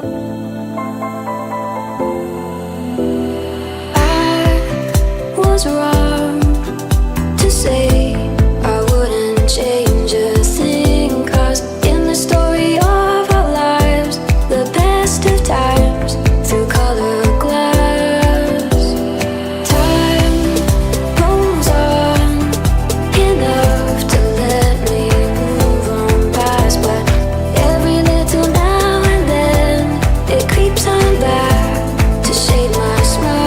I was wrong to say I wouldn't change a thing, 'cause in the story of our lives, the best of times through color glass, time rolls on enough to let me move on past, but every little now and then it creeps on back to shade my smile.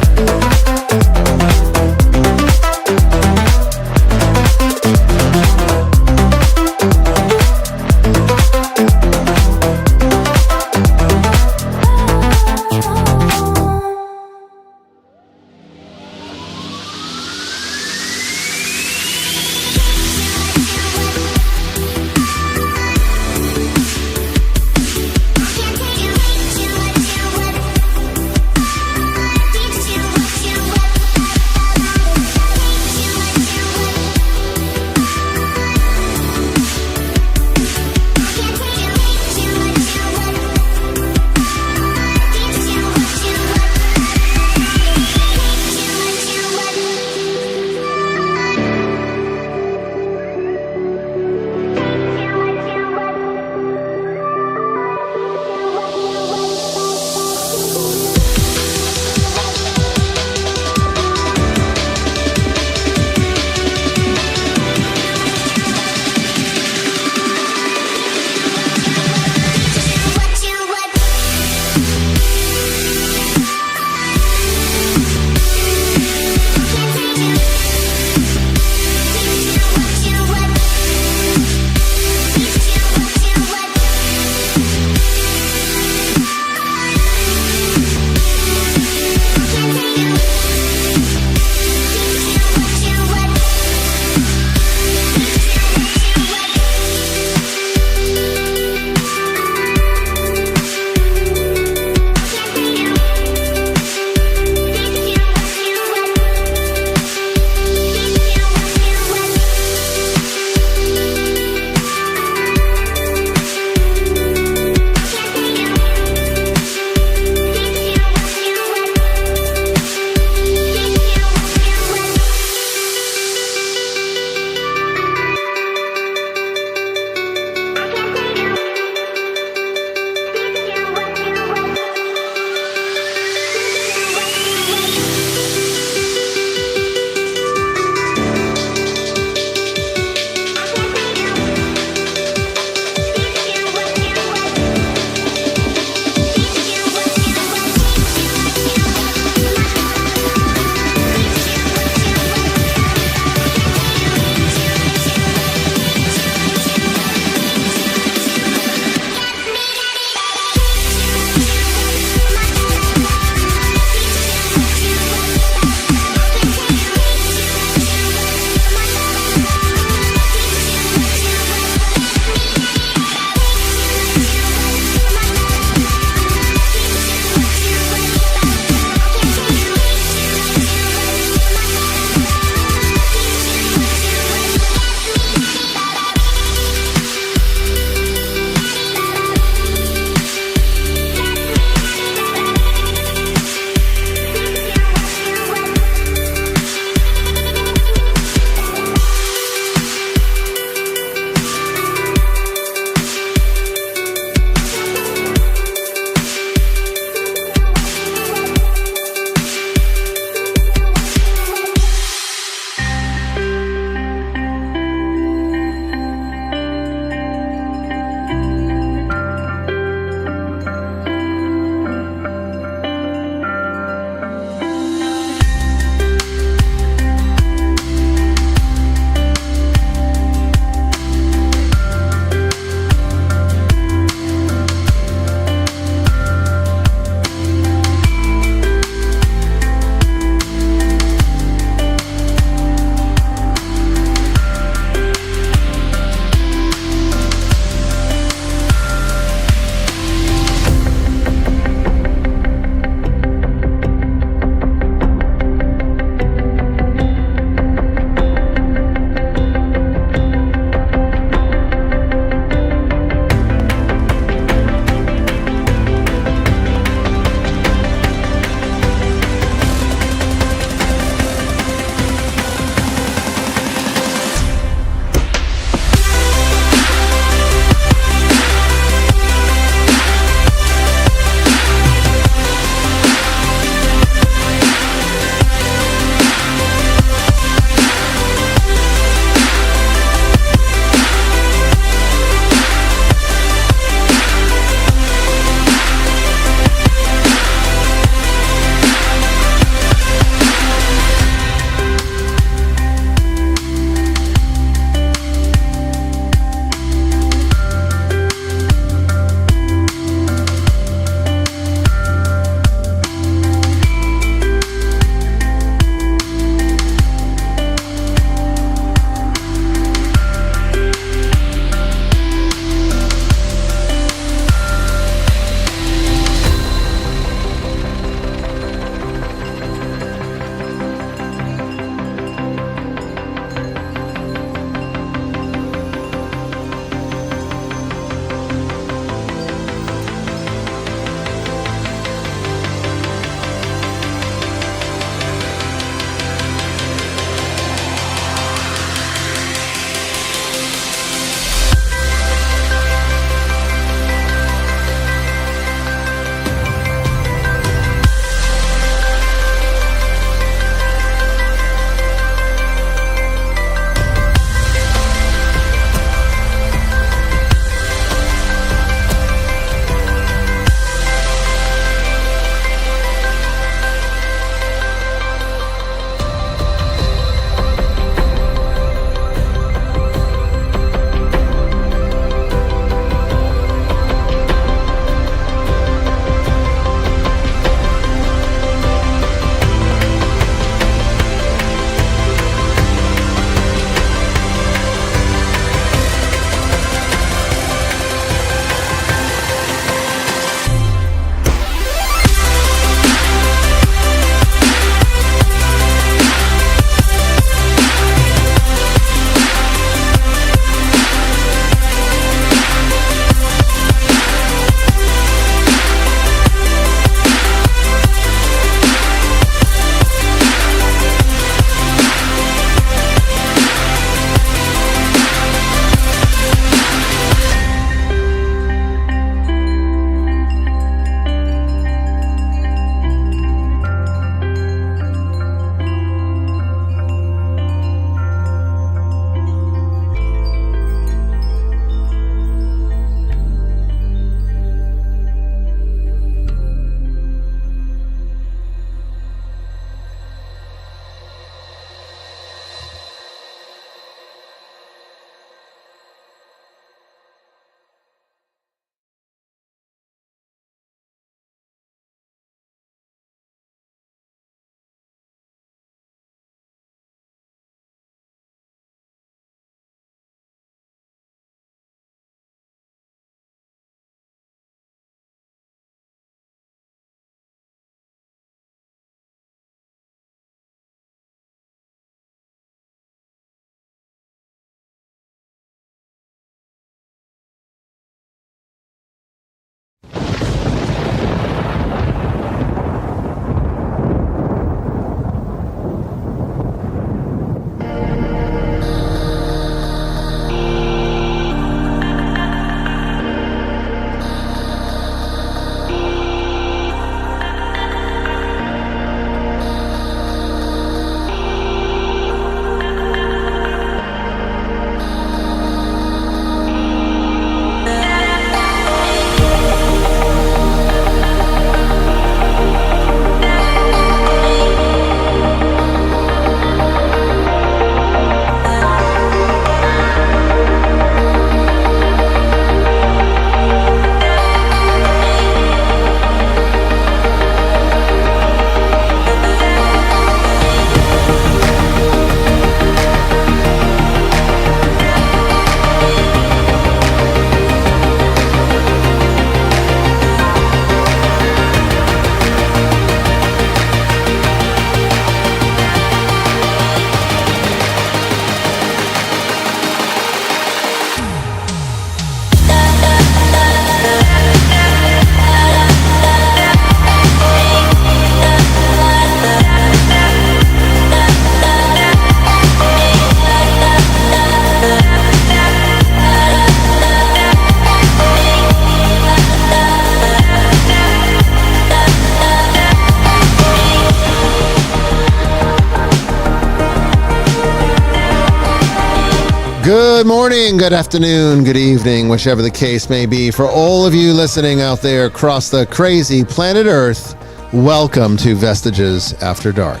Good morning, good afternoon, good evening, whichever the case may be. For all of you listening out there across the crazy planet Earth, welcome to Vestiges After Dark.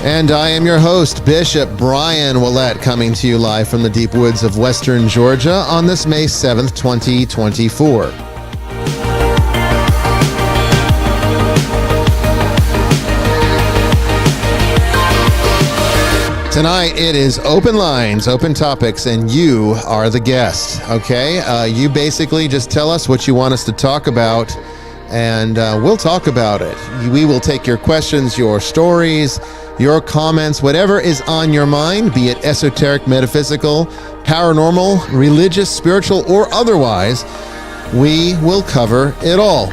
And I am your host, Bishop Bryan Willett, coming to you live from the deep woods of western Georgia on this May 7th, 2024. Tonight, it is open lines, open topics, and you are the guest, okay? You basically just tell us what you want us to talk about, and we'll talk about it. We will take your questions, your stories, your comments, whatever is on your mind, be it esoteric, metaphysical, paranormal, religious, spiritual, or otherwise, we will cover it all.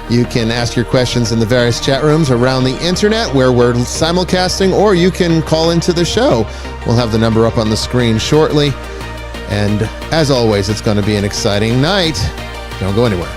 You can ask your questions in the various chat rooms around the internet where we're simulcasting, or you can call into the show. We'll have the number up on the screen shortly. And as always, it's going to be an exciting night. Don't go anywhere.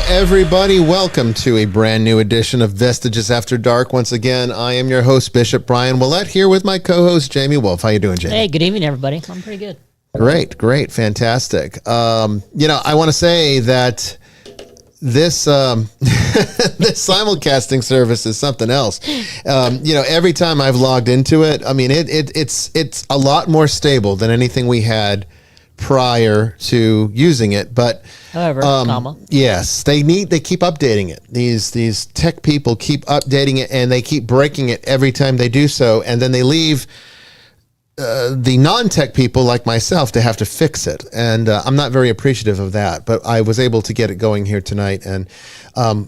Everybody, welcome to a brand new edition of Vestiges After Dark. Once again, I am your host, Bishop Bryan Willett, here with my co-host, Jamie Wolfe. How you doing, Jamie? Hey, good evening, everybody. I'm pretty good. Great, fantastic. I want to say that this this simulcasting service is something else. Every time I've logged into it, I mean, it's a lot more stable than anything we had prior to using it, but however, yes, they keep updating it. These tech people keep updating it, and they keep breaking it every time they do so, and then they leave the non-tech people like myself to have to fix it, and I'm not very appreciative of that, but I was able to get it going here tonight, and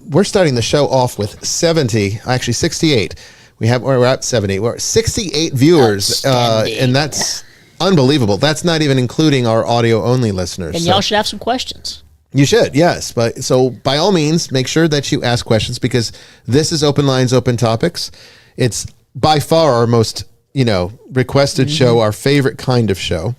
we're starting the show off with 68. We're at 70. We're at 68 viewers, and that's unbelievable. That's not even including our audio-only listeners. And y'all should have some questions. You should, yes. But so by all means, make sure that you ask questions, because this is Open Lines, Open Topics. It's by far our most, requested show, our favorite kind of show.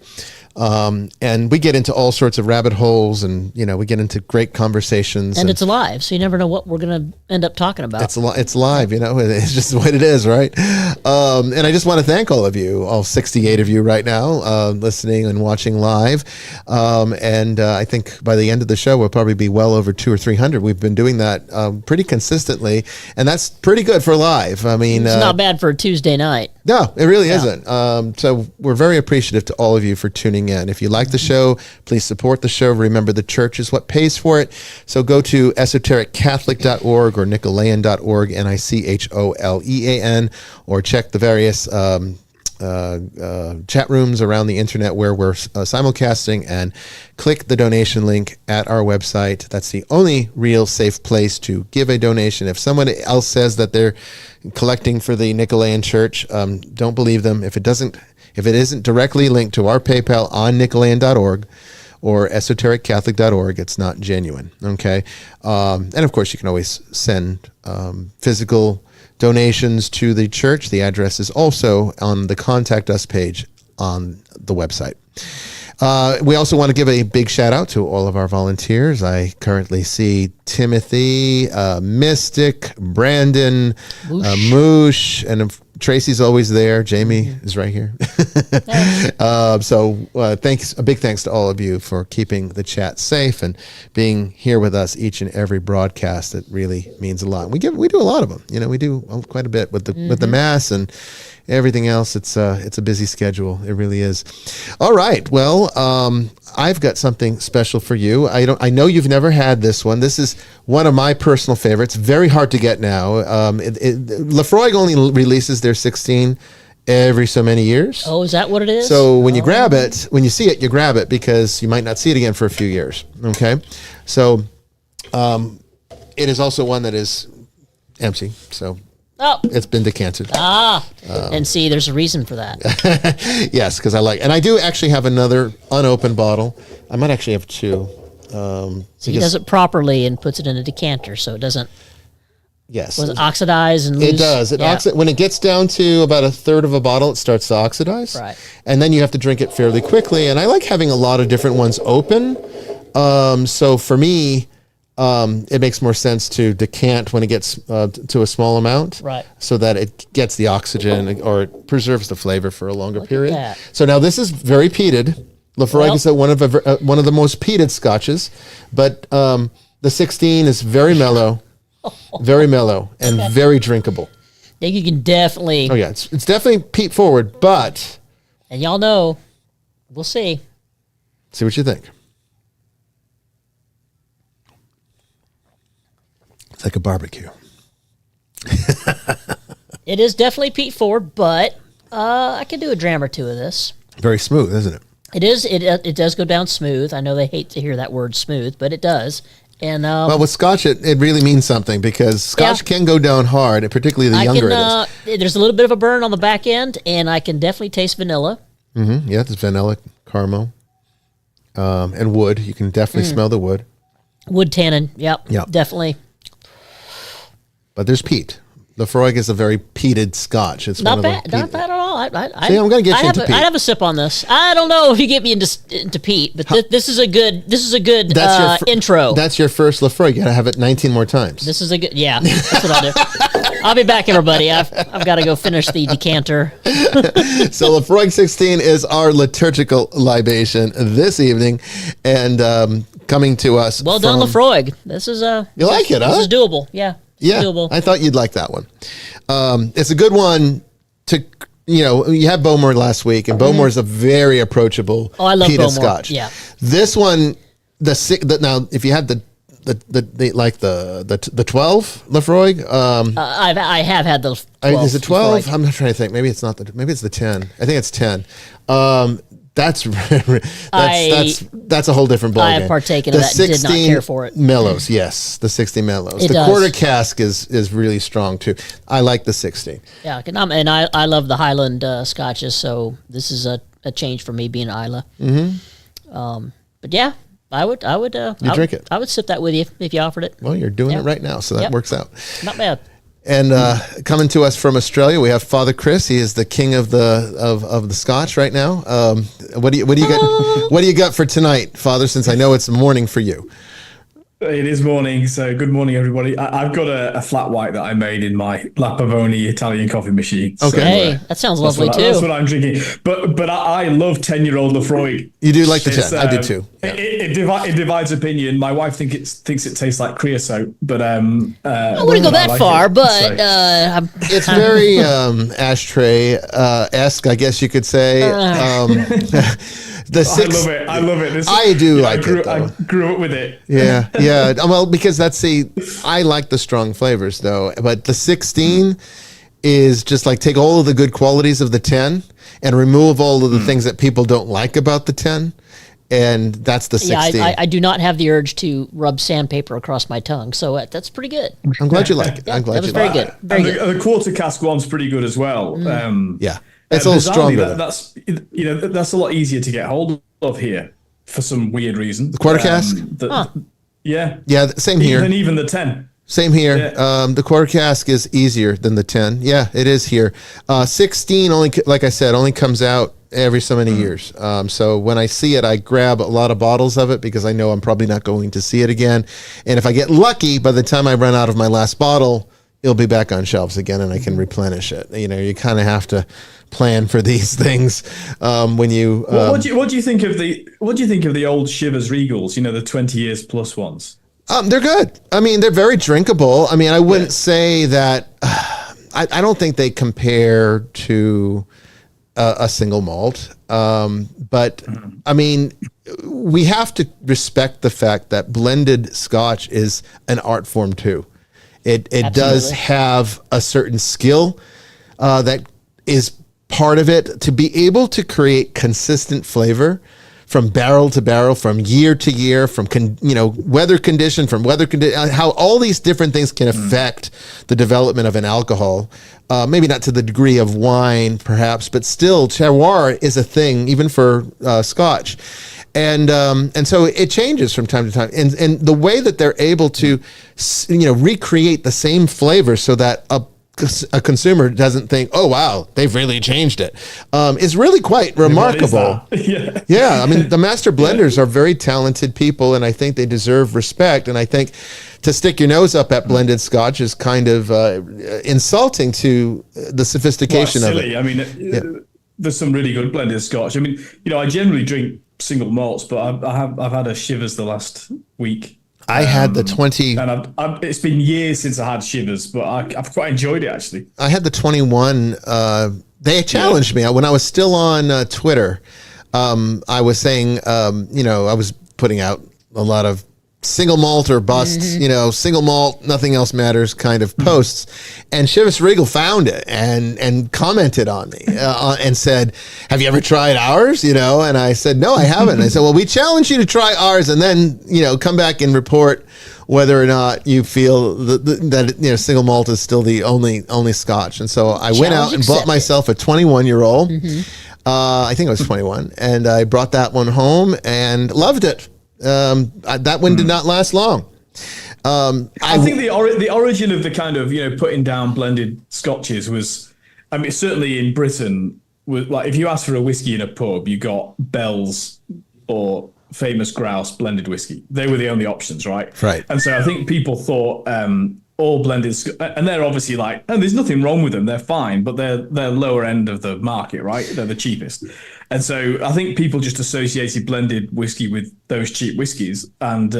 And we get into all sorts of rabbit holes, and we get into great conversations. And it's live, so you never know what we're going to end up talking about. It's live, it's just what it is, right? And I just want to thank all of you, all 68 of you right now, listening and watching live. And I think by the end of the show, we'll probably be well over 200 or 300. We've been doing that pretty consistently, and that's pretty good for live. I mean, it's not bad for a Tuesday night. No, it really isn't. So we're very appreciative to all of you for tuning in. If you like the show, please support the show. Remember, the church is what pays for it. So go to esotericcatholic.org or Nicolean.org, Nicholean, or check the various chat rooms around the internet where we're simulcasting, and click the donation link at our website. That's the only real safe place to give a donation. If someone else says that they're collecting for the Nicolean Church, don't believe them. If it isn't directly linked to our PayPal on Nicholean.org or esotericcatholic.org, it's not genuine. Okay, and of course you can always send physical donations to the church. The address is also on the Contact Us page on the website. We also want to give a big shout out to all of our volunteers. I currently see Timothy, Mystic, Brandon, Moosh, and Tracy's always there. Jamie is right here. A big thanks to all of you for keeping the chat safe and being here with us each and every broadcast. It really means a lot. We do a lot of them. We do quite a bit with the mass and everything else. It's a busy schedule. It really is. All right. Well, I've got something special for you. I know you've never had this one. This is one of my personal favorites. Very hard to get now. Lefroy only releases their 16 every so many years. Oh, is that what it is? So when you grab it, when you see it, you grab it because you might not see it again for a few years. Okay. So it is also one that is empty. So it's been decanted. And see, there's a reason for that. Yes, because and I do actually have another unopened bottle. I might actually have two. So he does it properly and puts it in a decanter so it doesn't oxidize and lose. It does. When it gets down to about a third of a bottle, it starts to oxidize. Right. And then you have to drink it fairly quickly. And I like having a lot of different ones open. So for me, it makes more sense to decant when it gets to a small amount, right? So that it gets the oxygen or it preserves the flavor for a longer period. That. So now this is very peated. Lefroy is one of the most peated scotches, but the 16 is very mellow, and very drinkable. I think you can definitely. Oh yeah, it's definitely peat forward, but and y'all know, we'll see. See what you think. It's like a barbecue. It is definitely peat forward, but I can do a dram or two of this. Very smooth, isn't it? It is. It does go down smooth. I know they hate to hear that word smooth, but it does. And well, with Scotch, it really means something because Scotch can go down hard, and particularly the younger it is. There's a little bit of a burn on the back end, and I can definitely taste vanilla. Mm-hmm. Yeah, there's vanilla, caramel, and wood. You can definitely smell the wood. Wood tannin. Yep. Definitely. But there's peat. Lefroy is a very peated Scotch. It's not bad. Not bad at all. I'm going to get you into peat. I'd have a sip on this. I don't know if you get me into peat, but this is a good intro. That's your first Lefroy. You got to have it 19 more times. This is a good. Yeah, that's what I'll do. I'll be back, everybody. I've got to go finish the decanter. So Lefroy 16 is our liturgical libation this evening, and coming to us. Well done, Lefroy. This is you like it, huh? This is doable. Yeah. Yeah, doable. I thought you'd like that one. It's a good one to, you had Bowmore last week, and Bowmore is a very approachable I love peated Bowmore. Scotch. Yeah. This one, now if you had the 12 Lefroy, I have had the 12. Is it 12? I'm trying to think. Maybe it's not maybe it's the 10. I think it's 10. That's a whole different ballgame. I have partaken of that and did not care for it. Mellows, yes, the 60 mellows. It does. Quarter cask is really strong too. I like the 60. Yeah, and I love the Highland scotches, so this is a change for me being Isla. Mm-hmm. But yeah, I would drink it. I would sip that with you if you offered it. Well, you're doing it right now, so that works out. Not bad. And coming to us from Australia, we have Father Chris. He is the king of the Scotch right now. What do you got? What do you got for tonight, Father? Since I know it's morning for you. It is morning, so good morning, everybody. I've got a flat white that I made in my La Pavoni Italian coffee machine. Okay, so, hey, that sounds lovely too. That's what I'm drinking. But I love 10-year-old Lefroy. You do like the 10? I do too. Yeah. It divides opinion. My wife thinks it tastes like creosote, but I wouldn't go that far. But it's very ashtray esque, I guess you could say. I love it. I do like it, though. I grew up with it. Yeah. Well, because I like the strong flavors, though. But the 16 is just like take all of the good qualities of the 10 and remove all of the things that people don't like about the 10. And that's the 16. Yeah, I do not have the urge to rub sandpaper across my tongue, so that's pretty good. I'm glad you like it. I'm glad that was you very like good. Very good. The quarter cask one's pretty good as well. Yeah. It's a little stronger. That's a lot easier to get hold of here for some weird reason. The quarter cask? Yeah. Yeah, same here. Than even the 10. Same here. Yeah. The quarter cask is easier than the 10. Yeah, it is here. 16, like I said, only comes out every so many years. So when I see it, I grab a lot of bottles of it because I know I'm probably not going to see it again. And if I get lucky, by the time I run out of my last bottle, it'll be back on shelves again, and I can replenish it. You know, you kind of have to plan for these things when you. What do you think of the old Shivers Regals? You know, the 20 years plus ones. They're good. I mean, they're very drinkable. I mean, I wouldn't say that. I don't think they compare to a single malt. But I mean, we have to respect the fact that blended Scotch is an art form too. It does have a certain skill that is part of it to be able to create consistent flavor from barrel to barrel, from year to year, from weather condition, how all these different things can affect the development of an alcohol. Maybe not to the degree of wine, perhaps, but still, terroir is a thing, even for Scotch. And so it changes from time to time. And the way that they're able to, recreate the same flavor so that a consumer doesn't think, oh, wow, they've really changed it, is really quite remarkable. Yeah. I mean, the master blenders are very talented people, and I think they deserve respect. And I think to stick your nose up at blended Scotch is kind of insulting to the sophistication of it. I mean, there's some really good blended Scotch. I mean, I generally drink single malts, but I've had a Shivers the last week. I had the 20, and it's been years since I had Shivers, but I've quite enjoyed it actually. I had the 21. They challenged me when I was still on Twitter. I was saying, I was putting out a lot of single malt or busts, single malt, nothing else matters kind of posts. And Chivas Regal found it and commented on me and said, have you ever tried ours? And I said, no, I haven't. I said, well, we challenge you to try ours and then, come back and report whether or not you feel that single malt is still the only Scotch. And so I went out and bought myself a 21-year-old. I think I was 21. And I brought that one home and loved it. That one did not last long. I think the origin of the kind of putting down blended scotches was, I mean, certainly in Britain, was like if you asked for a whiskey in a pub, you got Bell's or Famous Grouse blended whiskey. They were the only options, right? Right. And so I think people thought all blended, and they're obviously like, and there's nothing wrong with them, they're fine, but they're lower end of the market, right? They're the cheapest. And so I think people just associated blended whiskey with those cheap whiskeys. And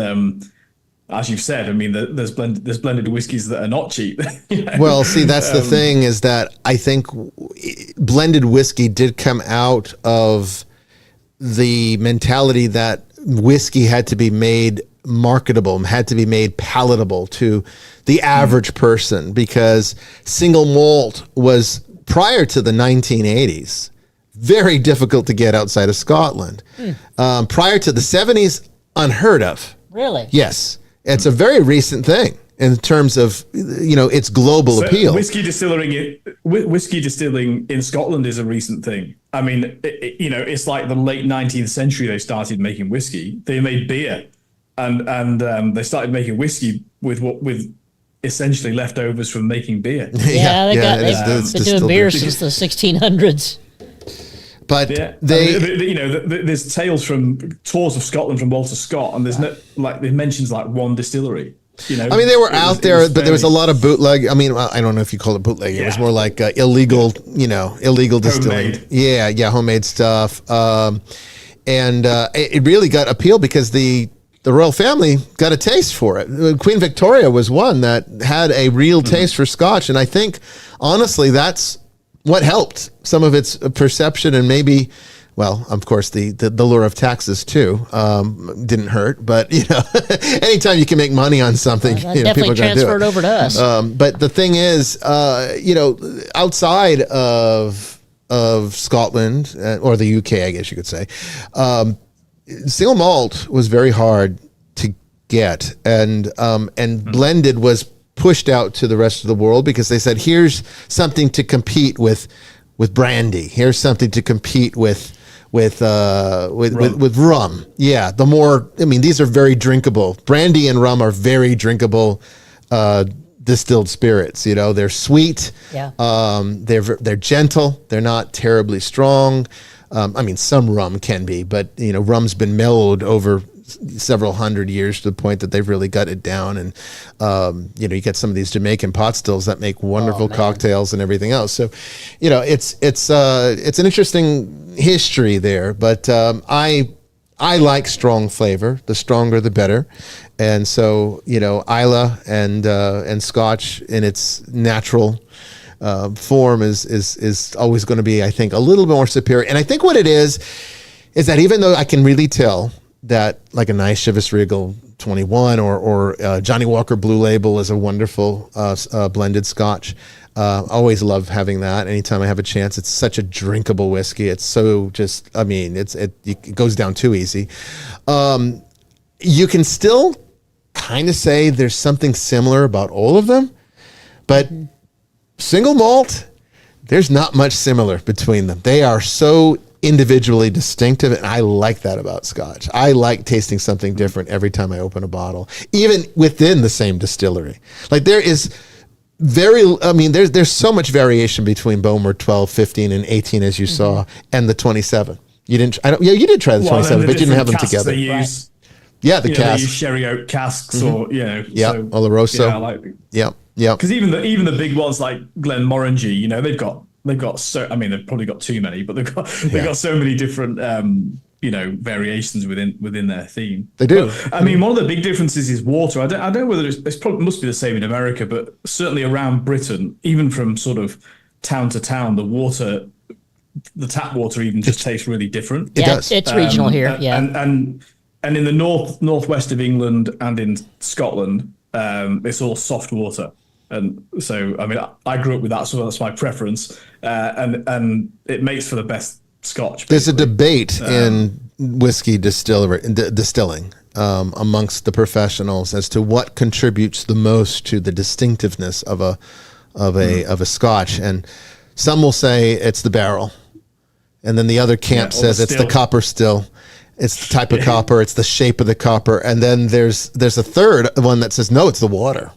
as you've said, I mean, there's blended whiskeys that are not cheap. Well, see, that's the thing is that I think blended whiskey did come out of the mentality that whiskey had to be made marketable, had to be made palatable to the average person, because single malt was, prior to the 1980s, very difficult to get outside of Scotland. Prior to the 70s, unheard of. Really? Yes. It's a very recent thing in terms of, its global appeal. Whiskey distilling in Scotland is a recent thing. I mean, it's like the late 19th century they started making whiskey. They made beer, and they started making whiskey with essentially leftovers from making beer. They've been doing beer since the 1600s. But there's tales from tours of Scotland from Walter Scott, and there's they mentions like one distillery. I mean, they were out there, but there was a lot of bootleg. I mean, I don't know if you call it bootleg. It was more like illegal distilling. Homemade. Yeah, homemade stuff. And it really got appeal because the royal family got a taste for it. Queen Victoria was one that had a real taste for Scotch, and I think honestly that's what helped some of its perception, and maybe, well, of course, the lure of taxes too didn't hurt. But anytime you can make money on something, definitely people transferred over to us. But the thing is, outside of Scotland or the UK, I guess you could say, single malt was very hard to get, and blended was pushed out to the rest of the world because they said, here's something to compete with brandy. Here's something to compete with rum. Yeah, these are very drinkable. Brandy and rum are very drinkable distilled spirits. They're sweet. Yeah. They're gentle. They're not terribly strong. Some rum can be, but rum's been mellowed over several hundred years to the point that they've really got it down. And, you know, you get some of these Jamaican pot stills that make wonderful cocktails and everything else. So, you know, it's an interesting history there, but I like strong flavor. The stronger, the better. And so, you know, Islay and Scotch in its natural form is always going to be, I think, a little bit more superior. And I think what it is that even though I can really tell that like a nice Chivas Regal 21 or Johnny Walker Blue Label is a wonderful blended Scotch. Always love having that. Anytime I have a chance, it's such a drinkable whiskey. It's so just, I mean, it goes down too easy. You can still kind of say there's something similar about all of them, but single malt, there's not much similar between them. They are so individually distinctive, and I like that about Scotch. I like tasting something different every time I open a bottle, even within the same distillery. Like there is there's so much variation between Bowmer 12, 15, and 18, as you saw, and the 27. You did try the 27, but you didn't have them together. They use, yeah, the They cask. use sherry oak casks, or Yeah, Oloroso. Yeah, like, yeah. because even the big ones like Glenmorangie, you know, they've got so, I mean, they've probably got too many, but they've got so many different you know, variations within their theme. They do. But, I mean, one of the big differences is water. I don't know whether it's probably must be the same in America, but certainly around Britain, even from sort of town to town, the tap water even just tastes really different. Yeah, does. it's regional here. And in the northwest of England and in Scotland, it's all soft water. And so, I mean, I grew up with that, so that's my preference. And it makes for the best Scotch. There's a debate in whiskey distilling amongst the professionals as to what contributes the most to the distinctiveness of a Scotch, and some will say it's the barrel, and then the other camp says it's the copper still. It's the type of copper, it's the shape of the copper, and then there's a third one that says no, it's the water.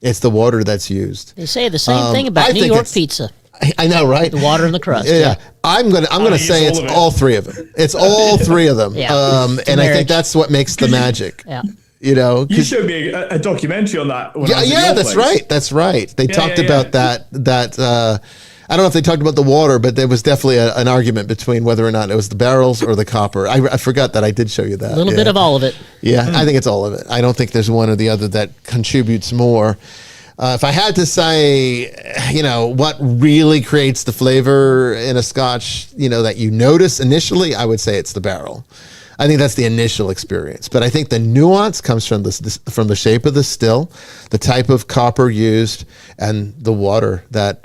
It's the water that's used. They say the same thing about New York pizza. I know, right? The water and the crust. Yeah. I'm gonna say it's all three of them. It's all three of them. Yeah. And I think that's what makes the magic. Yeah. You know, You showed me a documentary on that. When I was at yeah, your that's place. right. That's right. They talked about that. I don't know if they talked about the water, but there was definitely an argument between whether or not it was the barrels or the copper. I forgot that I did show you that. A little bit of all of it. Yeah, I think it's all of it. I don't think there's one or the other that contributes more. If I had to say, you know, what really creates the flavor in a Scotch, you know, that you notice initially, I would say it's the barrel. I think that's the initial experience. But I think the nuance comes from from the shape of the still, the type of copper used, and the water that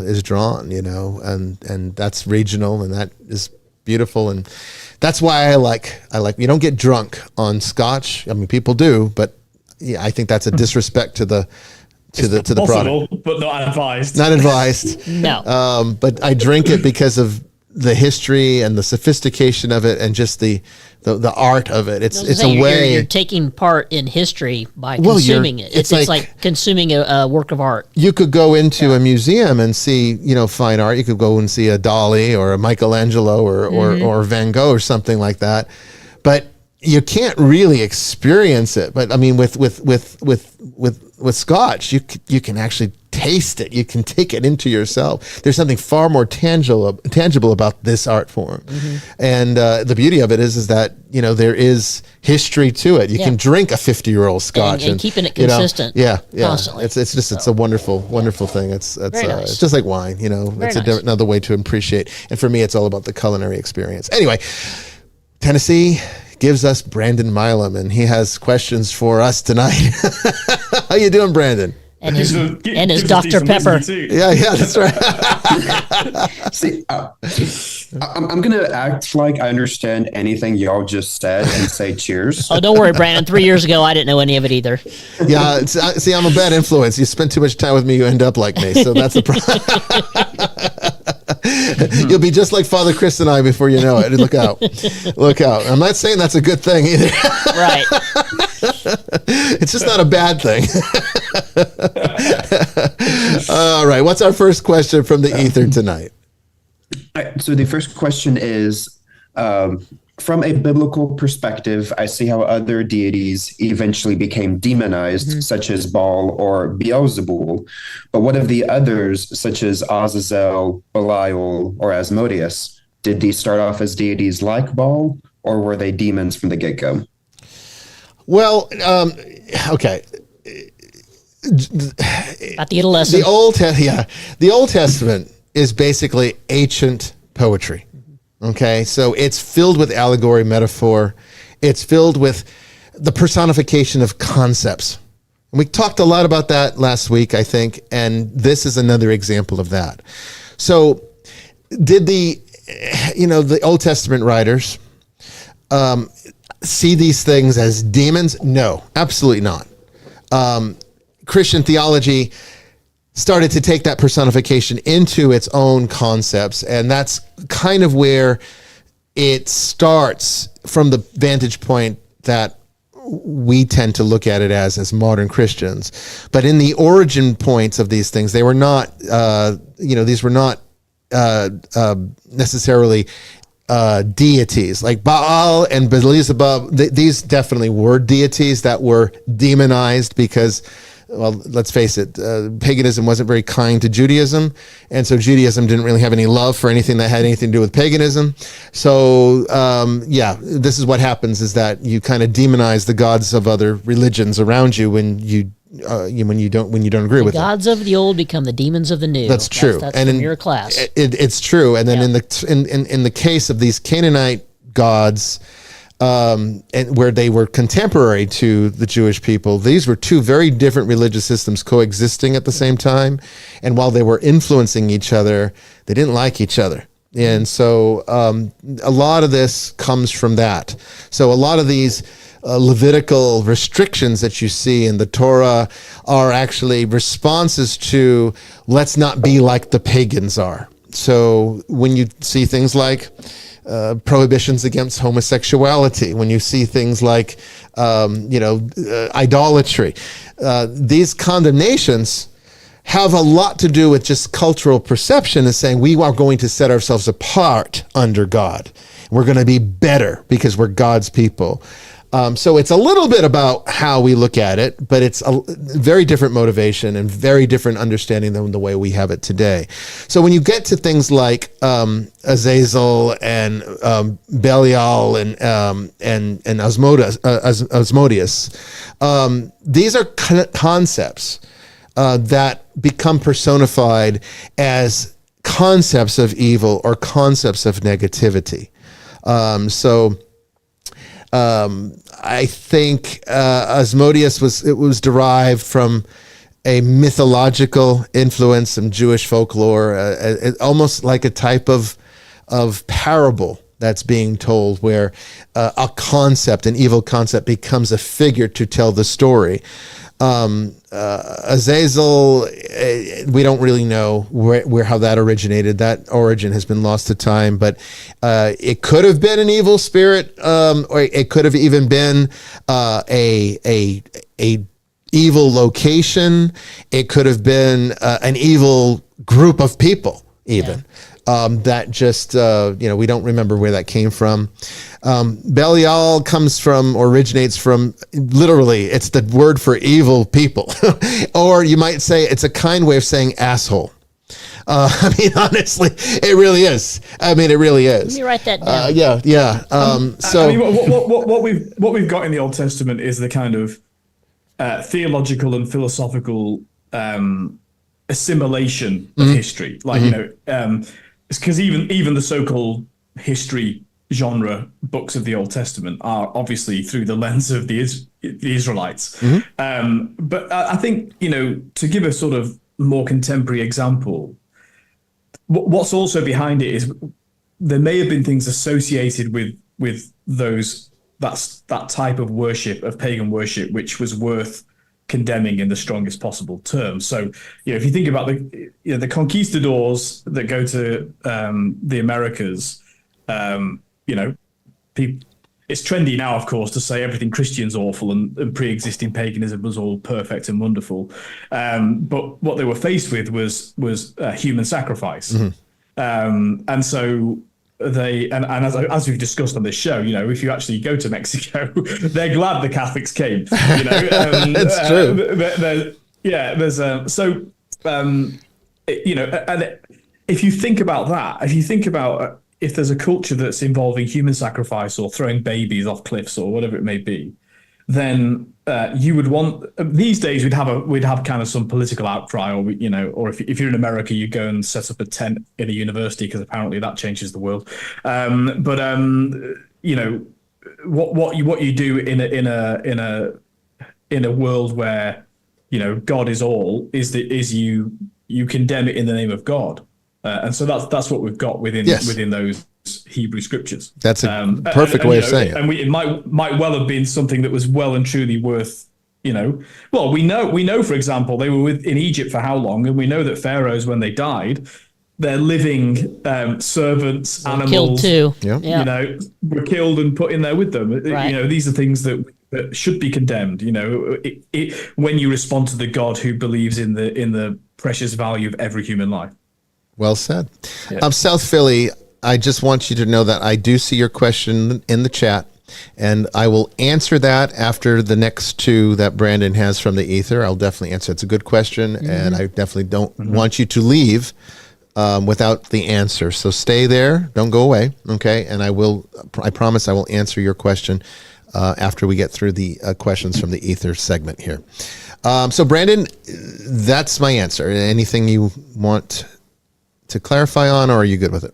is drawn, you know, and that's regional, and that is beautiful. And that's why I like you don't get drunk on Scotch. I mean, people do, but yeah, I think that's a disrespect to the product. But not advised. Not advised. No. But I drink it because of the history and the sophistication of it, and just the art of it. It's a way you're taking part in history by consuming it. It's like consuming a work of art. You could go into a museum and see, you know, fine art. You could go and see a Dali or a Michelangelo or Van Gogh or something like that, but you can't really experience it. But I mean, with Scotch, you can actually taste it. You can take it into yourself. There's something far more tangible about this art form, and the beauty of it is that, you know, there is history to it. You can drink a 50-year-old Scotch and keeping it you know, consistent. Constantly. It's a wonderful thing. It's nice. It's just like wine. You know, Very it's nice. another way to appreciate. And for me, it's all about the culinary experience. Anyway, Tennessee gives us Brandon Milam, and he has questions for us tonight. How you doing, Brandon? And his Gives us Dr. decent Pepper. whiskey too. Yeah, that's right. See, I'm going to act like I understand anything y'all just said and say cheers. Oh, don't worry, Brandon. 3 years ago, I didn't know any of it either. Yeah, see, I'm a bad influence. You spend too much time with me, you end up like me. So that's the problem. You'll be just like Father Chris and I before you know it. Look out. Look out. I'm not saying that's a good thing either. Right. It's just not a bad thing. All right. What's our first question from the ether tonight? So the first question is, from a biblical perspective, I see how other deities eventually became demonized, such as Baal or Beelzebul. But what of the others, such as Azazel, Belial, or Asmodeus? Did these start off as deities like Baal, or were they demons from the get-go? Well, okay. At the lesson. The Old Testament is basically ancient poetry. Okay, so it's filled with allegory, metaphor. It's filled with the personification of concepts. We talked a lot about that last week, I think, and this is another example of that. So, did the Old Testament writers see these things as demons? No, absolutely not. Christian theology started to take that personification into its own concepts, and that's kind of where it starts from the vantage point that we tend to look at it as modern Christians. But in the origin points of these things, they were not, these were not necessarily deities like Baal and Beelzebub. These definitely were deities that were demonized because, well, let's face it, paganism wasn't very kind to Judaism, and so Judaism didn't really have any love for anything that had anything to do with paganism. So, this is what happens: is that you kind of demonize the gods of other religions around you when you don't agree with them. The gods of the old become the demons of the new. That's true, That's and from your class. It's true. And then in the case of these Canaanite gods, and where they were contemporary to the Jewish people, these were two very different religious systems coexisting at the same time. And while they were influencing each other, they didn't like each other. And so a lot of this comes from that. So a lot of these Levitical restrictions that you see in the Torah are actually responses to let's not be like the pagans are. So when you see things like prohibitions against homosexuality, when you see things like, idolatry, these condemnations have a lot to do with just cultural perception, as saying we are going to set ourselves apart under God. We're going to be better because we're God's people. So it's a little bit about how we look at it, but it's a very different motivation and very different understanding than the way we have it today. So when you get to things like Azazel and Belial and Asmodeus, these are concepts that become personified as concepts of evil or concepts of negativity. I think Asmodeus was derived from a mythological influence, some Jewish folklore, almost like a type of parable that's being told, where a concept, an evil concept, becomes a figure to tell the story. Azazel, we don't really know where how that originated. That origin has been lost to time, but it could have been an evil spirit, or it could have even been a evil location. It could have been an evil group of people, even. That just, we don't remember where that came from. Belial originates from, literally, it's the word for evil people. Or you might say it's a kind way of saying asshole. Honestly, it really is. It really is. Let me write that down. What we've got in the Old Testament is the kind of theological and philosophical assimilation of history. It's because even the so-called history genre books of the Old Testament are obviously through the lens of the Israelites. But I think, to give a sort of more contemporary example, what's also behind it is there may have been things associated with that type of worship, of pagan worship, which was worth condemning in the strongest possible terms. So, if you think about the conquistadors that go to the Americas, people, it's trendy now, of course, to say everything Christian's awful and pre-existing paganism was all perfect and wonderful. But what they were faced with was human sacrifice. And so as we've discussed on this show, if you actually go to Mexico, they're glad the Catholics came. That's true. And if you think about that, if there's a culture that's involving human sacrifice or throwing babies off cliffs or whatever it may be, then you would want, these days we'd have kind of some political outcry, or or if you're in America, you go and set up a tent in a university because apparently that changes the world. What you do in a world where God is all is you condemn it in the name of God, and so that's what we've got within those Hebrew scriptures. That's a perfect way of saying it. And it might well have been something that was well and truly worth, well, we know, for example, they were in Egypt for how long? And we know that pharaohs, when they died, their living servants, animals, killed too. Were killed and put in there with them. Right. These are things that should be condemned. When you respond to the God who believes in the precious value of every human life. Well said. South Philly, I just want you to know that I do see your question in the chat, and I will answer that after the next two that Brandon has from the ether. I'll definitely answer. It's a good question, and I definitely don't want you to leave without the answer. So stay there. Don't go away, okay? And I promise I will answer your question after we get through the questions from the ether segment here. So Brandon, that's my answer. Anything you want to clarify on, or are you good with it?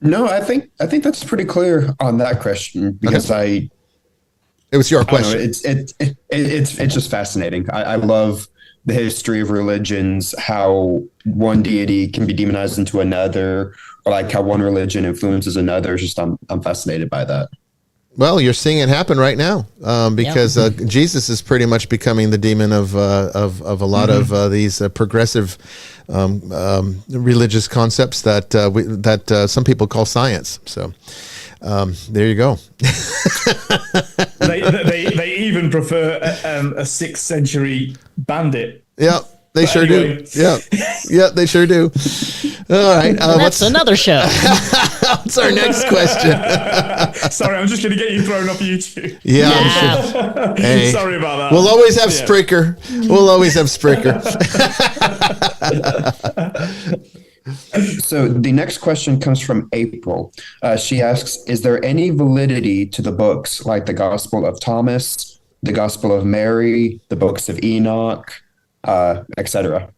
No, I think that's pretty clear on that question, because it was your question. It's just fascinating. I love the history of religions, how one deity can be demonized into another, or like how one religion influences another. It's just I'm fascinated by that. Well, you're seeing it happen right now, because Jesus is pretty much becoming the demon of a lot of these progressive religious concepts that some people call science. So there you go. they even prefer a 6th century bandit. Yeah. They sure do. Yeah, they sure do. All right. That's another show. What's our next question? Sorry, I'm just going to get you thrown off YouTube. Yeah. Sure. Hey, sorry about that. We'll always have Spreaker. We'll always have Spreaker. So the next question comes from April. She asks, is there any validity to the books like the Gospel of Thomas, the Gospel of Mary, the books of Enoch, etc.?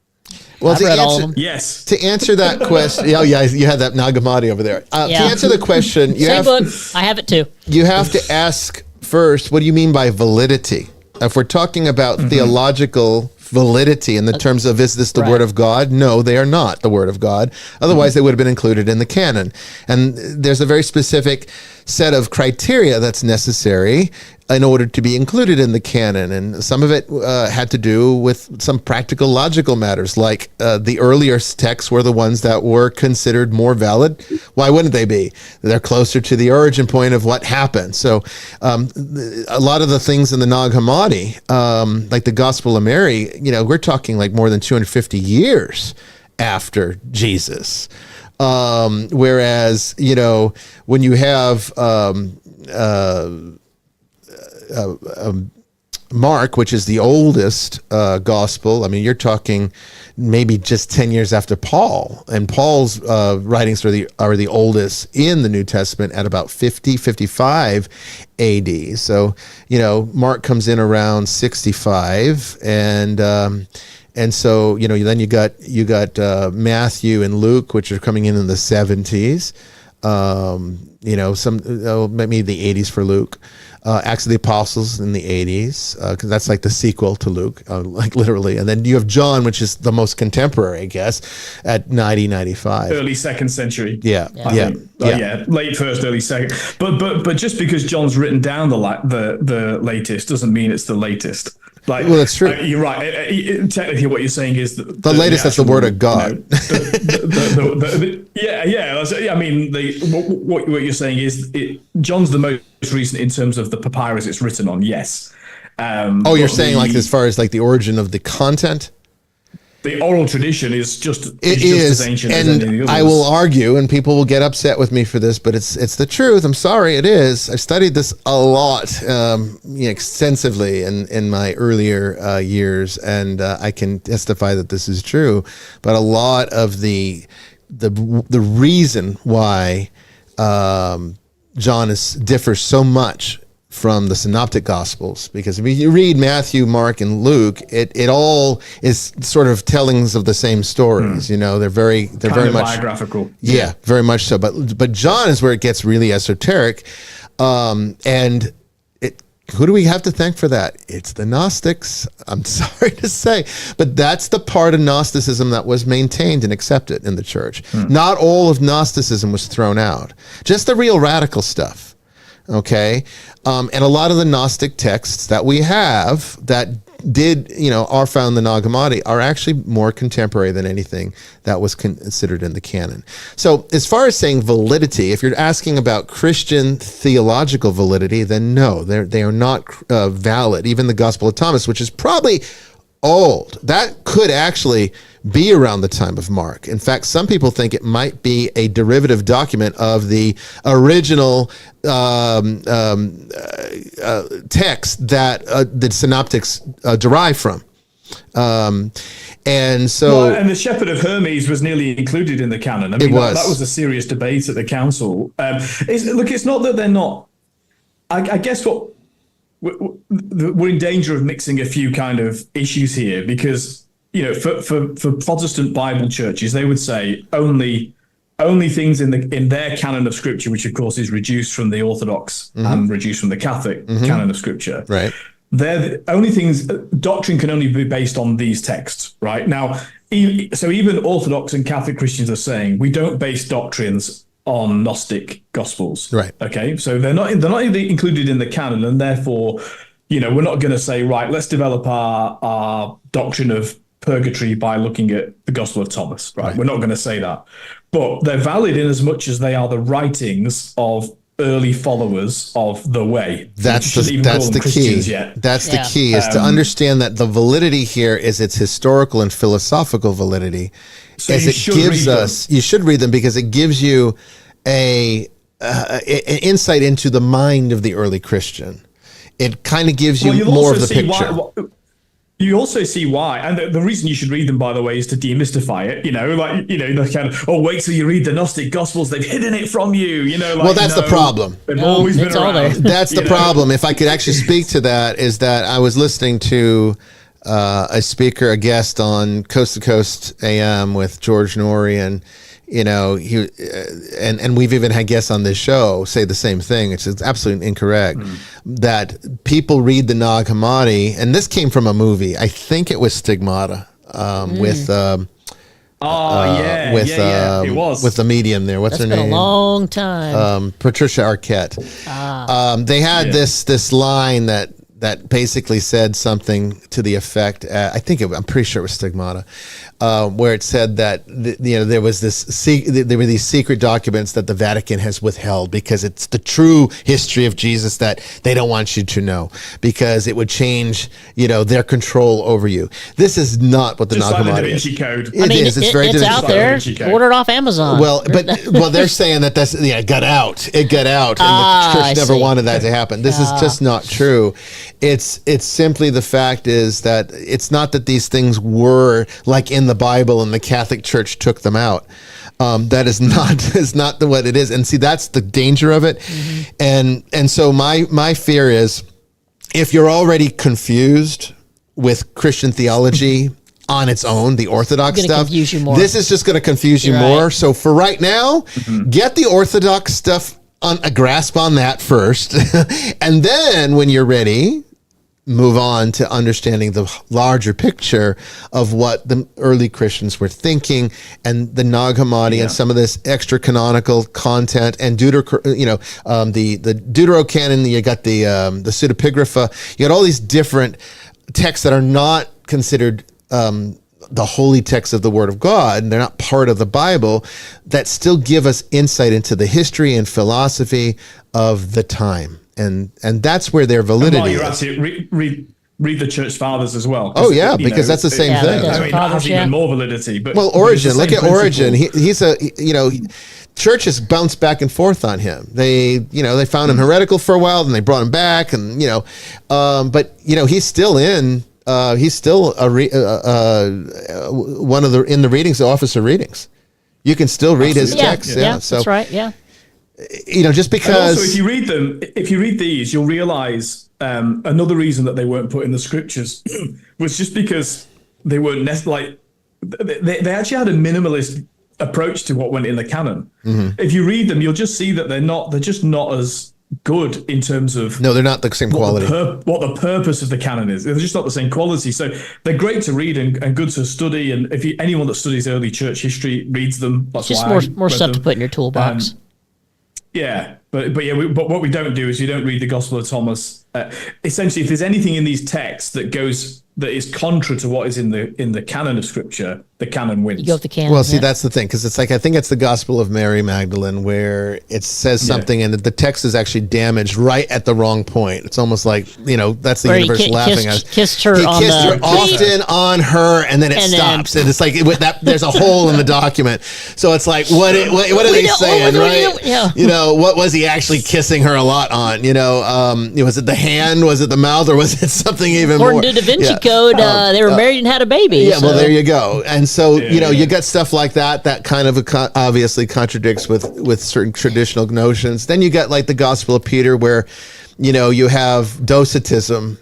Well, I've read all of them. Yes. To answer that question, you had that Nagamati over there. To answer the question, Same book. I have it too. You have to ask first, what do you mean by validity? If we're talking about theological validity in the terms of, is this the word of God? No, they are not the word of God. Otherwise, they would have been included in the canon. And there's a very specific set of criteria that's necessary in order to be included in the canon. And some of it had to do with some practical, logical matters, like the earlier texts were the ones that were considered more valid. Why wouldn't they be? They're closer to the origin point of what happened. So a lot of the things in the Nag Hammadi, like the Gospel of Mary, we're talking like more than 250 years after Jesus. Whereas, when you have Mark, which is the oldest gospel, I mean, you're talking maybe just 10 years after Paul. And Paul's writings are the oldest in the New Testament at about 55 AD. So, Mark comes in around 65, and so, then you got Matthew and Luke, which are coming in the 70s. Maybe the 80s for Luke. Acts of the Apostles in the 80s, because that's like the sequel to Luke, like literally. And then you have John, which is the most contemporary, I guess, at 95. Early 2nd century. Yeah. Late first, early second. But just because John's written down the latest doesn't mean it's the latest. Well, that's true. You're right. Technically, what you're saying is the latest. That's the word of God. I mean, what you're saying is John's the most recent in terms of the papyrus it's written on. Yes. You're saying like as far as like the origin of the content. the oral tradition is just It is is, just as ancient as and any of the I others. will argue, and people will get upset with me for this, but it's the truth. I'm sorry, it is. I've studied this a lot, extensively in my earlier years, and I can testify that this is true. But a lot of the reason why John differs so much from the synoptic gospels, because if you read Matthew, Mark, and Luke, it all is sort of tellings of the same stories. They're very much biographical. Yeah, very much so. But John is where it gets really esoteric, and who do we have to thank for that? It's the Gnostics. I'm sorry to say, but that's the part of Gnosticism that was maintained and accepted in the church. Not all of Gnosticism was thrown out, just the real radical stuff. Okay, and a lot of the Gnostic texts that we have that are found in the Nag Hammadi are actually more contemporary than anything that was considered in the canon. So as far as saying validity, if you're asking about Christian theological validity, then no, they are not valid. Even the Gospel of Thomas, which is probably old, that could actually be around the time of Mark. In fact, some people think it might be a derivative document of the original text that the synoptics derive from. And so, and the Shepherd of Hermes was nearly included in the canon. I mean, that was a serious debate at the council. It's not that they're not. I guess what we're in danger of mixing a few kind of issues here, because for Protestant Bible churches, they would say only things in their canon of Scripture, which of course is reduced from the Orthodox and reduced from the Catholic canon of Scripture. Right. They're the only things. Doctrine can only be based on these texts, right? Now, so even Orthodox and Catholic Christians are saying we don't base doctrines on Gnostic Gospels. Right. Okay. So they're not included in the canon, and therefore, we're not going to say, right, let's develop our doctrine of purgatory by looking at the Gospel of Thomas. Right. We're not going to say that, but they're valid in as much as they are the writings of early followers of the way. That's the key. That's the key, is to understand that the validity here is its historical and philosophical validity. So as it gives us, you should read them, because it gives you an insight into the mind of the early Christian. It kind of gives you more of the picture. You also see why, and the reason you should read them, by the way, is to demystify it. The kind of, wait till you read the Gnostic Gospels, they've hidden it from you. Well, that's the problem. They've always been around. That's the problem. If I could actually speak to that, is that I was listening to a guest on Coast to Coast AM with George Norrie, and he and we've even had guests on this show say the same thing, which is absolutely incorrect. That people read the Nag Hammadi, and this came from a movie. I think it was Stigmata with it was with the medium there. What's her name? That's been a long time. Patricia Arquette. They had this line that basically said something to the effect. I'm pretty sure it was Stigmata, where it said that there was there were these secret documents that the Vatican has withheld because it's the true history of Jesus that they don't want you to know, because it would change their control over you. This is not what the Nag Hammadi is. Code. It's very it's out there. Order it off Amazon. Well, they're saying that it got out. It got out, and the church never wanted that to happen. This is just not true. It's simply the fact is that it's not that these things were like in the Bible and the Catholic Church took them out. That is not what it is. And see, that's the danger of it. And so my fear is, if you're already confused with Christian theology on its own, the Orthodox stuff, this is just going to confuse you more. So for right now, get the Orthodox stuff on a grasp on that first. And then when you're ready, move on to understanding the larger picture of what the early Christians were thinking, and the Nag Hammadi and some of this extra canonical content, and the Deuterocanon. You got the pseudepigrapha. You got all these different texts that are not considered the holy texts of the Word of God, and they're not part of the Bible, that still give us insight into the history and philosophy of the time. And that's where their validity you're at it, read the church fathers as well. Oh yeah, because that's the same thing. I mean, that has even more validity. But well, Origen, look at Origen. He's a churches bounced back and forth on him. They found him heretical for a while, then they brought him back, and but he's still in. He's still one of the in the readings, the officer readings. You can still read his text. Yeah, so that's right. Yeah. Just because. And also, if you read these, you'll realize another reason that they weren't put in the scriptures was just because they weren't necessarily they actually had a minimalist approach to what went in the canon. Mm-hmm. If you read them, you'll just see that they're just not as good in terms of they're not the same quality. What the purpose of the canon is. They're just not the same quality. So they're great to read and good to study. And if anyone that studies early church history reads them, that's just why more stuff to put in your toolbox. But what we don't do is you don't read the Gospel of Thomas. Essentially, if there's anything in these texts that is contra to what is in the canon of Scripture, the canon wins. You go with the canon. Well, see, that's the thing, because it's like I think it's the Gospel of Mary Magdalene where it says something and the text is actually damaged right at the wrong point. It's almost like that's the where universe laughing at us. Kissed her he on kissed her the often on her, and then it stops, and it's like there's a hole in the document. So it's like what are they saying, right? What was he actually kissing her a lot on? Was it the hand? Was it the mouth? Or was it something even more? According to Da Vinci Code, they were married and had a baby. Yeah, well, there you go. And so, you got stuff like that kind of obviously contradicts with certain traditional notions. Then you got like the Gospel of Peter where, you have Docetism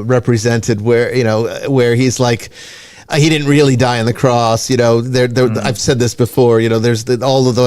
represented where he's like, he didn't really die on the cross. I've said this before. There's all of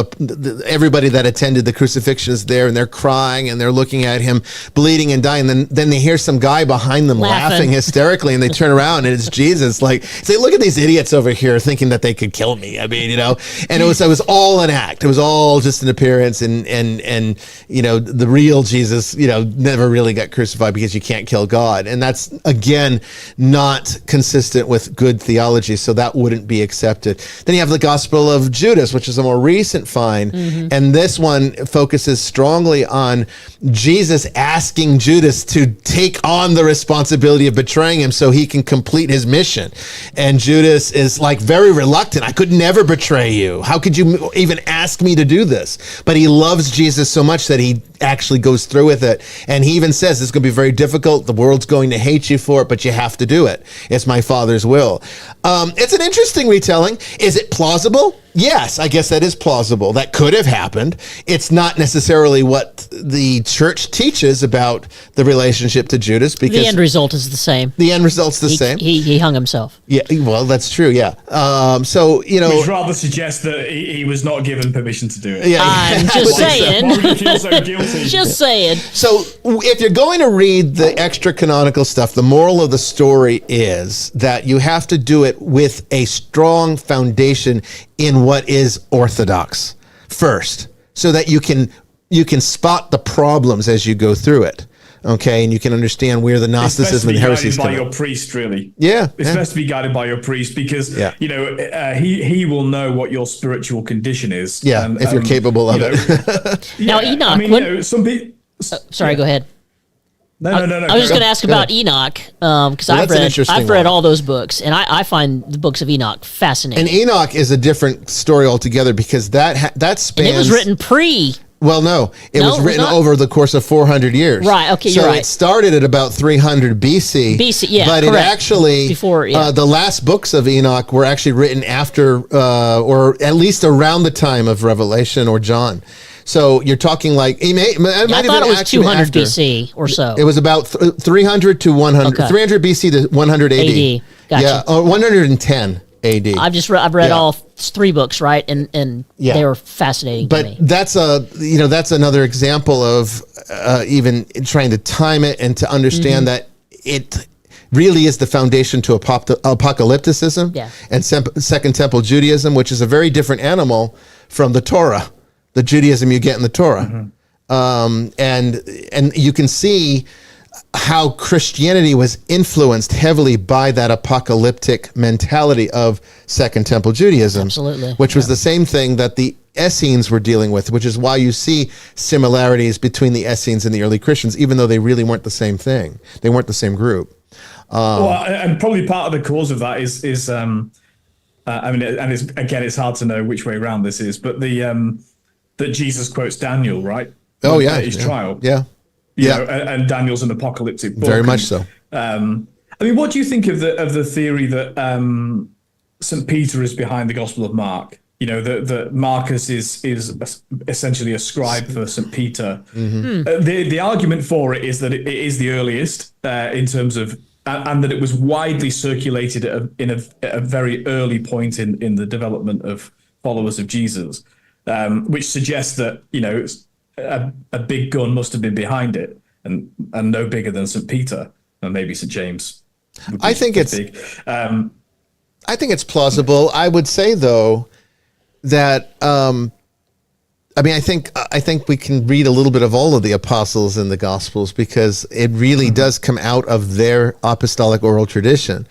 everybody that attended the crucifixion is there, and they're crying and they're looking at him bleeding and dying. Then they hear some guy behind them laughing hysterically, and they turn around and it's Jesus. Like, say, look at these idiots over here thinking that they could kill me. I mean, and it was all an act. It was all just an appearance, and the real Jesus, never really got crucified because you can't kill God, and that's again not consistent with good theology, so that wouldn't be accepted. Then you have the Gospel of Judas, which is a more recent find, and this one focuses strongly on Jesus asking Judas to take on the responsibility of betraying him so he can complete his mission. And Judas is like very reluctant. I could never betray you. How could you even ask me to do this? But he loves Jesus so much that he actually goes through with it. And he even says it's going to be very difficult. The world's going to hate you for it, but you have to do it. It's my Father's will. It's an interesting retelling. Is it plausible? Yes, I guess that is plausible. That could have happened. It's not necessarily what the church teaches about the relationship to Judas, because the end result is the same. The end result's the same. He hung himself. Yeah, well, that's true. Yeah. Which rather suggests that he was not given permission to do it. Yeah. I'm just saying. Why would he feel so guilty? Just saying. So if you're going to read the extra canonical stuff, the moral of the story is that you have to do it with a strong foundation in what is orthodox first, so that you can spot the problems as you go through it. Okay, and you can understand where the Gnosticism and heresies come. By your priest, really. Yeah, it's best to be guided by your priest, because he will know what your spiritual condition is. Yeah, and, if you're capable of it. Now, Enoch. I mean, some people. Sorry, go ahead. No. I was just going to ask about Enoch, because I've read all those books, and I find the books of Enoch fascinating. And Enoch is a different story altogether, because that spans. And it was written pre. Well, no, it was written over the course of 400 years. Right. Okay, you're right. So it started at about 300 BC. Yeah, but correct. It actually before the last books of Enoch were actually written after, or at least around the time of Revelation or John. So you're talking like I thought it was 200 BC or so. It was about 300 to 100, 300 BC to 100 AD. Gotcha. Yeah, 110 AD. I've read all three books, right, and they were fascinating to me. But that's another example of even trying to time it and to understand that it really is the foundation to apocalypticism and Second Temple Judaism, which is a very different animal from the Torah. The Judaism you get in the Torah. And you can see how Christianity was influenced heavily by that apocalyptic mentality of Second Temple Judaism. Absolutely. Which was the same thing that the Essenes were dealing with, which is why you see similarities between the Essenes and the early Christians, even though they really weren't the same thing. They weren't the same group. Well, and probably part of the cause of that is I mean, and it's hard to know which way around this is, but that Jesus quotes Daniel, right? Oh yeah, At his trial. Yeah, You yeah, know, and Daniel's an apocalyptic book. very much so. I mean, what do you think of the theory that St. Peter is behind the Gospel of Mark? You know, that Marcus is essentially a scribe for St. Peter. The argument for it is that it is the earliest in terms of, and that it was widely circulated at a very early point in the development of followers of Jesus, which suggests that, you know, a big gun must have been behind it, and no bigger than St. Peter, and maybe St. James. I think it's big. I think it's plausible. I would say though that I mean, I think we can read a little bit of all of the apostles in the Gospels, because it really does come out of their apostolic oral tradition.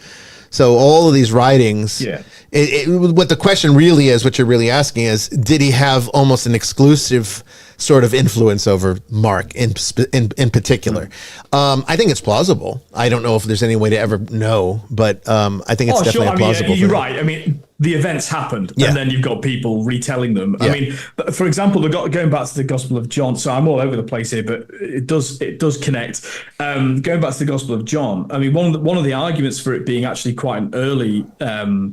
So all of these writings, what the question really is, what you're really asking is, did he have almost an exclusive sort of influence over Mark in particular? I think it's plausible. I don't know if there's any way to ever know, but I think it's definitely plausible. You're right. I mean, the events happened, and then you've got people retelling them. I mean, for example, going back to the Gospel of John. So I'm all over the place here, but it does connect. Going back to the Gospel of John. I mean, one of the arguments for it being actually quite an early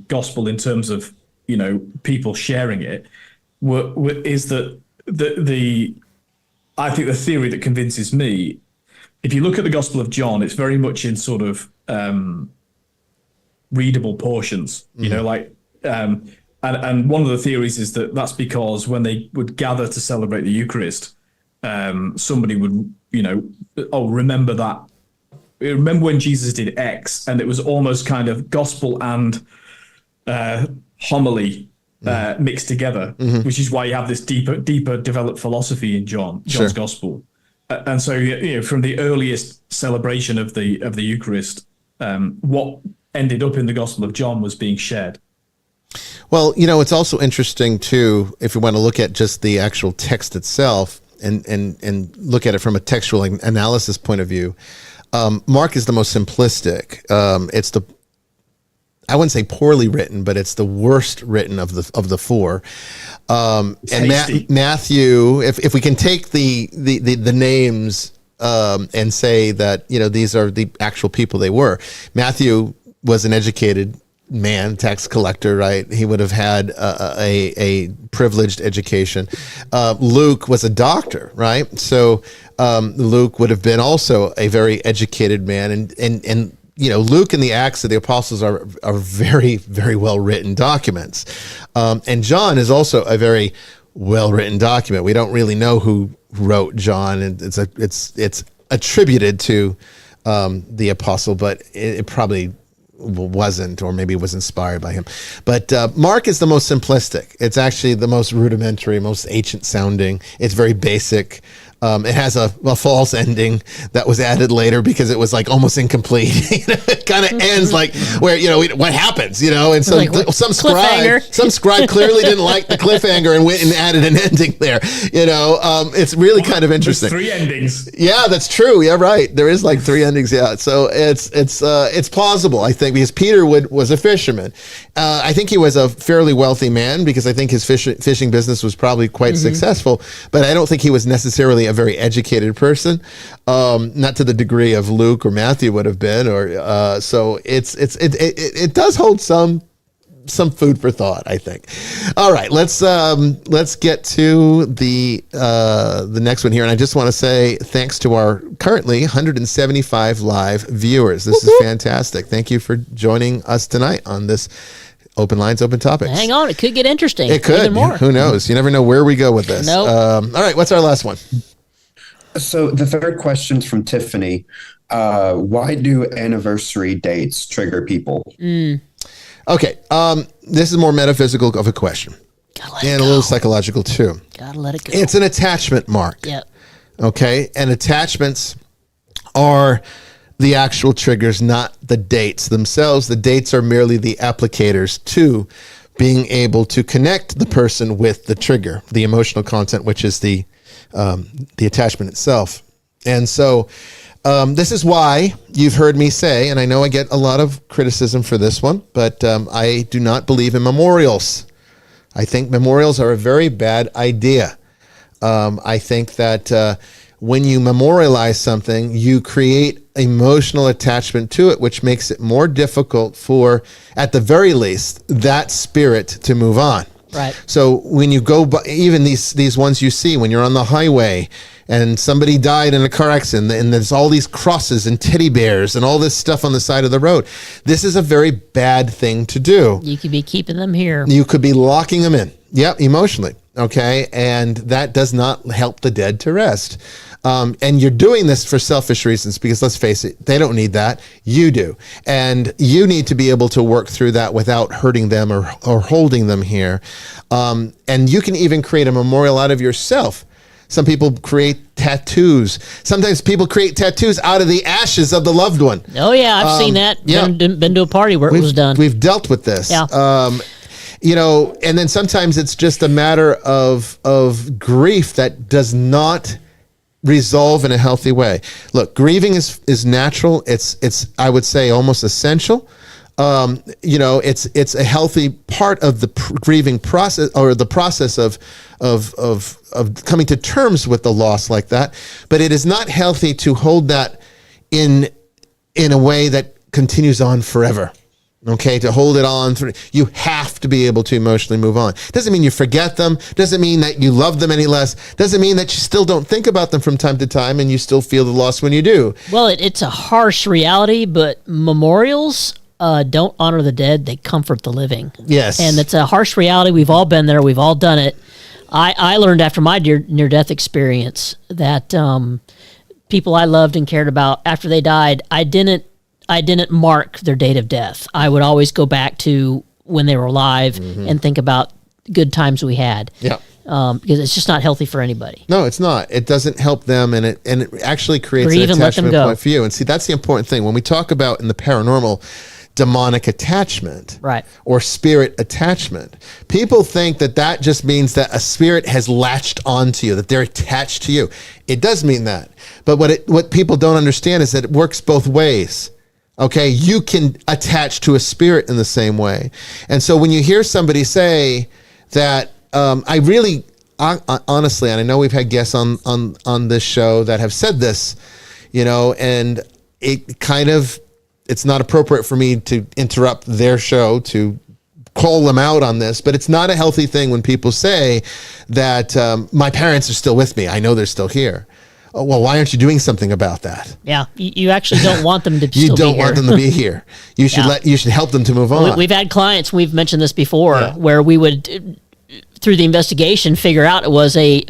gospel in terms of, you know, people sharing it is that I think the theory that convinces me, if you look at the Gospel of John, it's very much in sort of readable portions, you know, like, and one of the theories is that that's because when they would gather to celebrate the Eucharist, somebody would, you know, remember when Jesus did X, and it was almost kind of gospel and homily mixed together, which is why you have this deeper developed philosophy in John's Gospel. And so, you know, from the earliest celebration of the Eucharist, what ended up in the Gospel of John was being shared. Well, you know, it's also interesting too, if you want to look at just the actual text itself and look at it from a textual analysis point of view. Mark is the most simplistic. It's I wouldn't say poorly written, but it's the worst written of the four. And Matthew, if we can take the names and say that, you know, these are the actual people they were. Matthew was an educated man, tax collector, right? He would have had a privileged education. Luke was a doctor, right? So Luke would have been also a very educated man, and you know, Luke and the Acts of the Apostles are very, very well written documents, and John is also a very well written document. We don't really know who wrote John, and it's attributed to the apostle, but it probably wasn't, or maybe it was inspired by him. But Mark is the most simplistic. It's actually the most rudimentary, most ancient sounding. It's very basic. It has a false ending that was added later because it was like almost incomplete. It kind of ends like where, you know, what happens, you know, and so like, some scribe clearly didn't like the cliffhanger and went and added an ending there. You know, it's really kind of interesting. There's 3 endings. Yeah, that's true. Yeah, right. There is like 3 endings. Yeah, so it's plausible, I think, because Peter was a fisherman. I think he was a fairly wealthy man because I think his fishing business was probably quite successful, but I don't think he was necessarily a very educated person, not to the degree of Luke or Matthew would have been, or so it does hold some food for thought, I think. All right, let's get to the next one here, and I just want to say thanks to our currently 175 live viewers. This is fantastic. Thank you for joining us tonight on this Open Lines, Open Topics. Hang on, it could get interesting. It could. Even more. Who knows? You never know where we go with this. Nope. All right, what's our last one? So the third question's from Tiffany. Why do anniversary dates trigger people? Okay, this is more metaphysical of a question. And a little psychological too. Gotta let it go. It's an attachment mark. Yep. Okay, and attachments are the actual triggers, not the dates themselves. The dates are merely the applicators to being able to connect the person with the trigger, the emotional content, which is the attachment itself. And so This is why you've heard me say, and I know I get a lot of criticism for this one, but I do not believe in memorials. I think memorials are a very bad idea. I think that when you memorialize something, you create emotional attachment to it, which makes it more difficult for, at the very least, that spirit to move on. Right. So when you go, even these ones you see when you're on the highway and somebody died in a car accident and there's all these crosses and teddy bears and all this stuff on the side of the road, this is a very bad thing to do. You could be keeping them here. You could be locking them in. Yep, emotionally. Okay. And that does not help the dead to rest. And you're doing this for selfish reasons because let's face it, they don't need that. You do. And you need to be able to work through that without hurting them or holding them here. And you can even create a memorial out of yourself. Some people create tattoos. Sometimes people create tattoos out of the ashes of the loved one. Oh, yeah, I've seen that. Yeah. Been to a party where it was done. We've dealt with this. Yeah. You know, and then sometimes it's just a matter of grief that does not resolve in a healthy way. Look, grieving is natural. It's I would say almost essential. You know, it's a healthy part of the grieving process or the process of coming to terms with the loss like that. But it is not healthy to hold that in a way that continues on forever. Okay, to hold it on through, you have to be able to emotionally move on. Doesn't mean you forget them. Doesn't mean that you love them any less. Doesn't mean that you still don't think about them from time to time and you still feel the loss when you do. Well, it's a harsh reality, but memorials don't honor the dead. They comfort the living. Yes. And it's a harsh reality. We've all been there. We've all done it. I learned after my near-death experience that people I loved and cared about, after they died, I didn't mark their date of death. I would always go back to when they were alive and think about good times we had. Yeah. Because it's just not healthy for anybody. No, it's not. It doesn't help them, and it actually creates Grieve an and let them attachment go. point for you. And see, that's the important thing. When we talk about in the paranormal, demonic attachment Right. or spirit attachment, people think that just means that a spirit has latched onto you, that they're attached to you. It does mean that. But what people don't understand is that it works both ways. Okay, you can attach to a spirit in the same way. And so when you hear somebody say that, honestly, and I know we've had guests on this show that have said this, you know, and it's not appropriate for me to interrupt their show to call them out on this, but it's not a healthy thing when people say that my parents are still with me. I know they're still here. Oh, well, why aren't you doing something about that? Yeah, you actually don't want them to You still be don't here. want them to be here. You should you should help them to move on. We've had clients, we've mentioned this before, where we would, through the investigation, figure out it was a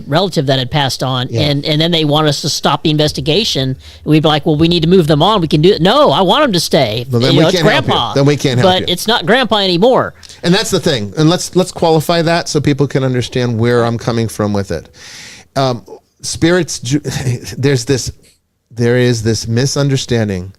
relative that had passed on, and then they want us to stop the investigation. And we'd be like, well, we need to move them on. We can do it. No, I want them to stay. Well, then You we know, can't it's help you. grandpa. Then we can't help But you. it's not grandpa anymore. And that's the thing. And let's qualify that so people can understand where I'm coming from with it. Spirits, there is this misunderstanding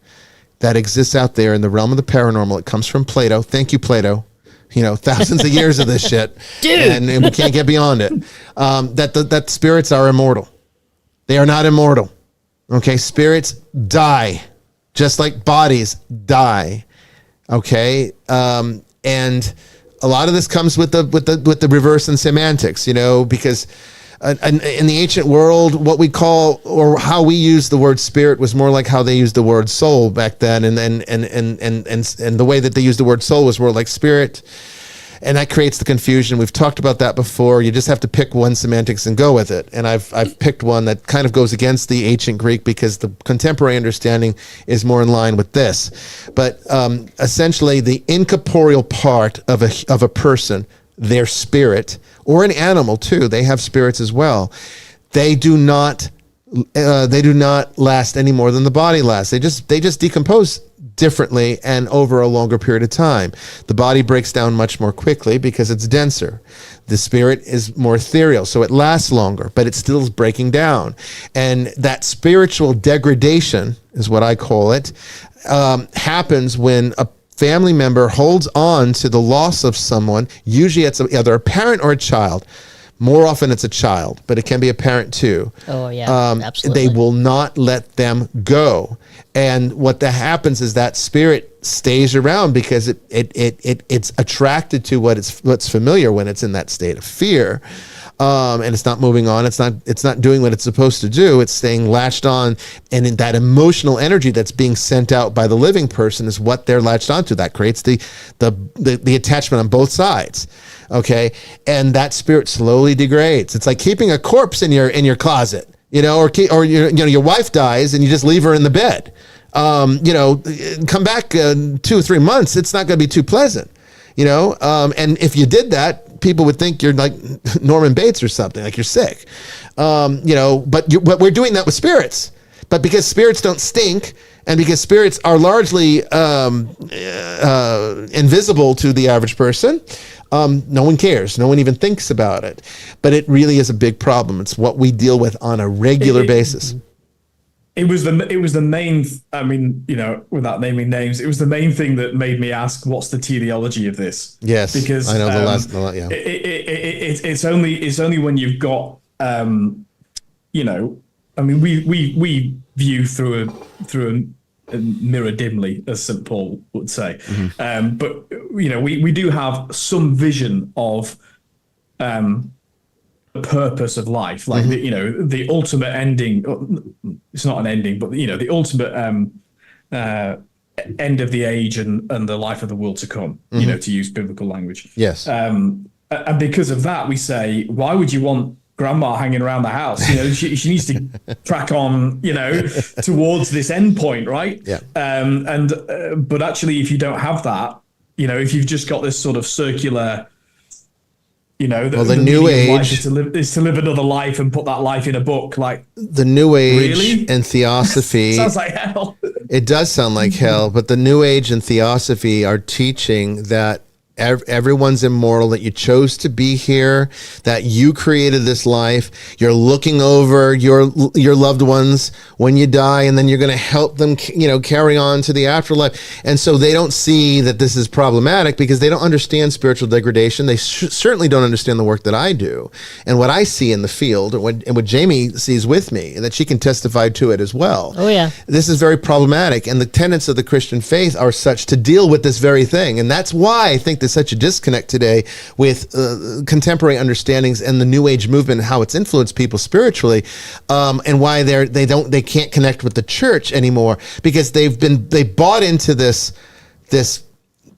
that exists out there in the realm of the paranormal. It comes from Plato. Thank you, Plato. You know, thousands of years of this shit. Dude. And we can't get beyond it. That spirits are immortal. They are not immortal. Okay, spirits die, just like bodies die. Okay, and a lot of this comes with the reverse in semantics. You know, because in the ancient world, what we call or how we use the word spirit was more like how they used the word soul back then, and the way that they used the word soul was more like spirit. And that creates the confusion. We've talked about that before. You just have to pick one semantics and go with it. And I've picked one that kind of goes against the ancient Greek because the contemporary understanding is more in line with this. But essentially, the incorporeal part of a person, their spirit, or an animal too, they have spirits as well. They do not last any more than the body lasts. They just decompose differently and over a longer period of time. The body breaks down much more quickly because it's denser. The spirit is more ethereal, so it lasts longer, but it still is breaking down. And that spiritual degradation is what I call it, happens when a family member holds on to the loss of someone. Usually it's either a parent or a child, More often it's a child, but it can be a parent too. Oh yeah, absolutely. They will not let them go. And what that happens is that spirit stays around because it's attracted to what's familiar when it's in that state of fear. And it's not moving on. It's not doing what it's supposed to do. It's staying latched on, and in that emotional energy that's being sent out by the living person is what they're latched onto. That creates the attachment on both sides. Okay, and that spirit slowly degrades. It's like keeping a corpse in your closet, or your wife dies and you just leave her in the bed. Come back 2 or 3 months. It's not going to be too pleasant, and if you did that, people would think you're like Norman Bates or something, like you're sick. But we're doing that with spirits. But because spirits don't stink, and because spirits are largely invisible to the average person, no one cares. No one even thinks about it. But it really is a big problem. It's what we deal with on a regular basis. It was the main. I mean, without naming names, it was the main thing that made me ask, "What's the teleology of this?" Yes, because I know yeah. It's only when you've got, I mean, we view through a mirror dimly, as St. Paul would say, but we do have some vision of purpose of life, like the ultimate ending. It's not an ending, but the ultimate end of the age and the life of the world to come, to use biblical language. Yes. And because of that, we say, why would you want grandma hanging around the house? She needs to track on, towards this end point, right? Yeah. But actually, if you don't have that, if you've just got this sort of circular, the New Age is to live another life and put that life in a book. Like the New Age really? And Theosophy sounds like hell. It does sound like hell, but the New Age and Theosophy are teaching that everyone's immortal, that you chose to be here, that you created this life. You're looking over your loved ones when you die, and then you're going to help them, carry on to the afterlife. And so they don't see that this is problematic because they don't understand spiritual degradation. They certainly don't understand the work that I do and what I see in the field, and what Jamie sees with me, and that she can testify to it as well. Oh yeah, this is very problematic, and the tenets of the Christian faith are such to deal with this very thing, and that's why I think such a disconnect today with contemporary understandings and the New Age movement and how it's influenced people spiritually, and why they can't connect with the church anymore because they bought into this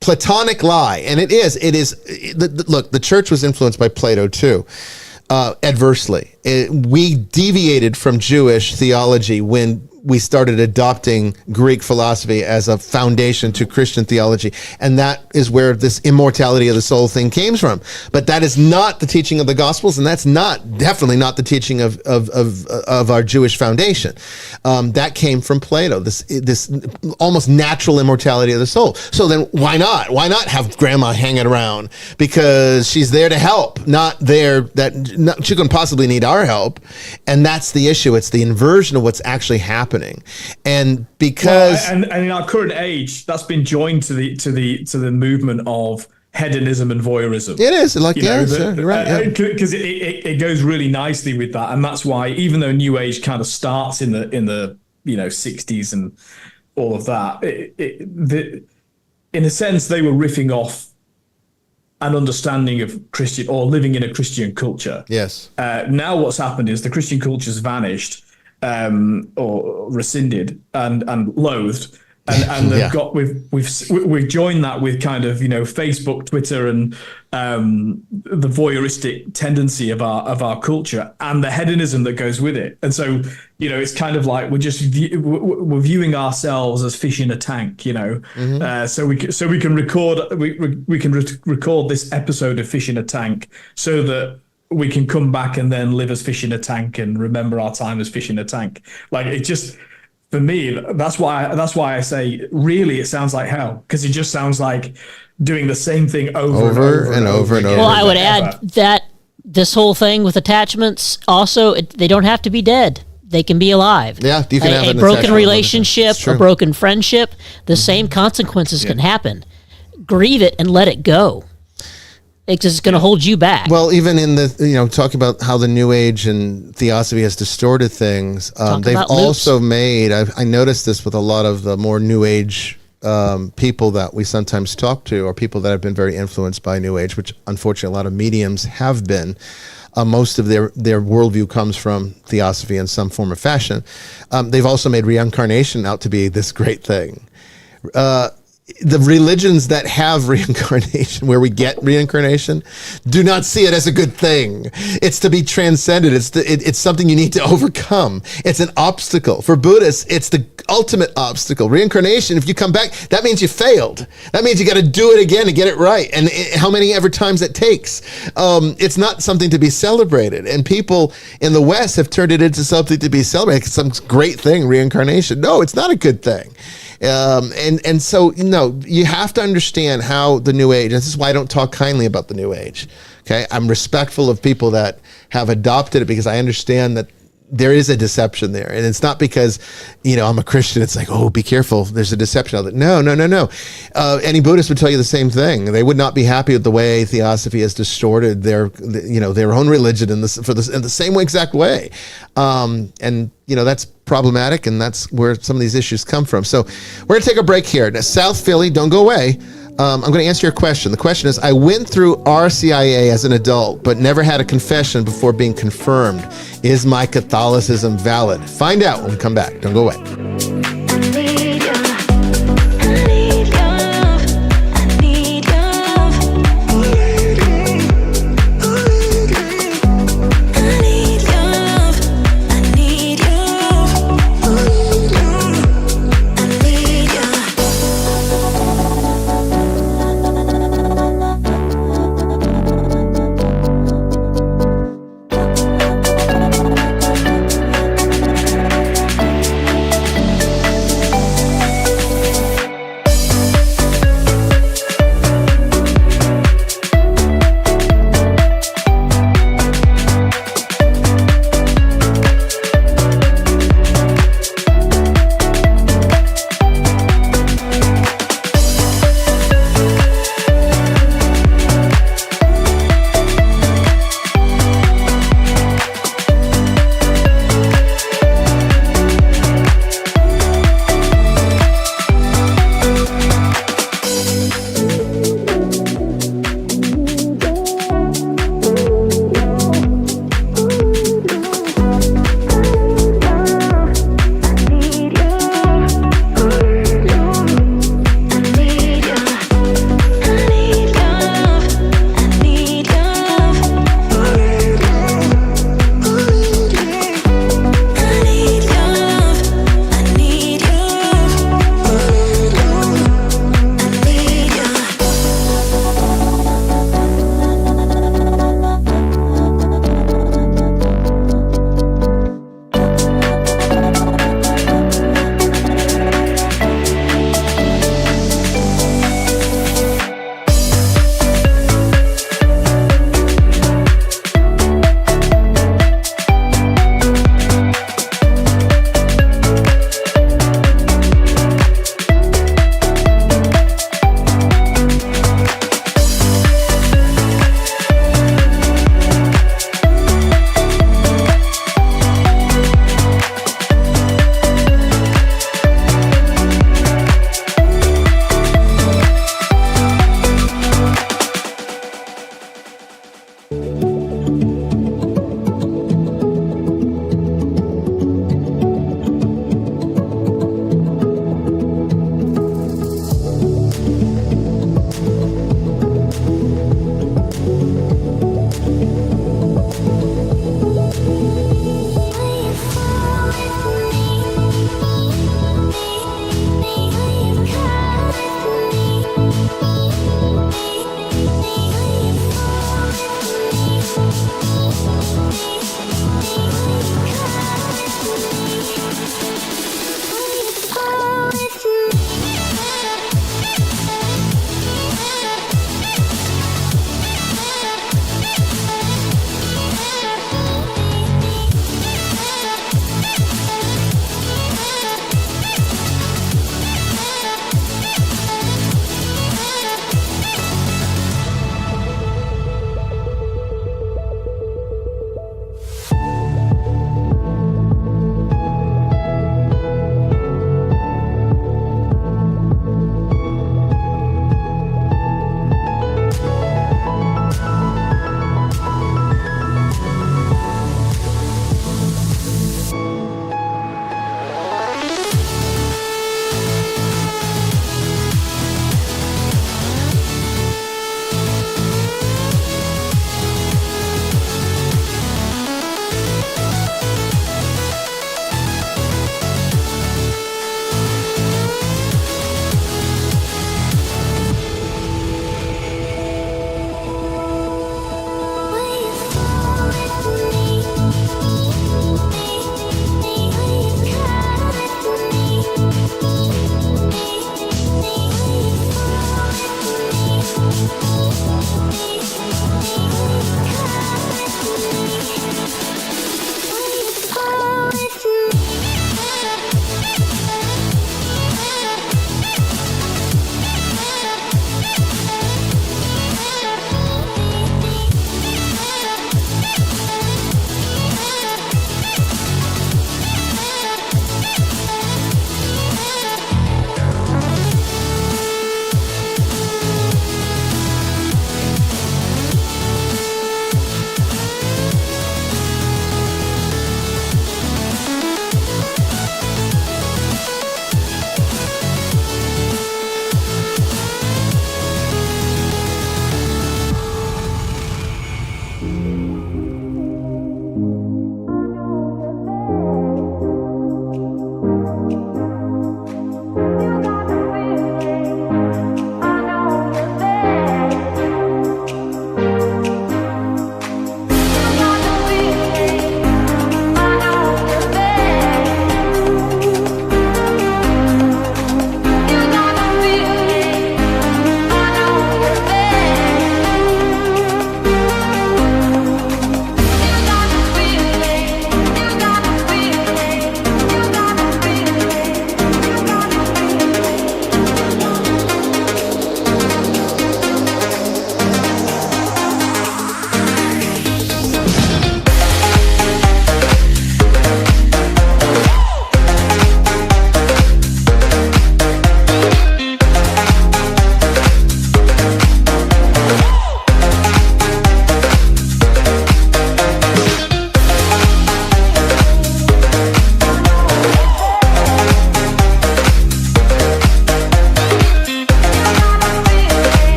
Platonic lie. And it is look, the church was influenced by Plato too, adversely. We deviated from Jewish theology when we started adopting Greek philosophy as a foundation to Christian theology. And that is where this immortality of the soul thing came from. But that is not the teaching of the Gospels, and that's definitely not the teaching of our Jewish foundation. That came from Plato, this almost natural immortality of the soul. So then why not? Why not have grandma hanging around? Because she's there to help, not there she couldn't possibly need our help. And that's the issue. It's the inversion of what's actually happening. And because and in our current age, that's been joined to the movement of hedonism and voyeurism. It is like you're right, because it goes really nicely with that, and that's why even though New Age kind of starts in the 60s and all of that, in a sense they were riffing off an understanding of Christian or living in a Christian culture. Yes. Now what's happened is the Christian culture's vanished. Or rescinded and loathed, and they've got we've joined that with kind of Facebook, Twitter, and the voyeuristic tendency of our culture and the hedonism that goes with it. And so it's kind of like we're viewing ourselves as fish in a tank. So we can record this episode of Fish in a Tank so that we can come back and then live as fish in a tank and remember our time as fish in a tank. Like it just, for me, that's why I say, really, it sounds like hell, because it just sounds like doing the same thing over and over again. Well, I would add that this whole thing with attachments also, they don't have to be dead. They can be alive. Yeah, you can have a broken relationship, a broken friendship. The same consequences can happen. Grieve it and let it go. It's going to hold you back. Well, even in the, talking about how the New Age and theosophy has distorted things, they've about also made, I noticed this with a lot of the more New Age people that we sometimes talk to, or people that have been very influenced by New Age, which unfortunately a lot of mediums have been. Most of their worldview comes from theosophy in some form or fashion. They've also made reincarnation out to be this great thing. The religions that have reincarnation, where we get reincarnation, do not see it as a good thing. It's to be transcended. It's something you need to overcome. It's an obstacle. For Buddhists, it's the ultimate obstacle. Reincarnation, if you come back, that means you failed. That means you got to do it again to get it right. And how many ever times it takes. It's not something to be celebrated. And people in the West have turned it into something to be celebrated. It's some great thing, reincarnation. No, it's not a good thing. And so, you have to understand how the New Age, and this is why I don't talk kindly about the New Age. Okay. I'm respectful of people that have adopted it, because I understand that there is a deception there. And it's not because, I'm a Christian. It's like, oh, be careful. There's a deception of it. No. Any Buddhist would tell you the same thing. They would not be happy with the way theosophy has distorted their own religion in the same exact way. And that's problematic, and that's where some of these issues come from. So we're going to take a break here. Now, South Philly, don't go away. I'm going to answer your question. The question is, I went through RCIA as an adult, but never had a confession before being confirmed. Is my Catholicism valid? Find out when we come back. Don't go away.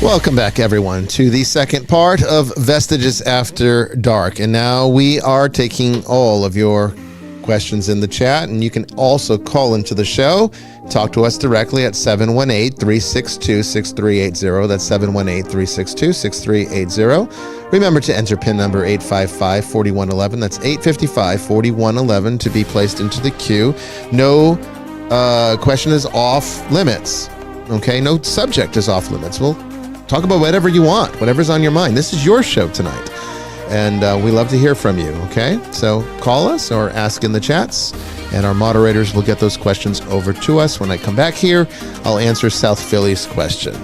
Welcome back, everyone, to the second part of Vestiges After Dark. And now we are taking all of your questions in the chat, and you can also call into the show. Talk to us directly at 718-362-6380. That's 718-362-6380. Remember to enter PIN number 855-4111. That's 855-4111 to be placed into the queue. No question is off limits. Okay, no subject is off limits. We'll talk about whatever you want, whatever's on your mind. This is your show tonight, and we love to hear from you, okay? So call us or ask in the chats, and our moderators will get those questions over to us. When I come back here, I'll answer South Philly's question.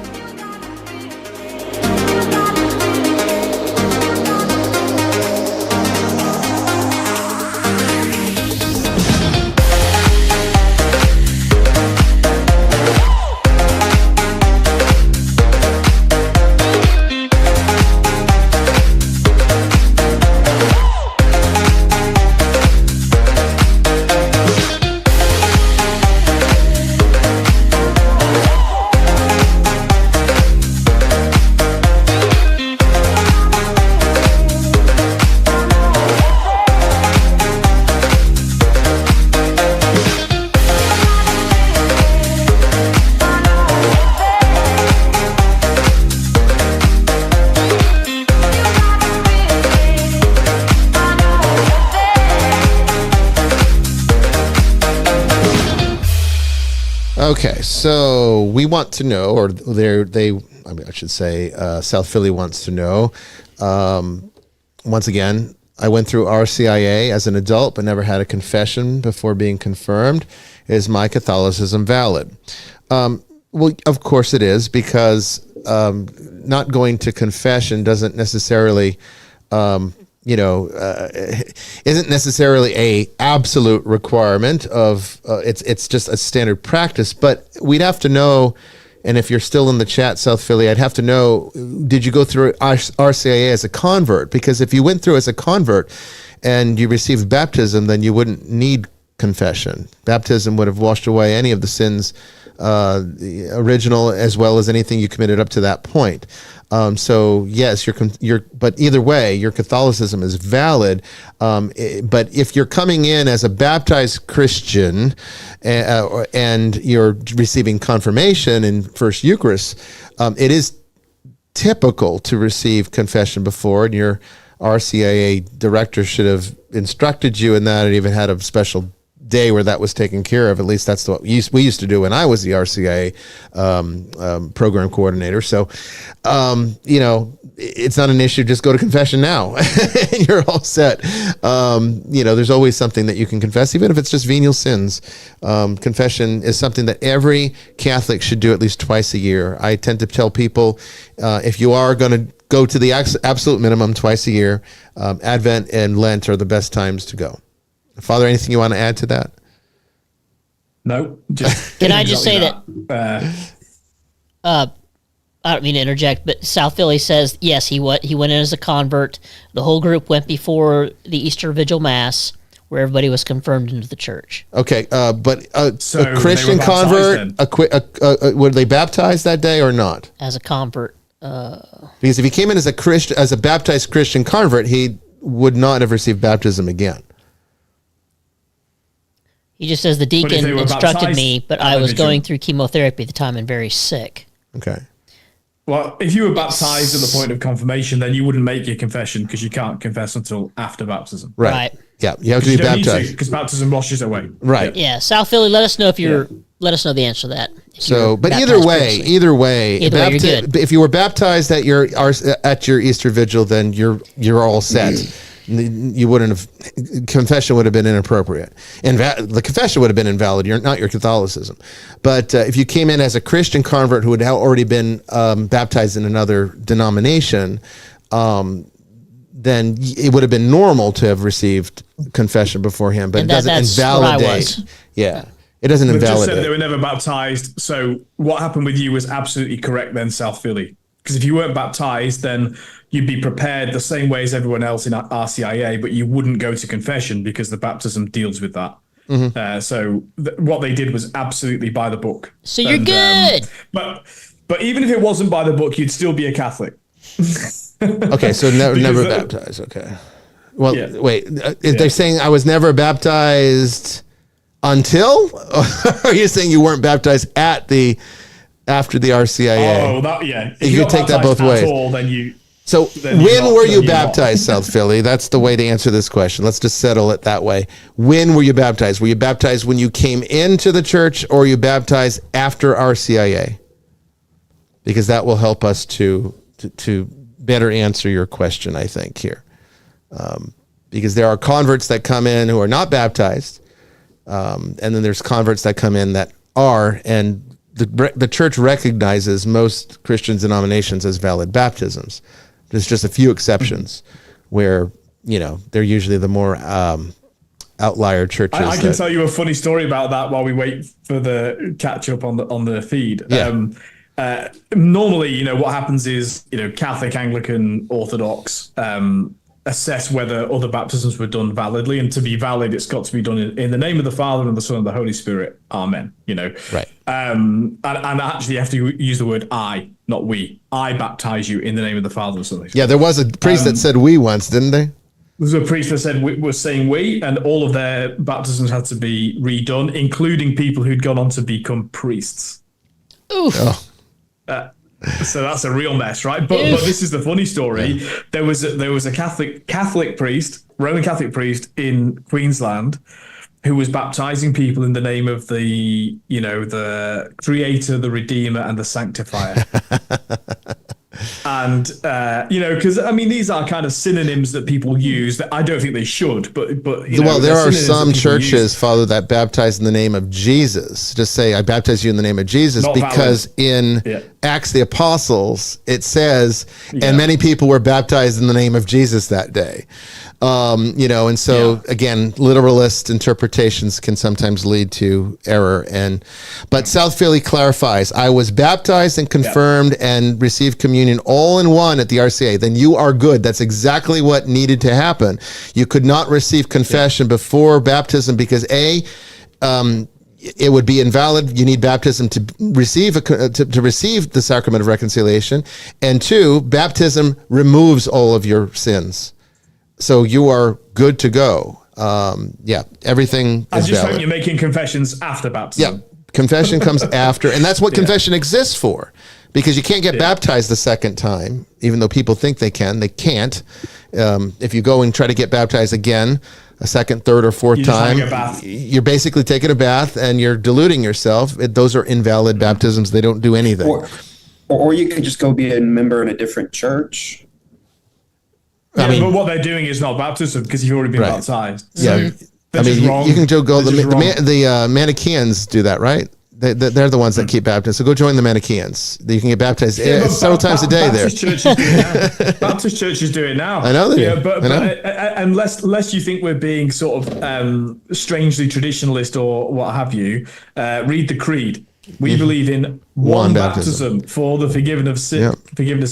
Okay, so we want to know, or I should say, South Philly wants to know. Once again, I went through RCIA as an adult, but never had a confession before being confirmed. Is my Catholicism valid? Well, of course it is, because not going to confession doesn't necessarily isn't necessarily a absolute requirement of it's just a standard practice. But we'd have to know, and if you're still in the chat, South Philly, I'd have to know, did you go through RCIA as a convert? Because if you went through as a convert and you received baptism, then you wouldn't need confession. Baptism would have washed away any of the sins, the original as well as anything you committed up to that point. So yes, but either way, your Catholicism is valid. But if you're coming in as a baptized Christian and you're receiving confirmation in First Eucharist, it is typical to receive confession before, and your RCIA director should have instructed you in that, and even had a special day where that was taken care of. At least that's what we used to do when I was the RCIA program coordinator. So, it's not an issue. Just go to confession now and you're all set. There's always something that you can confess, even if it's just venial sins. Confession is something that every Catholic should do at least twice a year. I tend to tell people, if you are going to go to the absolute minimum twice a year, Advent and Lent are the best times to go. Father, anything you want to add to that? No. Just Can I just say that? I don't mean to interject, but South Philly says yes. He went in as a convert. The whole group went before the Easter Vigil Mass, where everybody was confirmed into the church. Okay, but So a Christian they were baptized convert, were they baptized that day or not? As a convert, Because if he came in as a baptized Christian convert, he would not have received baptism again. he just says the if they deacon were instructed baptized me, but at I the was vigil. going through chemotherapy at the time and very sick. Okay. Well, if you were baptized at the point of confirmation, then you wouldn't make your confession, because you can't confess until after baptism. Right. Yeah, you have to be baptized. Because baptism washes it away. Right. Yeah, South Philly, let us know if you're. Let us know the answer to that. So, but either way, you're good. if you were baptized at your Easter Vigil, then you're all set. You wouldn't have, confession would have been inappropriate. The confession would have been invalid. You're not your Catholicism. But if you came in as a Christian convert who had already been baptized in another denomination, then it would have been normal to have received confession beforehand. But And it doesn't that's invalidate. what I was. Yeah. It doesn't They've just invalidate. said they were never baptized. So what happened with you was absolutely correct then, South Philly. Because if you weren't baptized, then you'd be prepared the same way as everyone else in RCIA, but you wouldn't go to confession because the baptism deals with that. So what they did was absolutely by the book. So you're good. But But even if it wasn't by the book, you'd still be a Catholic. Okay, so never baptized. Okay. Well, Yeah. wait. If they're saying I was never baptized until, or are you saying you weren't baptized after the RCIA? Oh, that yeah. If You you're could take that baptized both ways. at all, then you. So Then you're when not- were then you you're not. baptized, South Philly? That's the way to answer this question. Let's just settle it that way. When were you baptized? Were you baptized when you came into the church, or were you baptized after RCIA? Because that will help us to better answer your question, I think, here. Because there are converts that come in who are not baptized, and then there's converts that come in that are, and the church recognizes most Christian denominations as valid baptisms. There's just a few exceptions where, they're usually the more outlier churches. I can tell you a funny story about that while we wait for the catch up on the feed. Yeah. Normally, what happens is, Catholic, Anglican, Orthodox assess whether other baptisms were done validly, and to be valid, it's got to be done in the name of the Father and the Son and the Holy Spirit. Amen. Right. And actually, you have to use the word I, not we. I baptize you in the name of the Father and the Son. And the Holy Spirit. Yeah, there was a priest that said we once, didn't they? There was a priest that said was saying we, and all of their baptisms had to be redone, including people who'd gone on to become priests. Oof. Oh. So that's a real mess, right? But this is the funny story. Yeah. There was a Catholic priest, Roman Catholic priest in Queensland, who was baptizing people in the name of the Creator, the Redeemer, and the Sanctifier. And because these are kind of synonyms that people use that I don't think they should, but there are some churches, Father, that baptize in the name of Jesus. Just say, I baptize you in the name of Jesus. Not because valid. In Acts the Apostles, it says, and many people were baptized in the name of Jesus that day. And so again, literalist interpretations can sometimes lead to error. But South Philly clarifies, I was baptized and confirmed and received communion all in one at the RCA. Then you are good. That's exactly what needed to happen. You could not receive confession before baptism because it would be invalid. You need baptism to receive to receive the sacrament of reconciliation, and 2, baptism removes all of your sins. So you are good to go. Everything I is just valid. hope you're making confessions after baptism. Yeah, confession comes after, and that's what confession exists for. Because you can't get baptized the second time, even though people think they can. They can't. If you go and try to get baptized again, a second, third, or fourth time, you're basically taking a bath and you're diluting yourself. Those are invalid baptisms. They don't do anything. Or you could just go be a member in a different church. But what they're doing is not baptism because you've already been baptized. So you can go. The Manichaeans do that, right? They're the ones that keep baptized. So go join the Manichaeans. You can get baptized several times a day there. Baptist churches do it now. I know they do. But unless you think we're being sort of strangely traditionalist or what have you, read the creed. We believe in one baptism for the forgiveness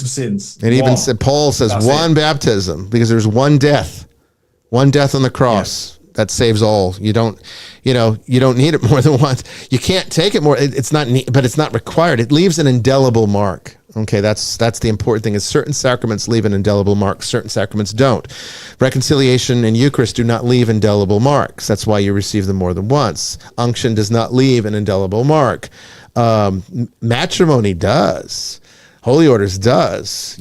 of sins. And even Paul says one baptism because there's one death on the cross that saves all. You don't need it more than once. You can't take it more. It's not, but it's not required. It leaves an indelible mark. Okay, that's the important thing. Is certain sacraments leave an indelible mark. Certain sacraments don't. Reconciliation and Eucharist do not leave indelible marks. That's why you receive them more than once. Unction does not leave an indelible mark. Matrimony does. Holy Orders does.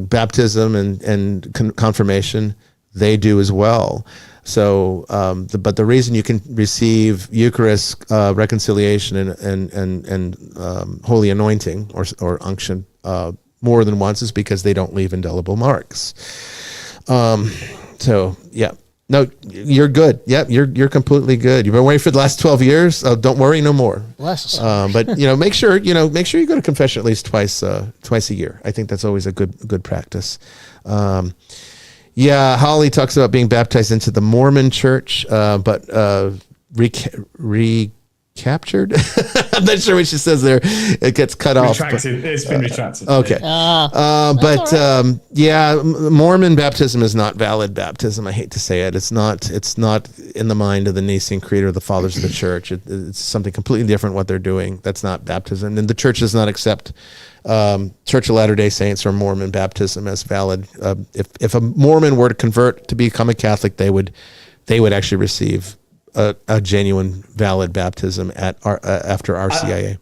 Baptism and confirmation, they do as well. So, but the reason you can receive Eucharist, reconciliation, and holy anointing or unction more than once is because they don't leave indelible marks. No, you're good. Yep, you're completely good. You've been waiting for the last 12 years. Don't worry, no more. But make sure you go to confession at least twice a year. I think that's always a good practice. Holly talks about being baptized into the Mormon church, but captured. I'm not sure what she says there. It gets cut off. Retracted. It's been retracted. Okay. Yeah, Mormon baptism is not valid baptism. I hate to say it. It's not in the mind of the Nicene Creed or the Fathers of the Church. It's something completely different what they're doing. That's not baptism. And the church does not accept Church of Latter-day Saints or Mormon baptism as valid. If a Mormon were to convert to become a Catholic, they would actually receive a genuine, valid baptism after RCIA.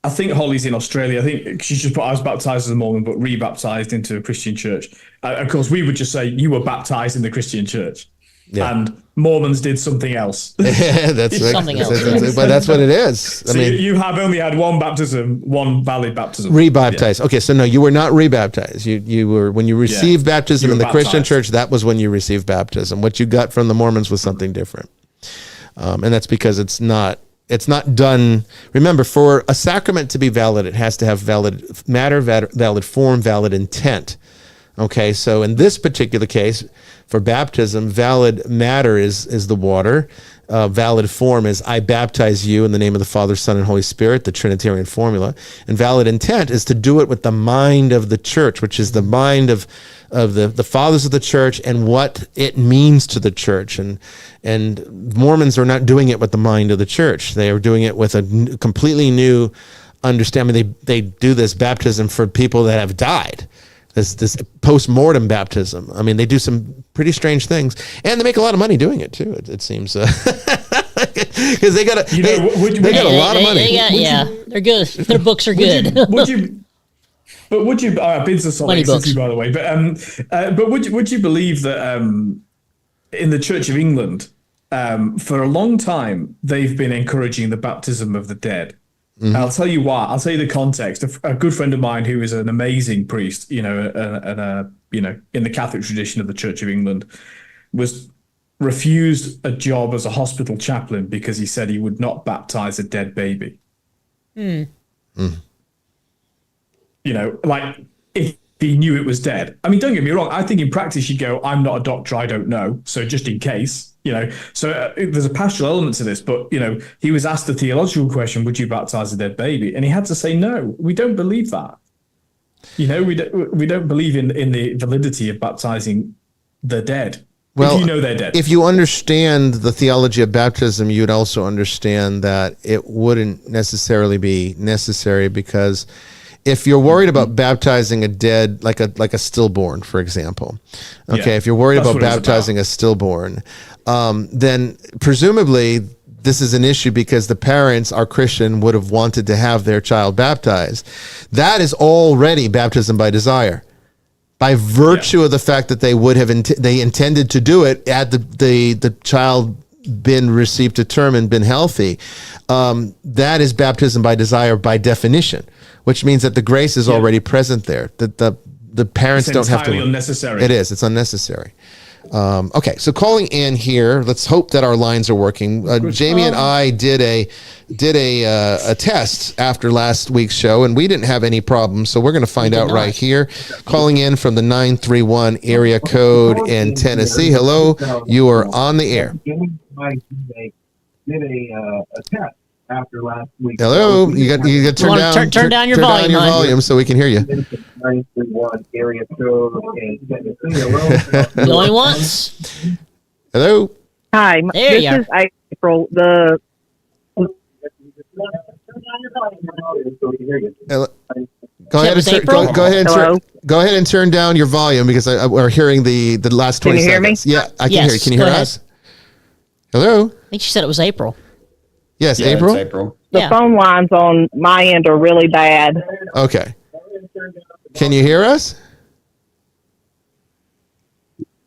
I think Holly's in Australia. I think she's just put, I was baptized as a Mormon, but rebaptized into a Christian church. Of course, we would just say you were baptized in the Christian church. Yeah. And Mormons did something else. That's right. Something else. But that's what it is. I mean, you have only had one baptism, one valid baptism. Rebaptized. Yeah. Okay, so no, you were not rebaptized. You were, when you received baptism in the baptized. Christian church, that was when you received baptism. What you got from the Mormons was something different. And that's because it's not done. Remember, for a sacrament to be valid, it has to have valid matter, valid form, valid intent. Okay, so in this particular case, for baptism, valid matter is the water. Valid form is I baptize you in the name of the Father, Son, and Holy Spirit, the Trinitarian formula. And valid intent is to do it with the mind of the church, which is the mind of the fathers of the church and what it means to the church. And Mormons are not doing it with the mind of the church. They are doing it with a completely new understanding. They do this baptism for people that have died. This post-mortem baptism. I mean, they do some pretty strange things, and they make a lot of money doing it too. It seems because they got a lot of money. They're good. Their books are good. Would you? I've been to Salt Lake City, by the way. But would you believe that in the Church of England, for a long time, they've been encouraging the baptism of the dead. Mm-hmm. I'll tell you why. I'll tell you the context. A good friend of mine who is an amazing priest, in the Catholic tradition of the Church of England, was refused a job as a hospital chaplain because he said he would not baptize a dead baby. Mm. Mm. Like if he knew it was dead. I mean, don't get me wrong. I think in practice you go, I'm not a doctor, I don't know. So just in case. So there's a pastoral element to this, but, he was asked the theological question, would you baptize a dead baby? And he had to say, no, we don't believe that. We don't believe in the validity of baptizing the dead. Well, if they're dead. If you understand the theology of baptism, you'd also understand that it wouldn't necessarily be necessary, because if you're worried about baptizing a dead, like a stillborn, for example, if you're worried about baptizing a stillborn, then presumably this is an issue because the parents are Christian, would have wanted to have their child baptized. That is already baptism by desire, by virtue of the fact that they would have they intended to do it had the child been received to term and been healthy. That is baptism by desire by definition, which means that the grace is already present there. That the parents don't have to. It's entirely unnecessary. It is. It's unnecessary. Okay, so calling in here. Let's hope that our lines are working. Jamie and I did a test after last week's show, and we didn't have any problems. So we're going to find out right here. Calling in from the 931 area code in Tennessee. Hello, you are on the air. Did a test after last week. Hello, you got to turn down your volume so we can hear you. 931 area code in Tennessee. Going once. Hello. Hi, this is April. Go ahead and turn down your volume because we're hearing the last 20 seconds. Can you hear me? Yeah, I can hear you. Can you hear us? Hello? I think she said it was April. Yes, April? It's April. The phone lines on my end are really bad. Okay. Can you hear us?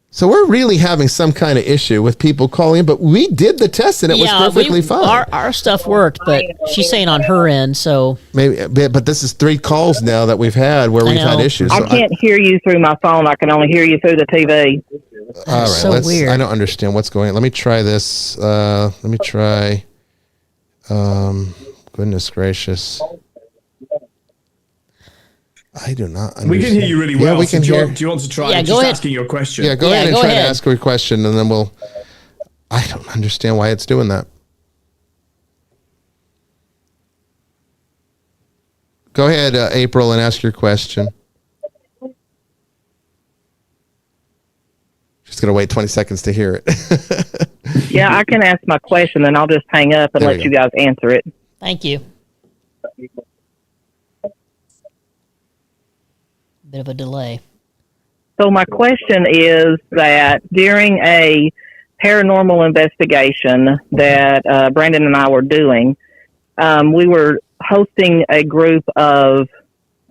So we're really having some kind of issue with people calling in, but we did the test and it was perfectly fine. Our stuff worked, but she's saying on her end, so maybe. But this is 3 calls now that we've had where we've had issues. I can't hear you through my phone. I can only hear you through the TV. All right, so weird. I don't understand what's going on. Let me try this. Let me try. Goodness gracious. I do not understand. We can hear you really well. Yeah, we can hear. Do you want to try asking your question? Yeah, go ahead and try to ask your question, and then I don't understand why it's doing that. Go ahead, April, and ask your question. Just going to wait 20 seconds to hear it. Yeah, I can ask my question, then I'll just hang up and There we let go. you guys answer it. Thank you. Bit of a delay. So my question is that during a paranormal investigation that Brandon and I were doing, we were hosting a group of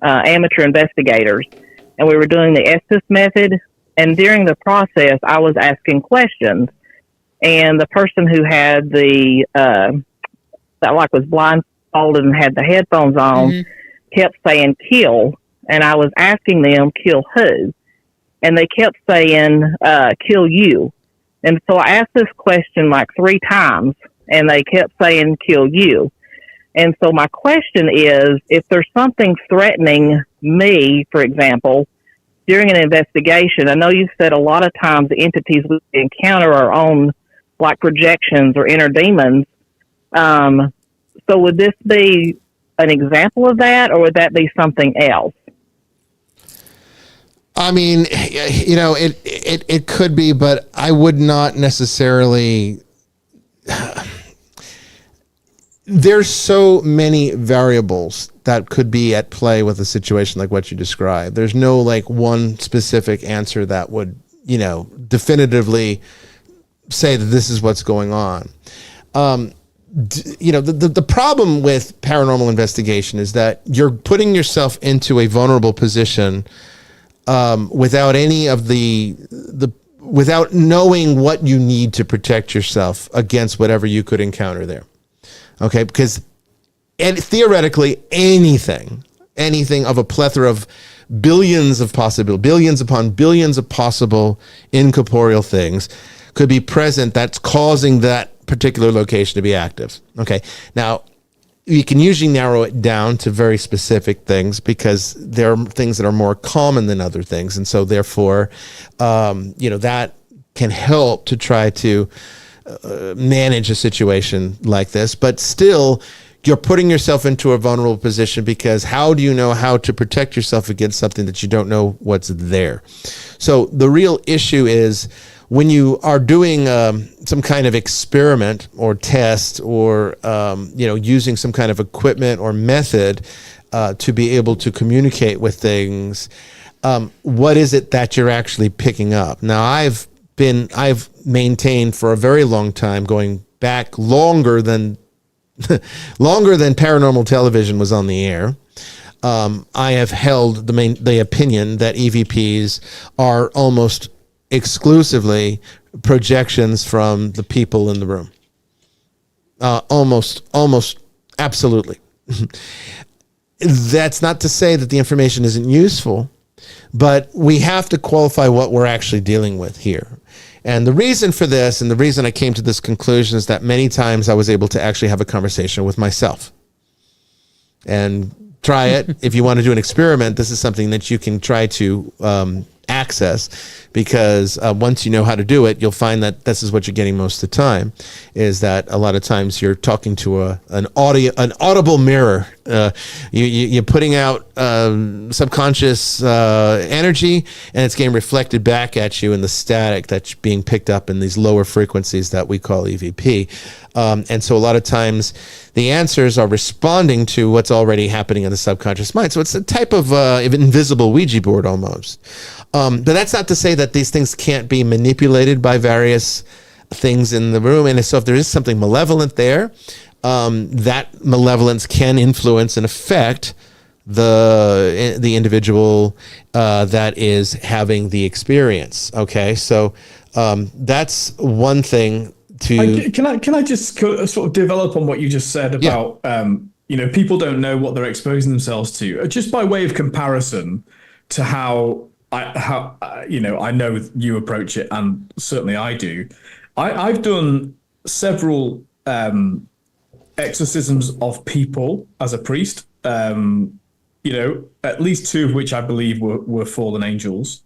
amateur investigators, and we were doing the Estes method. And during the process, I was asking questions, and the person who had that was blindfolded and had the headphones on kept saying "kill," and I was asking them "kill who," and they kept saying "kill you." And so I asked this question like 3 times, and they kept saying "kill you." And so my question is, if there's something threatening me, for example, during an investigation, I know you said a lot of times the entities we encounter are on like projections or inner demons. So would this be an example of that, or would that be something else? I mean, you know, it could be, but I would not necessarily. There's so many variables that could be at play with a situation like what you described. There's no like one specific answer that would, you know, definitively say that this is what's going on. You know, the problem with paranormal investigation is that you're putting yourself into a vulnerable position without any of without knowing what you need to protect yourself against whatever you could encounter there. Okay, because theoretically anything of a plethora of billions upon billions of possible incorporeal things could be present that's causing that particular location to be active. Okay, now you can usually narrow it down to very specific things because there are things that are more common than other things, and so therefore, you know, that can help to try to manage a situation like this. But still, you're putting yourself into a vulnerable position because how do you know how to protect yourself against something that you don't know what's there? So the real issue is when you are doing some kind of experiment or test or you know, using some kind of equipment or method to be able to communicate with things, what is it that you're actually picking up? Now, I've maintained for a very long time, going back longer than paranormal television was on the air. I have held the opinion that EVPs are almost exclusively projections from the people in the room. Almost absolutely. That's not to say that the information isn't useful, but we have to qualify what we're actually dealing with here. And the reason for this, and the reason I came to this conclusion, is that many times I was able to actually have a conversation with myself. And try it. If you want to do an experiment, this is something that you can try to access, because once you know how to do it, you'll find that this is what you're getting most of the time, is that a lot of times you're talking to an audible mirror. You're putting out subconscious energy, and it's getting reflected back at you in the static that's being picked up in these lower frequencies that we call EVP. And so a lot of times the answers are responding to what's already happening in the subconscious mind. So it's a type of invisible Ouija board almost. But that's not to say that these things can't be manipulated by various things in the room. And so if there is something malevolent there, that malevolence can influence and affect the individual that is having the experience. Okay, so that's one thing. Can I just sort of develop on what you just said about you know, people don't know what they're exposing themselves to, just by way of comparison to how you know, I know you approach it, and certainly I do. I've done several exorcisms of people as a priest. You know, at least 2 of which I believe were fallen angels.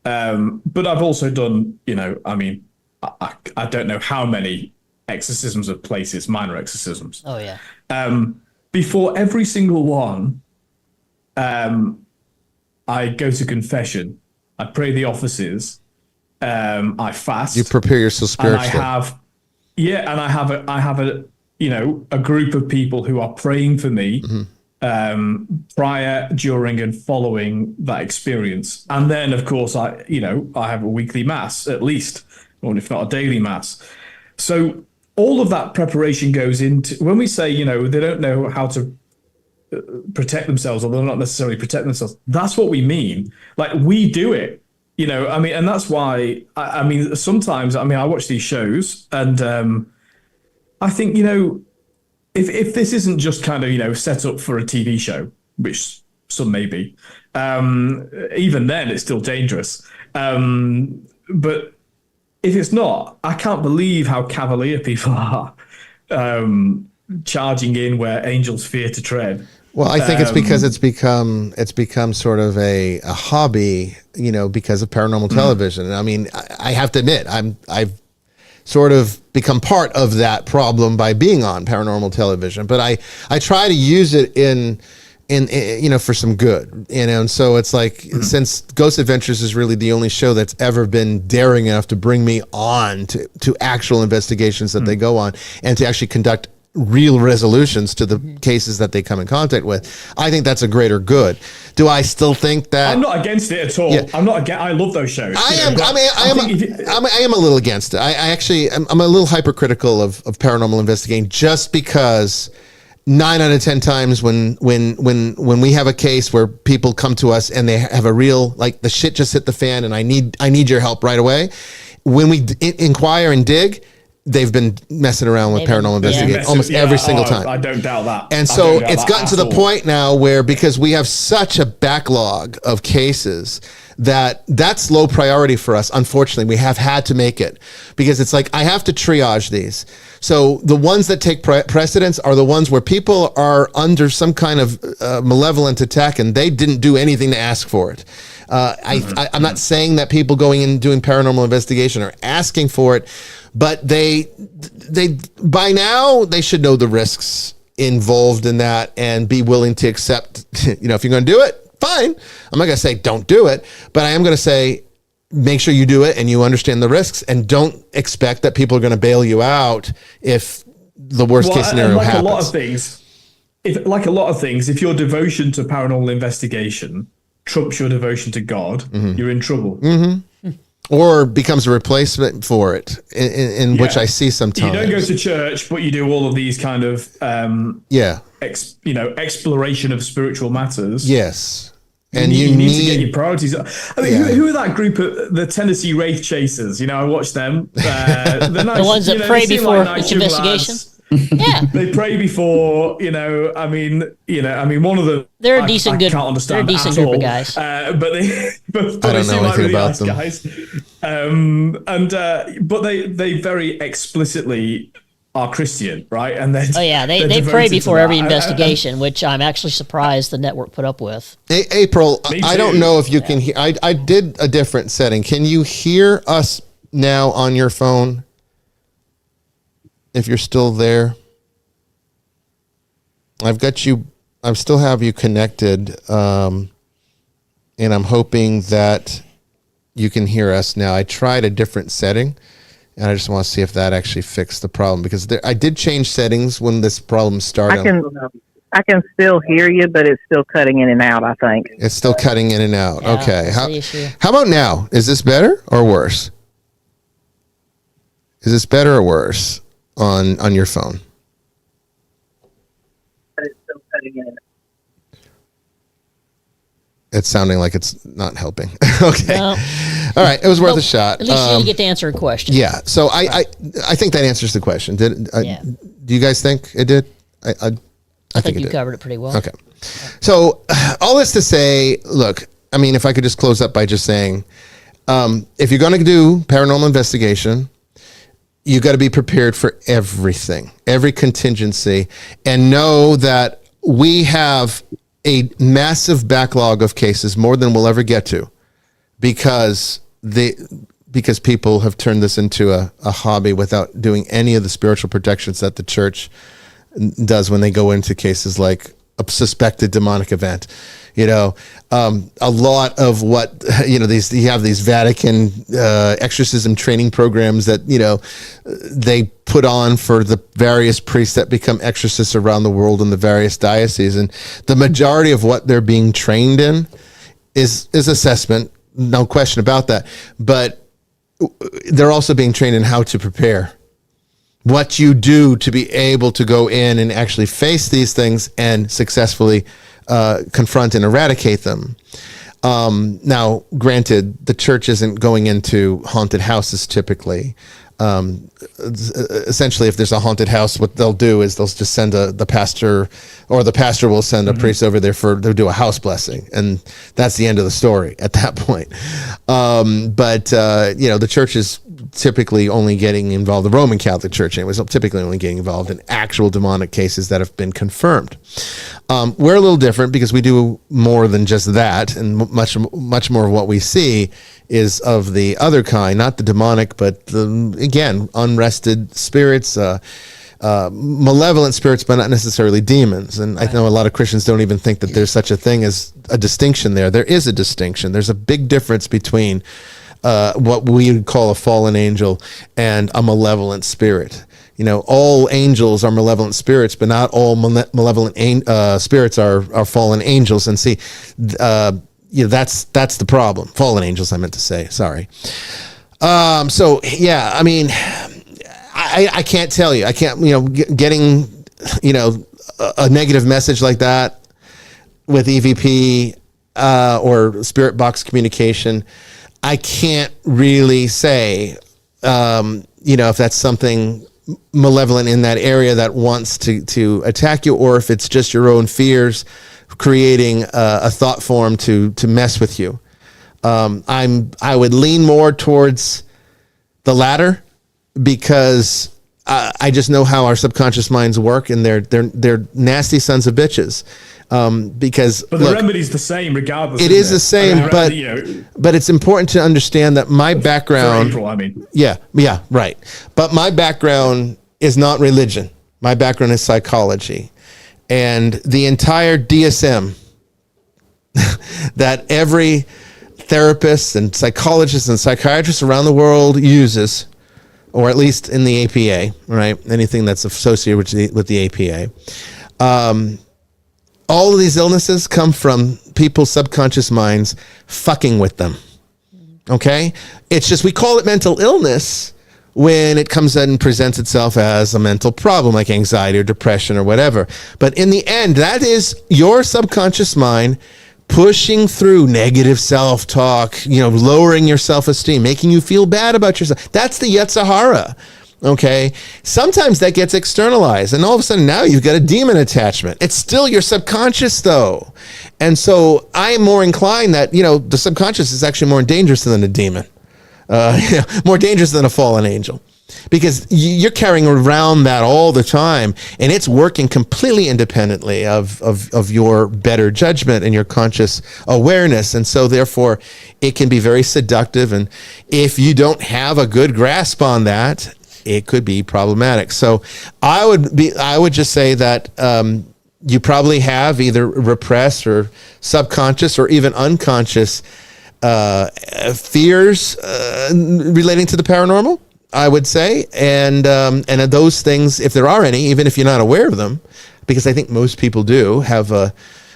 But I've also done, you know, I mean, I don't know how many exorcisms of places, minor exorcisms. Oh, yeah. Before every single one, I go to confession. I pray the offices. I fast. You prepare yourself and spiritually. I have a a group of people who are praying for me prior, during, and following that experience. And then, of course, I have a weekly mass at least, or if not a daily mass. So all of that preparation goes into when we say they don't know how to protect themselves, or they're not necessarily protect themselves. That's what we mean. Like, we do it. And that's why sometimes I watch these shows and I think if this isn't just kind of set up for a TV show, which some may be, even then it's still dangerous. But if it's not, I can't believe how cavalier people are, charging in where angels fear to tread. Well, I think it's because it's become sort of a hobby, because of paranormal television. And I mean, I have to admit, I've sort of become part of that problem by being on paranormal television. But I try to use it in for some good, and so it's like, since Ghost Adventures is really the only show that's ever been daring enough to bring me on to actual investigations that they go on, and to actually conduct real resolutions to the cases that they come in contact with. I think that's a greater good. Do I still think that? I'm not against it at all. Yeah. I'm not against. I love those shows. I am a little against it. I'm a little hypercritical of paranormal investigating, just because 9 out of 10 times when we have a case where people come to us and they have a real, like, the shit just hit the fan and I need your help right away. When we inquire and dig, they've been messing around with paranormal investigation almost every single time. I don't doubt that. And so it's gotten to the point now where, because we have such a backlog of cases, that's low priority for us. Unfortunately, we have had to make it, because it's like, I have to triage these. So the ones that take precedence are the ones where people are under some kind of malevolent attack and they didn't do anything to ask for it. I'm not saying that people going in and doing paranormal investigation are asking for it, but they by now they should know the risks involved in that and be willing to accept. If you're going to do it, fine. I'm not going to say don't do it, but I am going to say, make sure you do it and you understand the risks, and don't expect that people are going to bail you out if the worst case scenario happens. A lot of things, if your devotion to paranormal investigation trumps your devotion to God, you're in trouble. Mm-hmm. Or becomes a replacement for it, in which I see sometimes. You don't go to church, but you do all of these kind of exploration of spiritual matters. Yes. And you need to get your priorities. I mean, who are that group of the Tennessee Wraith Chasers? I watch them. They're nice, the ones that pray before each investigation. Yeah, they pray before. One of them. They're a decent, I can't understand. They're a decent group of guys. But I don't know anything about them. Guys. But they very explicitly are Christian, right? And then they pray before every investigation, which I'm actually surprised the network put up with. Hey, April, I don't know if you can hear. I did a different setting. Can you hear us now on your phone? If you're still there, I've got you. I still have you connected, and I'm hoping that you can hear us now. I tried a different setting, and I just want to see if that actually fixed the problem, because I did change settings when this problem started. I can still hear you, but it's still cutting in and out, I think. It's still cutting in and out. Yeah, okay. How about now? Is this better or worse? Is this better or worse on your phone? But it's still cutting in and out. It's sounding like it's not helping. Okay. No. All right. It was worth a shot. At least you get to answer a question. Yeah. So I think that answers the question. Do you guys think it did? I think you covered it pretty well. Okay. So all this to say, look, I mean, if I could just close up by just saying, if you're going to do paranormal investigation, you got to be prepared for everything, every contingency, and know that we have a massive backlog of cases, more than we'll ever get to, because people have turned this into a hobby without doing any of the spiritual protections that the church does when they go into cases like a suspected demonic event. A lot of what, you have these Vatican exorcism training programs that, they put on for the various priests that become exorcists around the world in the various dioceses. And the majority of what they're being trained in is assessment, no question about that. But they're also being trained in how to prepare, what you do to be able to go in and actually face these things and successfully confront and eradicate them. Now, granted, the church isn't going into haunted houses typically. Essentially, if there's a haunted house, what they'll do is they'll just send the pastor, or the pastor will send a priest over there they'll do a house blessing, and that's the end of the story at that point. But the church is typically only getting involved, the Roman Catholic Church anyways, typically only getting involved in actual demonic cases that have been confirmed. We're a little different because we do more than just that, and much more of what we see is of the other kind, not the demonic, but again, unrested spirits, malevolent spirits, but not necessarily demons. And I know a lot of Christians don't even think that there's such a thing as a distinction there. There is a distinction. There's a big difference between what we would call a fallen angel and a malevolent spirit. All angels are malevolent spirits, but not all malevolent spirits are fallen angels. And see, that's the problem. Fallen angels, I meant to say. Sorry. So yeah, I mean, I can't tell you. I can't. Getting a negative message like that with EVP or spirit box communication, I can't really say, if that's something malevolent in that area that wants to attack you, or if it's just your own fears creating a thought form to mess with you. I would lean more towards the latter, because I just know how our subconscious minds work, and they're nasty sons of bitches. But the remedy's the same regardless. It is the same, but it's important to understand that my background. For April, Yeah, right. But my background is not religion. My background is psychology, and the entire DSM that every therapist and psychologist and psychiatrist around the world uses, or at least in the APA, right? Anything that's associated with the APA. All of these illnesses come from people's subconscious minds fucking with them. Okay? It's just, we call it mental illness when it comes in and presents itself as a mental problem like anxiety or depression or whatever. But in the end, that is your subconscious mind pushing through negative self-talk, lowering your self-esteem, making you feel bad about yourself. That's the Yetzer Hara. Okay. Sometimes that gets externalized, and all of a sudden now you've got a demon attachment. It's still your subconscious though. And so I am more inclined that, the subconscious is actually more dangerous than a demon, more dangerous than a fallen angel, because you're carrying around that all the time, and it's working completely independently of your better judgment and your conscious awareness. And so therefore it can be very seductive. And if you don't have a good grasp on that, it could be problematic. So I would just say that you probably have either repressed or subconscious or even unconscious fears relating to the paranormal, I would say. And those things, if there are any, even if you're not aware of them, because I think most people do have a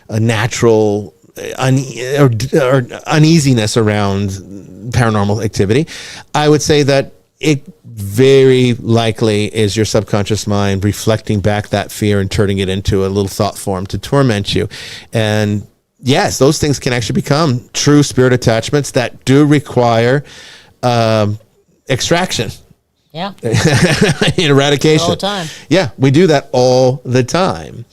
natural uneasiness around paranormal activity, I would say that it very likely is your subconscious mind reflecting back that fear and turning it into a little thought form to torment you. And yes, those things can actually become true spirit attachments that do require extraction. Yeah. Eradication. All the time. Yeah, we do that all the time.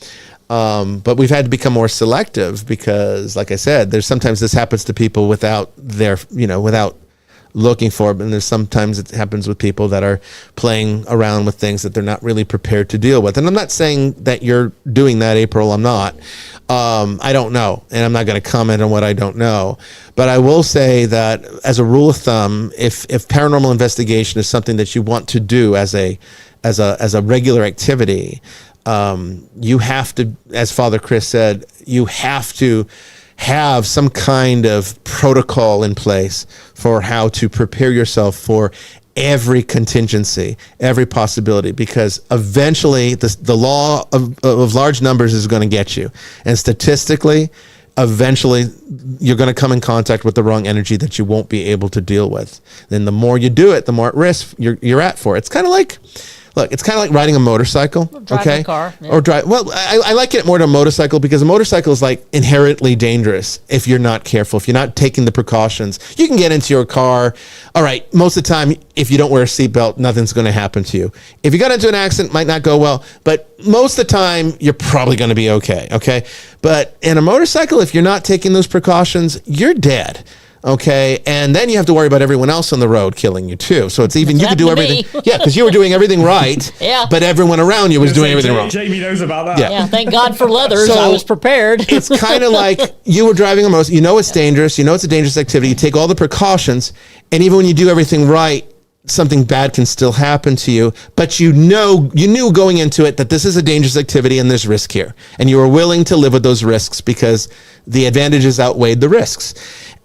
But we've had to become more selective because, like I said, there's sometimes this happens to people without without looking for it, and there's sometimes it happens with people that are playing around with things that they're not really prepared to deal with. And I'm not saying that you're doing that, April. I'm not. I don't know, and I'm not going to comment on what I don't know. But I will say that, as a rule of thumb, if paranormal investigation is something that you want to do as a regular activity, you have to, as Father Chris said, you have to have some kind of protocol in place for how to prepare yourself for every contingency, every possibility, because eventually the law of large numbers is going to get you. And statistically, eventually you're going to come in contact with the wrong energy that you won't be able to deal with. Then the more you do it, the more at risk you're at for it. It's kind of like, look, it's kind of like riding a motorcycle, driving a car, yeah. Or drive. Well, I like it more to a motorcycle because a motorcycle is like inherently dangerous if you're not careful, if you're not taking the precautions. You can get into your car. All right, most of the time, if you don't wear a seatbelt, nothing's going to happen to you. If you got into an accident, it might not go well, but most of the time, you're probably going to be okay. Okay, but in a motorcycle, if you're not taking those precautions, you're dead. Okay, and then you have to worry about everyone else on the road killing you too. So it's even, you could do everything. Yeah, because you were doing everything right. Yeah. But everyone around you was doing everything wrong. Jamie knows about that. Yeah. Yeah, thank God for leathers. So I was prepared. It's kind of like you were driving a motorcycle. You know it's dangerous. You know it's a dangerous activity. You take all the precautions, and even when you do everything right, something bad can still happen to you. But you knew going into it that this is a dangerous activity and there's risk here, and you were willing to live with those risks because the advantages outweighed the risks.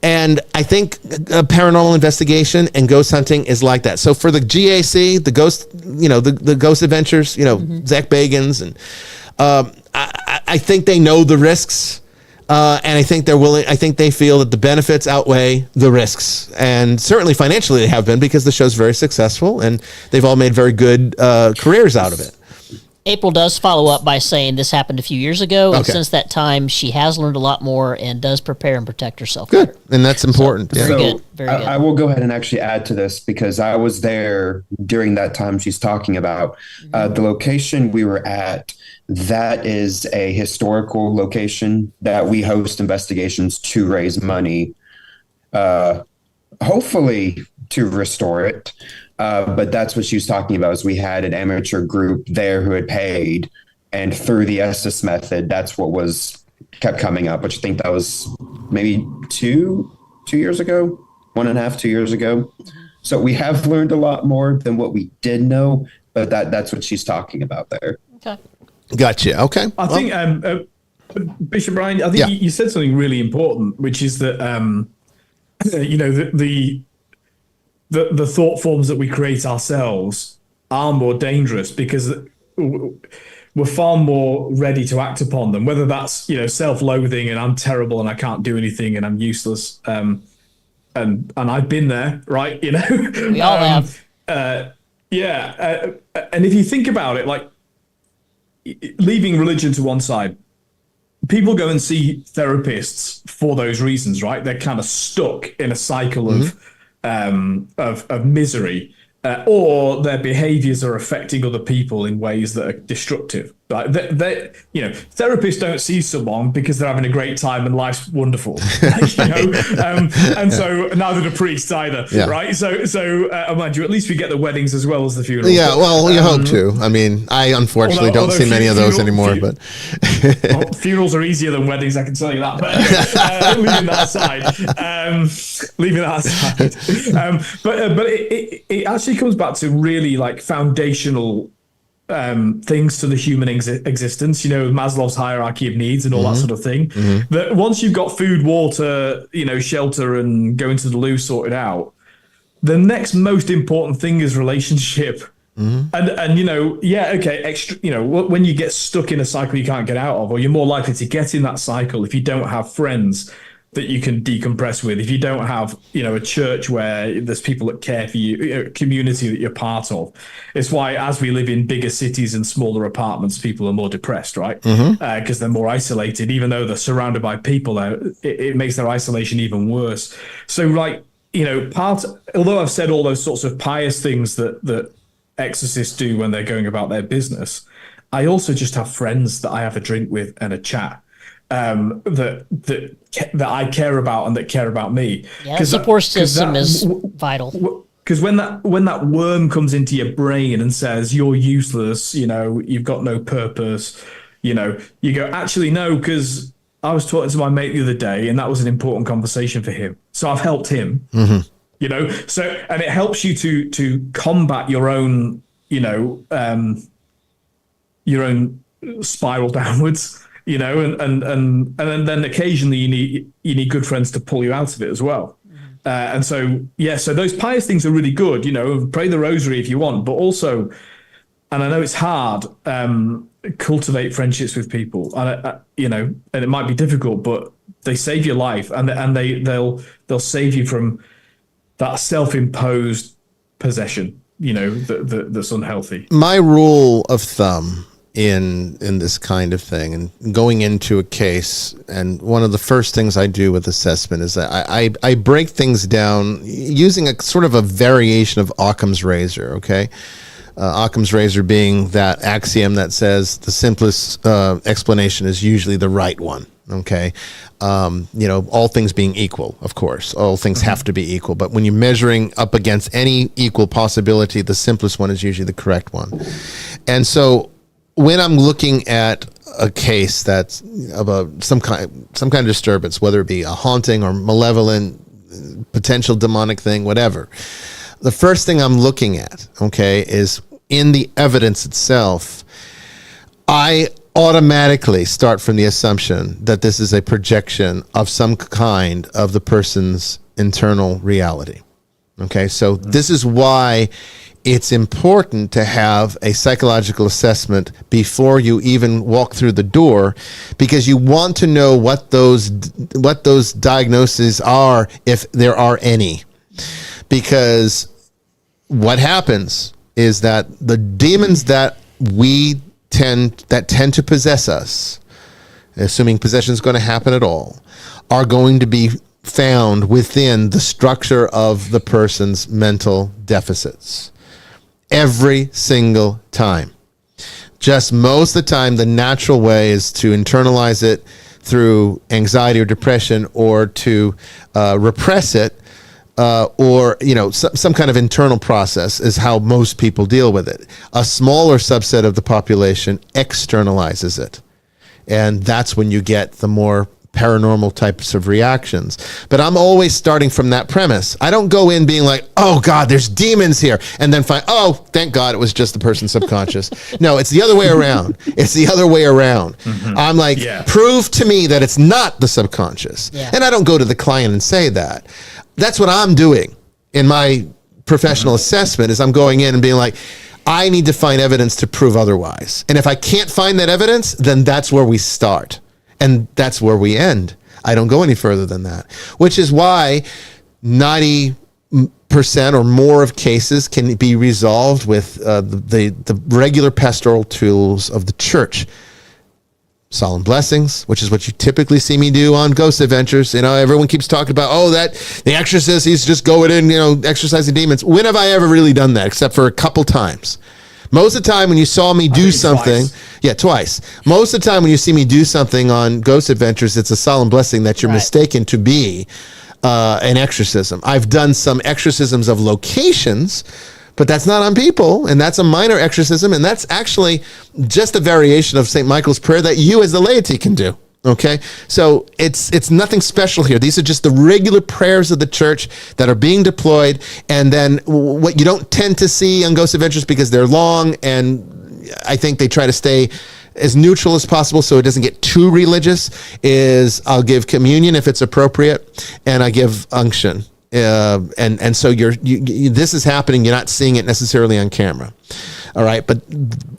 And I think a paranormal investigation and ghost hunting is like that. So for the GAC, the ghost, the ghost adventures, Zach Bagans, and I think they know the risks, and I think they're willing. I think they feel that the benefits outweigh the risks, and certainly financially they have been, because the show's very successful and they've all made very good careers out of it. April does follow up by saying this happened a few years ago, and since that time, she has learned a lot more and does prepare and protect herself. Good, better. and that's important. So, very good. Very good. I will go ahead and actually add to this, because I was there during that time she's talking about. The location we were at, that is a historical location that we host investigations to raise money, hopefully to restore it. But that's what she was talking about, is we had an amateur group there who had paid, and through the Estes method, that's what kept coming up, which I think that was maybe 2 years ago, 1.5, 2 years ago. So we have learned a lot more than what we did know, but that's what she's talking about there. Okay. Gotcha. Okay. I think, Bishop Bryan, I think you said something really important, which is that, the thought forms that we create ourselves are more dangerous because we're far more ready to act upon them, whether that's, self-loathing and I'm terrible and I can't do anything and I'm useless. And I've been there, right? We all have. And if you think about it, like leaving religion to one side, people go and see therapists for those reasons, right? They're kind of stuck in a cycle of misery, or their behaviors are affecting other people in ways that are destructive. Like therapists don't see someone because they're having a great time and life's wonderful, and so neither do priests either, right? So mind you, at least we get the weddings as well as the funerals. Yeah, well, you hope to. I mean, I unfortunately don't see many of those anymore, but funerals are easier than weddings, I can tell you that. But leaving that aside, but it actually comes back to really like foundational things to the human existence, Maslow's hierarchy of needs and all that sort of thing. That once you've got food, water, shelter, and going to the loo sorted out, the next most important thing is relationship. And when you get stuck in a cycle you can't get out of, or you're more likely to get in that cycle if you don't have friends that you can decompress with, if you don't have, a church where there's people that care for you, a community that you're part of. It's why, as we live in bigger cities and smaller apartments, people are more depressed, right? Because they're more isolated, even though they're surrounded by people. It makes their isolation even worse. So, although I've said all those sorts of pious things that exorcists do when they're going about their business, I also just have friends that I have a drink with and a chat. That I care about and that care about me. Yeah, the support system is vital. Because when that worm comes into your brain and says you're useless, you've got no purpose, you go, actually no, because I was talking to my mate the other day and that was an important conversation for him, so I've helped him. So, and it helps you to combat your own spiral downwards. you know, and then occasionally you need good friends to pull you out of it as well. And so, so those pious things are really good, you know, pray the rosary if you want, but also, and I know it's hard, cultivate friendships with people, and you know, and it might be difficult, but they save your life, and they'll save you from that self-imposed possession, you know, that's unhealthy. My rule of thumb in this kind of thing, and going into a case, and one of the first things I do with assessment is that I break things down using a sort of a variation of Occam's razor. Okay, Occam's razor being that axiom that says the simplest explanation is usually the right one. Okay, you know, all things being equal, of course, all things have to be equal. But when you're measuring up against any equal possibility, the simplest one is usually the correct one. And so, when I'm looking at a case that's of some kind of disturbance, whether it be a haunting or malevolent, potential demonic thing, whatever, the first thing I'm looking at, okay, is in the evidence itself. I automatically start from the assumption that this is a projection of some kind of the person's internal reality. Okay, so this is why it's important to have a psychological assessment before you even walk through the door, because you want to know what those diagnoses are, if there are any. Because what happens is that the demons that tend to possess us, assuming possession is going to happen at all, are going to be found within the structure of the person's mental deficits. Every single time. Just most of the time, the natural way is to internalize it through anxiety or depression, or to repress it, or, you know, some kind of internal process is how most people deal with it. A smaller subset of the population externalizes it. And that's when you get the more paranormal types of reactions. But I'm always starting from that premise. I don't go in being like, oh God, there's demons here, and then find, oh, thank God it was just the person's subconscious. No, it's the other way around. It's the other way around. I'm like, prove to me that it's not the subconscious. And I don't go to the client and say that. That's what I'm doing in my professional assessment, is I'm going in and being like, I need to find evidence to prove otherwise. And if I can't find that evidence, then that's where we start. And that's where we end. I don't go any further than that, which is why 90% or more of cases can be resolved with the regular pastoral tools of the church. Solemn blessings, which is what you typically see me do on Ghost Adventures. You know, everyone keeps talking about, oh, that the exorcist, he's just going in, you know, exorcising demons. When have I ever really done that? Except for a couple times. Most of the time when you saw me do something, twice. Most of the time when you see me do something on Ghost Adventures, it's a solemn blessing that you're mistaken to be an exorcism. I've done some exorcisms of locations, but that's not on people, and that's a minor exorcism, and that's actually just a variation of St. Michael's prayer that you as the laity can do. Okay, so it's nothing special here. These are just the regular prayers of the church that are being deployed. And then what you don't tend to see on Ghost Adventures, because they're long, and I think they try to stay as neutral as possible so it doesn't get too religious, is I'll give communion if it's appropriate, and I give unction. And so this is happening. You're not seeing it necessarily on camera. All right, but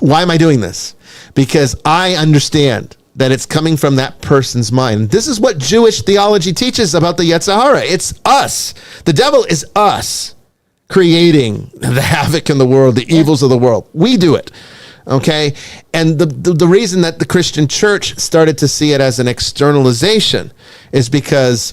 why am I doing this? Because I understand that it's coming from that person's mind. This is what Jewish theology teaches about the Yetzer Hara. It's us. The devil is us creating the havoc in the world, the evils of the world. We do it. Okay? And the reason that the Christian church started to see it as an externalization is because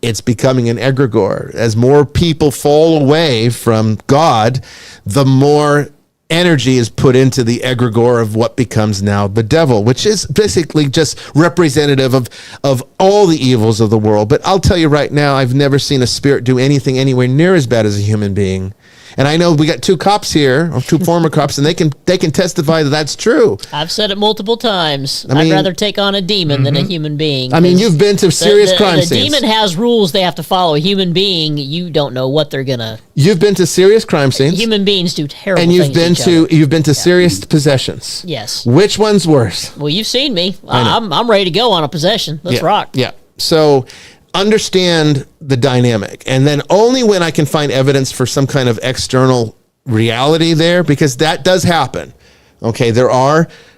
it's becoming an egregore. As more people fall away from God, the more energy is put into the egregore of what becomes now the devil, which is basically just representative of all the evils of the world. But I'll tell you right now, I've never seen a spirit do anything anywhere near as bad as a human being. And I know we got 2 cops here, or 2 former cops, and they can testify that that's true. I've said it multiple times. I mean, I'd rather take on a demon than a human being. I mean, you've been to serious crime the scenes. The demon has rules they have to follow. A human being, you don't know what they're gonna. You've been to serious crime scenes. Human beings do terrible and things you've been to serious possessions. Yes. Which one's worse? Well, you've seen me. I'm ready to go on a possession. Let's rock. Yeah. So understand the dynamic, and then only when I can find evidence for some kind of external reality there, because that does happen. Okay,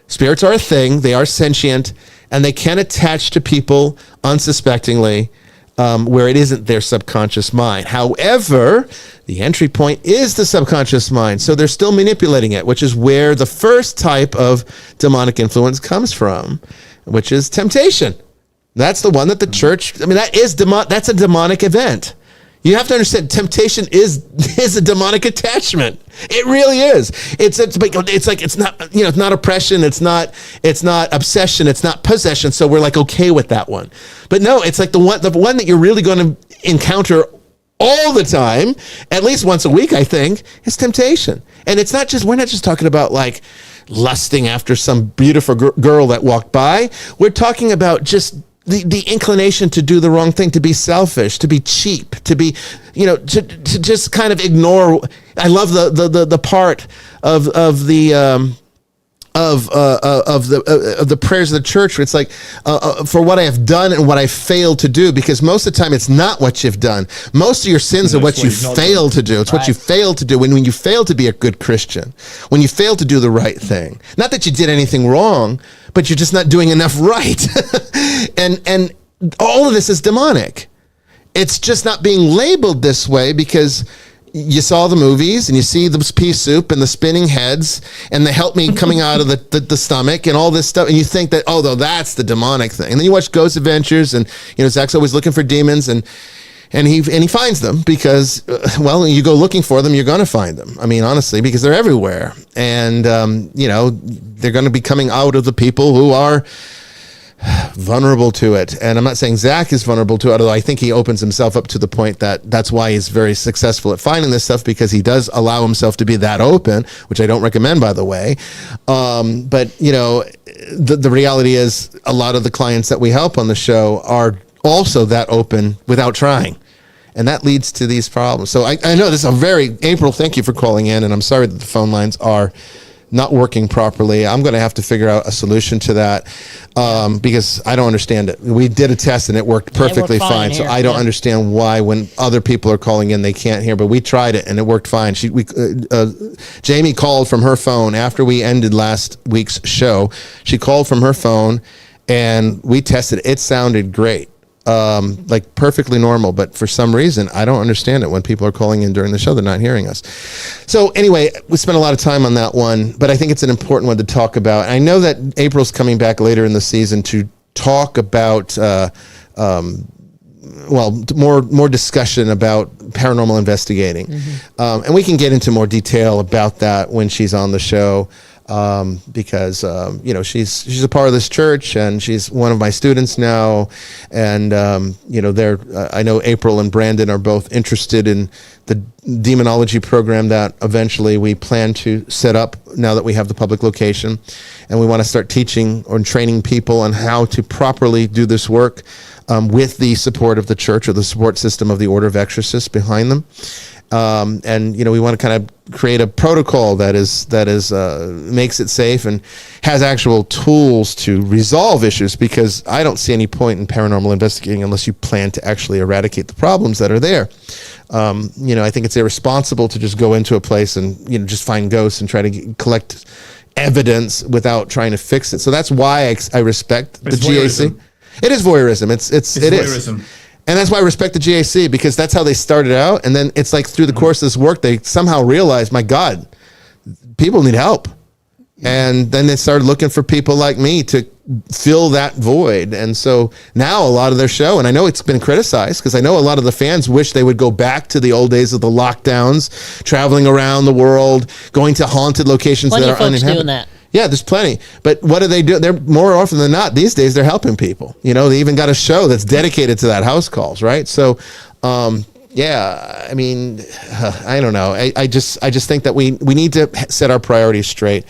spirits are a thing. They are sentient, and they can attach to people unsuspectingly, where it isn't their subconscious mind. However, the entry point is the subconscious mind, so they're still manipulating it, which is where the first type of demonic influence comes from, which is temptation. That's the one that the church, that's a demonic event. You have to understand, temptation is a demonic attachment. It really is. It's not oppression. It's not obsession. It's not possession. So we're like okay with that one. But no, it's like the one that you're really going to encounter all the time, at least once a week, I think, is temptation. And we're not just talking about like lusting after some beautiful girl that walked by. We're talking about just the inclination to do the wrong thing, to be selfish, to be cheap, to be, to just kind of ignore. I love the part of the prayers of the church, where it's like, for what I have done and what I failed to do, because most of the time it's not what you've done. Most of your sins are what you failed to do. It's what you failed to do when you fail to be a good Christian, when you fail to do the right thing. Not that you did anything wrong, but you're just not doing enough right. and all of this is demonic. It's just not being labeled this way because you saw the movies and you see the pea soup and the spinning heads and the help me coming out of the stomach and all this stuff. And you think that, though, that's the demonic thing. And then you watch Ghost Adventures, and, Zach's always looking for demons, and he finds them because, you go looking for them, you're going to find them. I mean, honestly, because they're everywhere. And, they're going to be coming out of the people who are vulnerable to it. And I'm not saying Zach is vulnerable to it, although I think he opens himself up to the point that that's why he's very successful at finding this stuff, because he does allow himself to be that open, which I don't recommend, by the way. But the reality is a lot of the clients that we help on the show are also that open without trying. And that leads to these problems. So I know this is April, thank you for calling in, and I'm sorry that the phone lines are not working properly. I'm going to have to figure out a solution to that, because I don't understand it. We did a test and it worked perfectly fine. So I don't understand why when other people are calling in, they can't hear, but we tried it and it worked fine. Jamie called from her phone after we ended last week's show. She called from her phone and we tested it. It sounded great. Like perfectly normal, but for some reason I don't understand it. When people are calling in during the show, they're not hearing us. So anyway, we spent a lot of time on that one, but I think it's an important one to talk about. I know that April's coming back later in the season to talk about more discussion about paranormal investigating. And we can get into more detail about that when she's on the show. Because she's a part of this church and she's one of my students now, and I know April and Brandon are both interested in the demonology program that eventually we plan to set up now that we have the public location, and we want to start teaching or training people on how to properly do this work with the support of the church or the support system of the Order of Exorcists behind them. We want to kind of create a protocol that makes it safe and has actual tools to resolve issues, because I don't see any point in paranormal investigating unless you plan to actually eradicate the problems that are there. I think it's irresponsible to just go into a place and, just find ghosts and try to collect evidence without trying to fix it. So that's why I respect the GAC. It is voyeurism. It voyeurism. is. And that's why I respect the GAC, because that's how they started out. And then it's like through the course of this work, they somehow realized, my God, people need help. And then they started looking for people like me to fill that void. And so now a lot of their show, and I know it's been criticized, because I know a lot of the fans wish they would go back to the old days of the lockdowns, traveling around the world, going to haunted locations that are uninhabited. Doing that. Yeah, there's plenty. But what do they do? They're more often than not, these days, they're helping people. They even got a show that's dedicated to that, house calls, right? So, Yeah, I mean, I don't know. I just think that we need to set our priorities straight.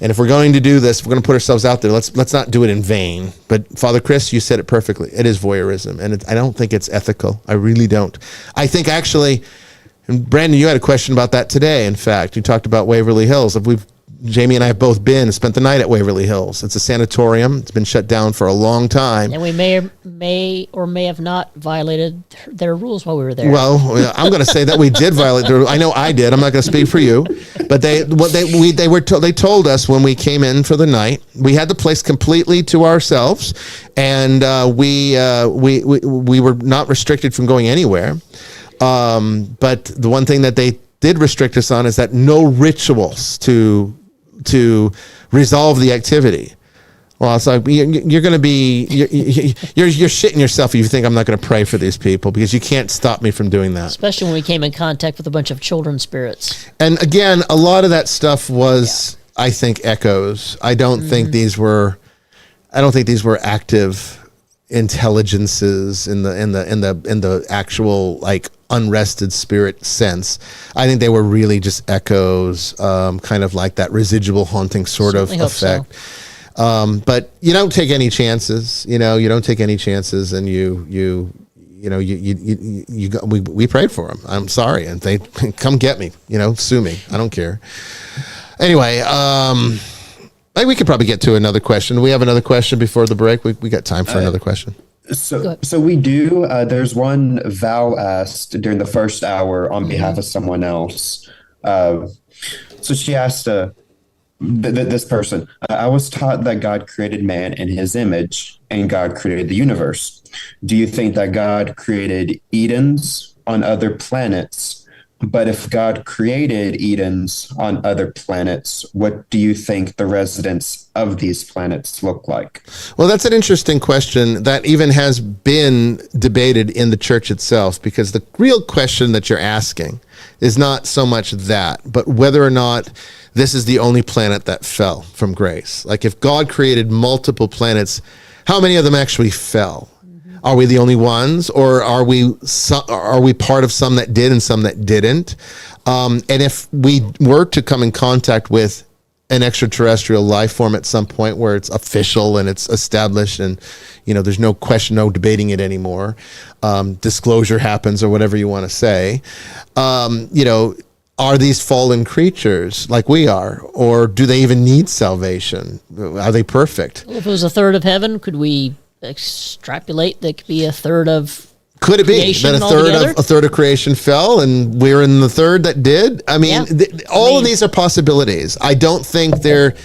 And if we're going to do this, if we're going to put ourselves out there, let's not do it in vain. But Father Chris, you said it perfectly. It is voyeurism, and I don't think it's ethical. I really don't. I think actually, and Brandon, you had a question about that today. In fact, you talked about Waverly Hills. Jamie and I have both been and spent the night at Waverly Hills. It's a sanatorium. It's been shut down for a long time. And we may or may have not violated their rules while we were there. Well, I'm going to say that we did violate the rules. I know I did. I'm not going to speak for you, but they told us when we came in for the night, we had the place completely to ourselves, and we were not restricted from going anywhere. But the one thing that they did restrict us on is that no rituals to resolve the activity. Well, it's like you're going to be you're shitting yourself if you think I'm not going to pray for these people, because you can't stop me from doing that. Especially when we came in contact with a bunch of children spirits. And again, a lot of that stuff was, I think, echoes. I don't think these were active intelligences in the actual like unrested spirit sense. I think they were really just echoes, kind of like that residual haunting sort of effect. So. But you don't take any chances. You don't take any chances, and we prayed for them. I'm sorry, and they come get me. Sue me. I don't care. Anyway, we could probably get to another question. We have another question before the break. We got time for another question. So we do. There's one Val asked during the first hour on behalf of someone else. So she asked this person, I was taught that God created man in his image and God created the universe. Do you think that God created Edens on other planets? But if God created Edens on other planets, what do you think the residents of these planets look like? Well, that's an interesting question that even has been debated in the church itself, because the real question that you're asking is not so much that, but whether or not this is the only planet that fell from grace. Like, if God created multiple planets, how many of them actually fell? Are we the only ones, or are we part of some that did and some that didn't? And if we were to come in contact with an extraterrestrial life form at some point where it's official and it's established, and there's no question, no debating it anymore, disclosure happens, or whatever you want to say, are these fallen creatures like we are, or do they even need salvation? Are they perfect? If it was a third of heaven, could we extrapolate that could be a third of could it be that a third of creation fell and we're in the third that did? I mean, all of these are possibilities. I don't think there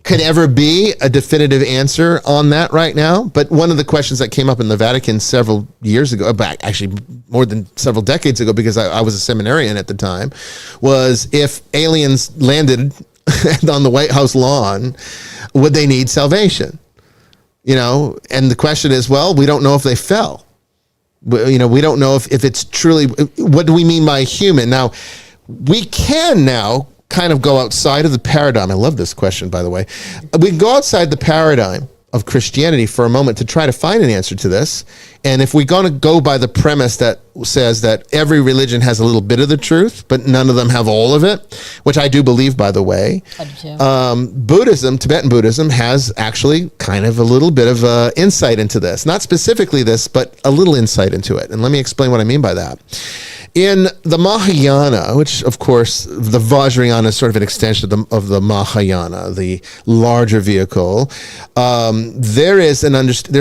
could ever be a definitive answer on that right now. But one of the questions that came up in the Vatican several years ago, back actually more than several decades ago, because I was a seminarian at the time, was if aliens landed on the White House lawn, would they need salvation? And the question is, well, we don't know if they fell. We don't know if it's truly, what do we mean by human? Now, we can now kind of go outside of the paradigm. I love this question, by the way. We can go outside the paradigm of Christianity for a moment to try to find an answer to this. And if we're going to go by the premise that says that every religion has a little bit of the truth, but none of them have all of it, which I do believe, by the way, I do too. Buddhism, Tibetan Buddhism, has actually kind of a little bit of insight into this. Not specifically this, but a little insight into it. And let me explain what I mean by that. In the Mahayana, which of course the Vajrayana is sort of an extension of the Mahayana, the larger vehicle, there's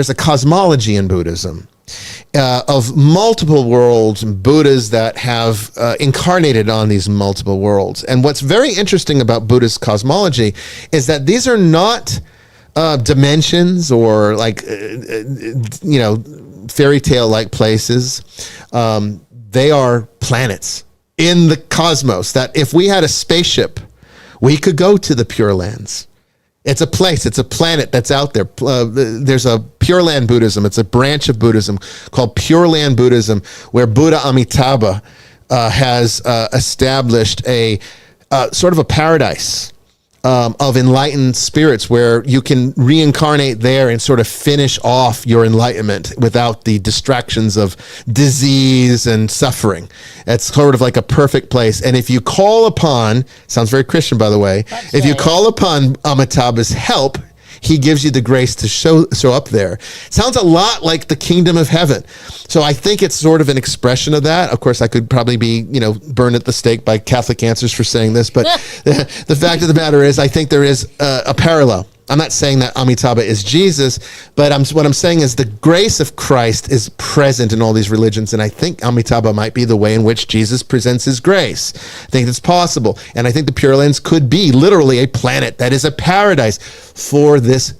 a cosmology in Buddhism of multiple worlds, and Buddhas that have incarnated on these multiple worlds. And what's very interesting about Buddhist cosmology is that these are not dimensions or like fairy tale like places. They are planets in the cosmos that if we had a spaceship, we could go to the Pure Lands. It's a place, it's a planet that's out there. There's a Pure Land Buddhism. It's a branch of Buddhism called Pure Land Buddhism, where Buddha Amitabha has established a sort of a paradise of enlightened spirits where you can reincarnate there and sort of finish off your enlightenment without the distractions of disease and suffering. It's sort of like a perfect place. And if you call upon, sounds very Christian, by the way, if you call upon Amitabha's help, he gives you the grace to show up there. Sounds a lot like the kingdom of heaven. So I think it's sort of an expression of that. Of course, I could probably be, burned at the stake by Catholic Answers for saying this, but the fact of the matter is, I think there is a parallel. I'm not saying that Amitabha is Jesus, but what I'm saying is the grace of Christ is present in all these religions, and I think Amitabha might be the way in which Jesus presents his grace. I think it's possible, and I think the Pure Lands could be literally a planet that is a paradise for this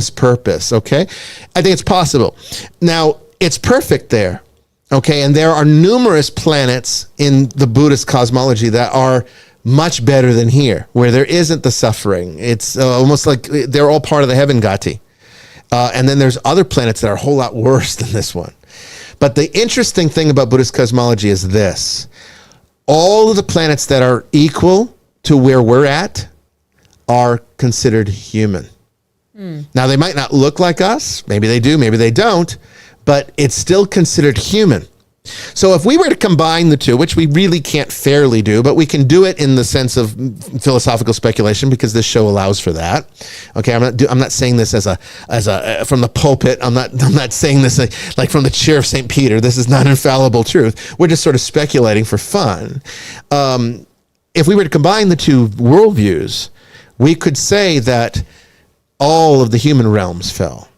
purpose, okay? I think it's possible. Now, it's perfect there, okay? And there are numerous planets in the Buddhist cosmology that are much better than here, where there isn't the suffering. It's almost like they're all part of the heaven gati. And then there's other planets that are a whole lot worse than this one. But the interesting thing about Buddhist cosmology is this. All of the planets that are equal to where we're at are considered human. Now, they might not look like us. Maybe they do, maybe they don't. But it's still considered human. So if we were to combine the two, which we really can't fairly do, but we can do it in the sense of philosophical speculation because this show allows for that. Okay, I'm not saying this as a from the pulpit. I'm not saying this like from the chair of St. Peter. This is not infallible truth. We're just sort of speculating for fun. If we were to combine the two worldviews, we could say that all of the human realms fell,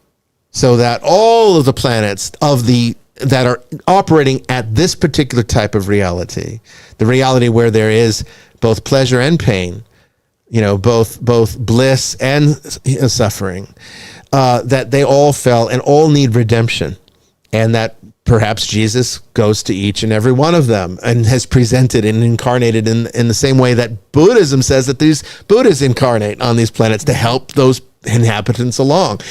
so that all of the planets that are operating at this particular type of reality, the reality where there is both pleasure and pain, both bliss and suffering, that they all fell and all need redemption, and that perhaps Jesus goes to each and every one of them and has presented and incarnated in the same way that Buddhism says that these Buddhas incarnate on these planets to help those inhabitants along.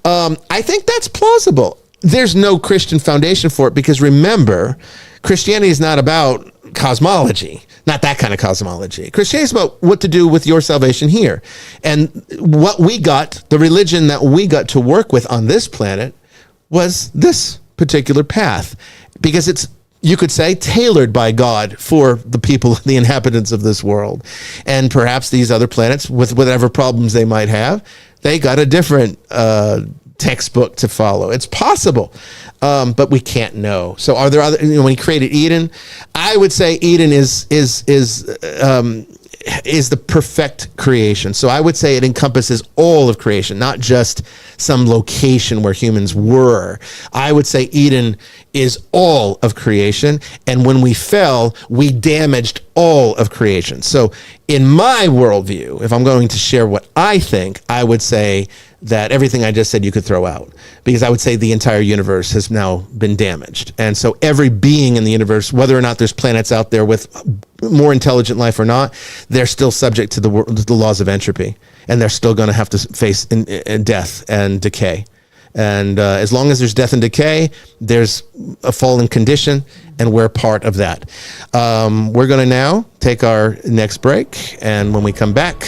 I think that's plausible. There's no Christian foundation for it because remember, Christianity is not about cosmology, not that kind of cosmology. Christianity is about what to do with your salvation here. And what we got, the religion that we got to work with on this planet was this particular path because it's, you could say, tailored by God for the people, the inhabitants of this world. And perhaps these other planets, with whatever problems they might have, they got a different textbook to follow. It's possible, but we can't know. So are there other, when he created Eden, I would say Eden is the perfect creation. So I would say it encompasses all of creation, not just some location where humans were. I would say Eden is all of creation. And when we fell, we damaged all of creation. So in my worldview, if I'm going to share what I think, I would say that everything I just said you could throw out, because I would say the entire universe has now been damaged. And so every being in the universe, whether or not there's planets out there with more intelligent life or not, they're still subject to the laws of entropy, and they're still going to have to face in death and decay. And as long as there's death and decay, there's a fallen condition, and we're part of that. We're going to now take our next break, and when we come back,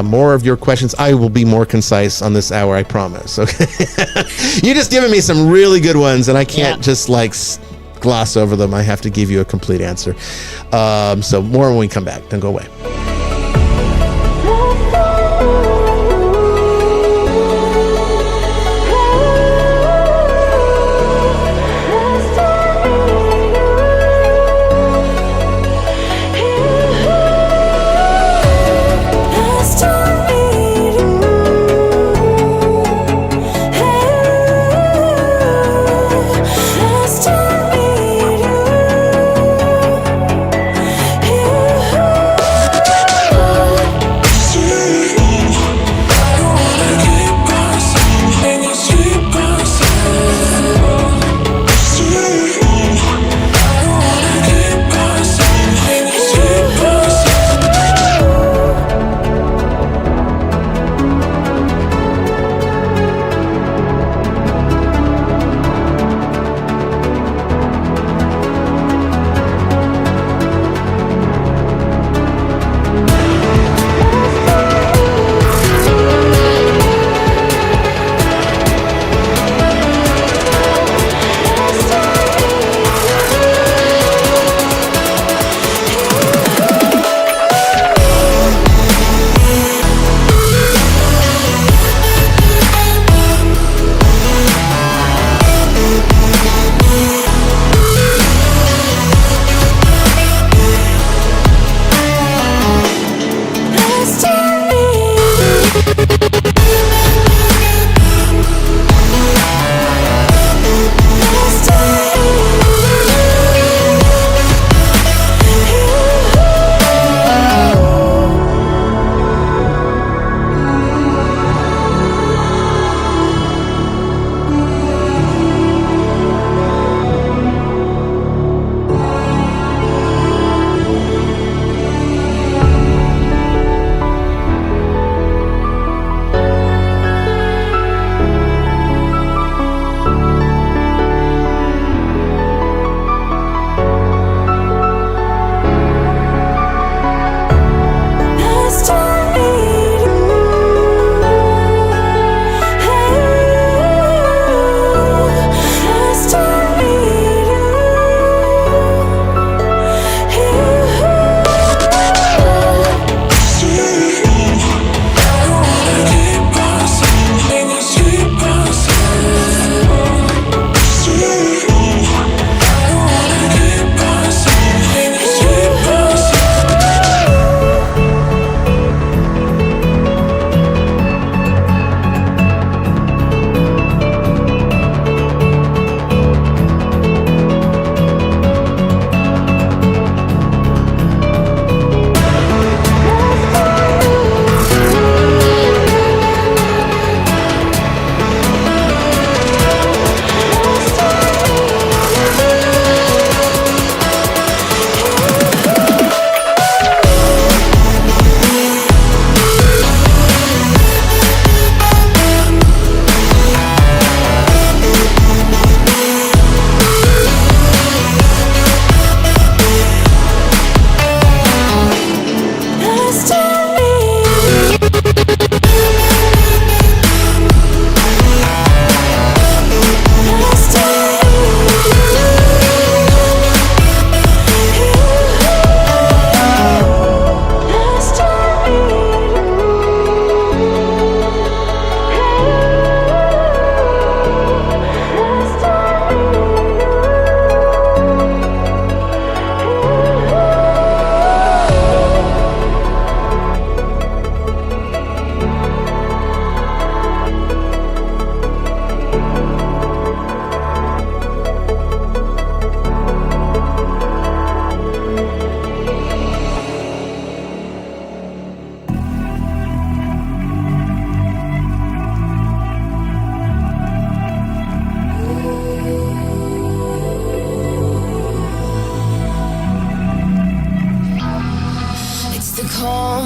more of your questions. I will be more concise on this hour, I promise. Okay, you just given me some really good ones, and I can't just gloss over them. I have to give you a complete answer. So more when we come back. Don't go away.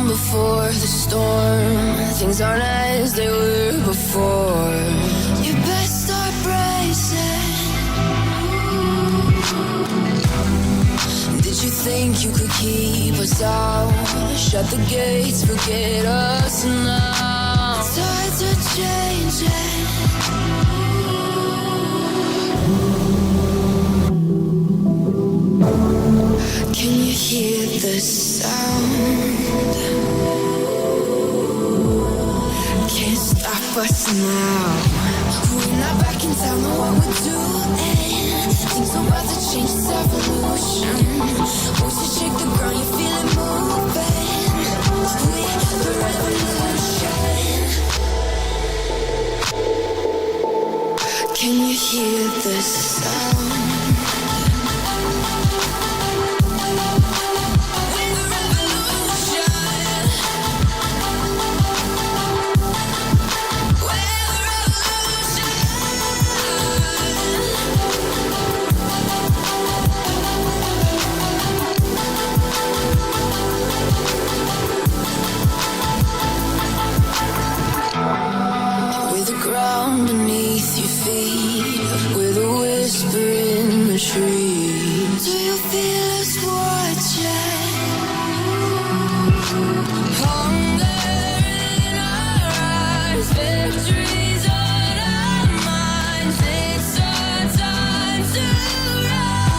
before the storm. Things aren't as they were before. You best start bracing. Did you think you could keep us out? Shut the gates, forget us now. Tides are changing. Can you hear the sound? Can't stop us now. We're not back in town, know what we're doing. Things are about to change, it's evolution. Once you shake the ground, you feel it moving. We're the revolution. Can you hear the sound? Beneath your feet, with a whisper in the trees. Do you feel us watching? Hunger in our eyes, victories on our minds. It's our time to rise.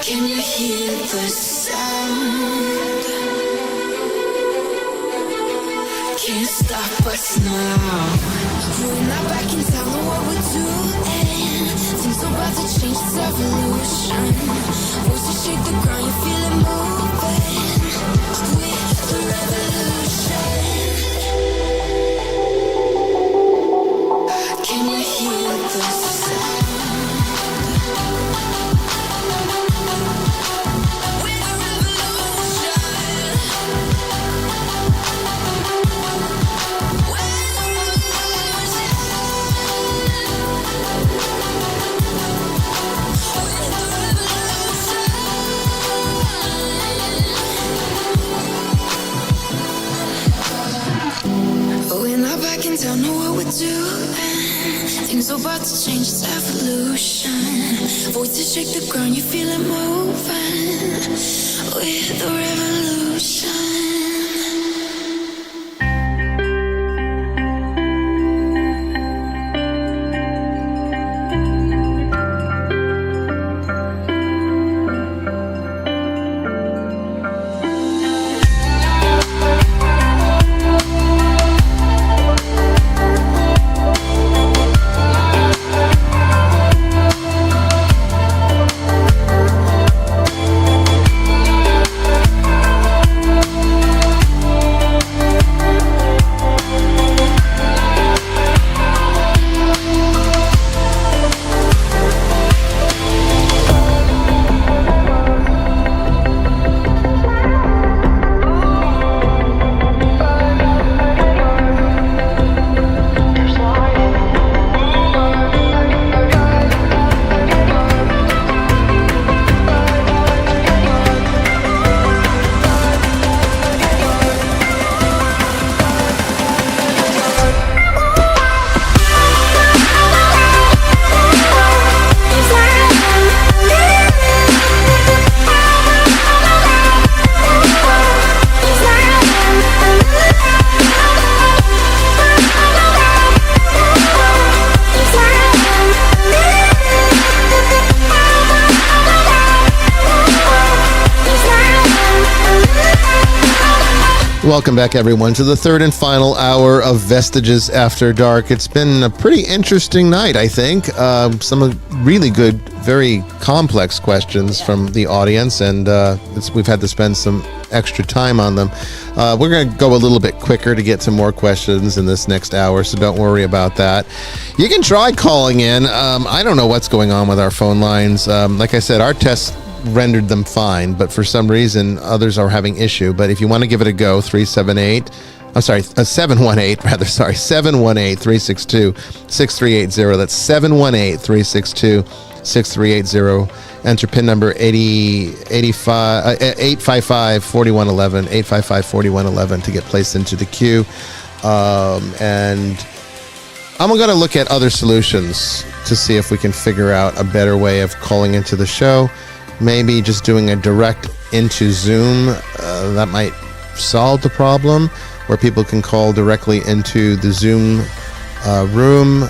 Can you hear the sound? Can't stop us now. We're not back in town, know what we're doing. Things are about to change, it's evolution. Once you shake the ground, you feel it moving. We're the revolution. Can you hear the sound? Don't know what we're doing. Things are about to change, it's evolution. Voices shake the ground, you feel it moving. We're the revolution. Welcome back, everyone, to the third and final hour of Vestiges After Dark. It's been a pretty interesting night, I think. Some really good, very complex questions from the audience, and we've had to spend some extra time on them. We're going to go a little bit quicker to get to more questions in this next hour, so don't worry about that. You can try calling in. I don't know what's going on with our phone lines. Like I said, our tests rendered them fine, but for some reason others are having issue. But if you want to give it a go, 718-362-6380. That's 718-362-6380. 6380. Enter PIN number 855-4111, 855-4111 to get placed into the queue. And I'm going to look at other solutions to see if we can figure out a better way of calling into the show. Maybe just doing a direct into Zoom. That might solve the problem, where people can call directly into the Zoom room.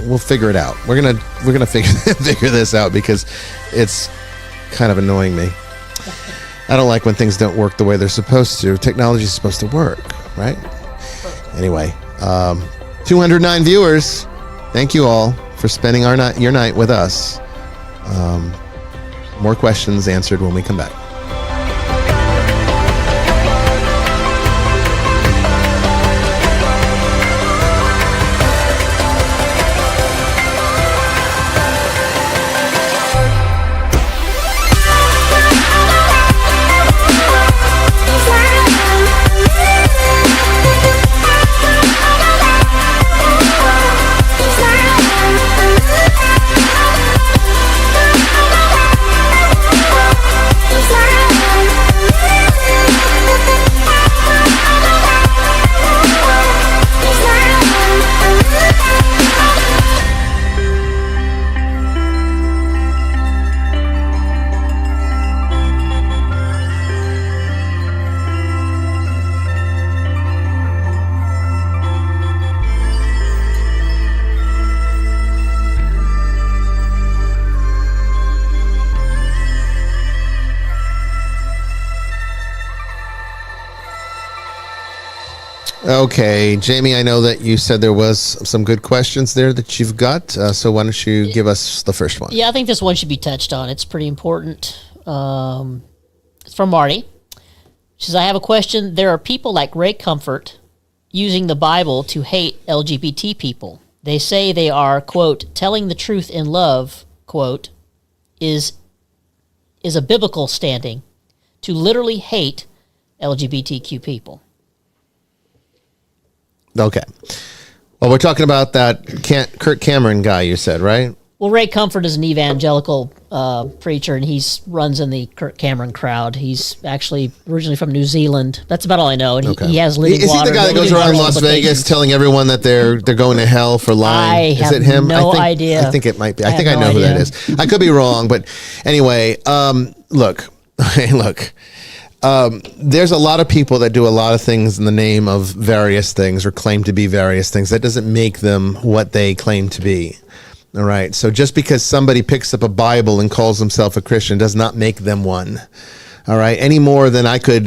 We'll figure it out. We're gonna figure this out, because it's kind of annoying me. I don't like when things don't work the way they're supposed to. Technology is supposed to work, right? Anyway, 209 viewers. Thank you all for spending your night with us. More questions answered when we come back. Okay, Jamie, I know that you said there was some good questions there that you've got. So why don't you give us the first one? Yeah, I think this one should be touched on. It's pretty important. It's from Marty. She says, I have a question. There are people like Ray Comfort using the Bible to hate LGBT people. They say they are, quote, telling the truth in love, quote, is a biblical standing to literally hate LGBTQ people. Okay. Well, we're talking about that Kirk Cameron guy you said, right? Well, Ray Comfort is an evangelical preacher, and he runs in the Kirk Cameron crowd. He's actually originally from New Zealand. That's about all I know. And he has living water. Is he the guy that goes around Las Vegas telling everyone that they're going to hell for lying? Is it him? No idea. I think it might be. I think I know who that is. I could be wrong, but anyway, look. There's a lot of people that do a lot of things in the name of various things or claim to be various things. That doesn't make them what they claim to be. All right. So just because somebody picks up a Bible and calls himself a Christian does not make them one. All right. Any more than I could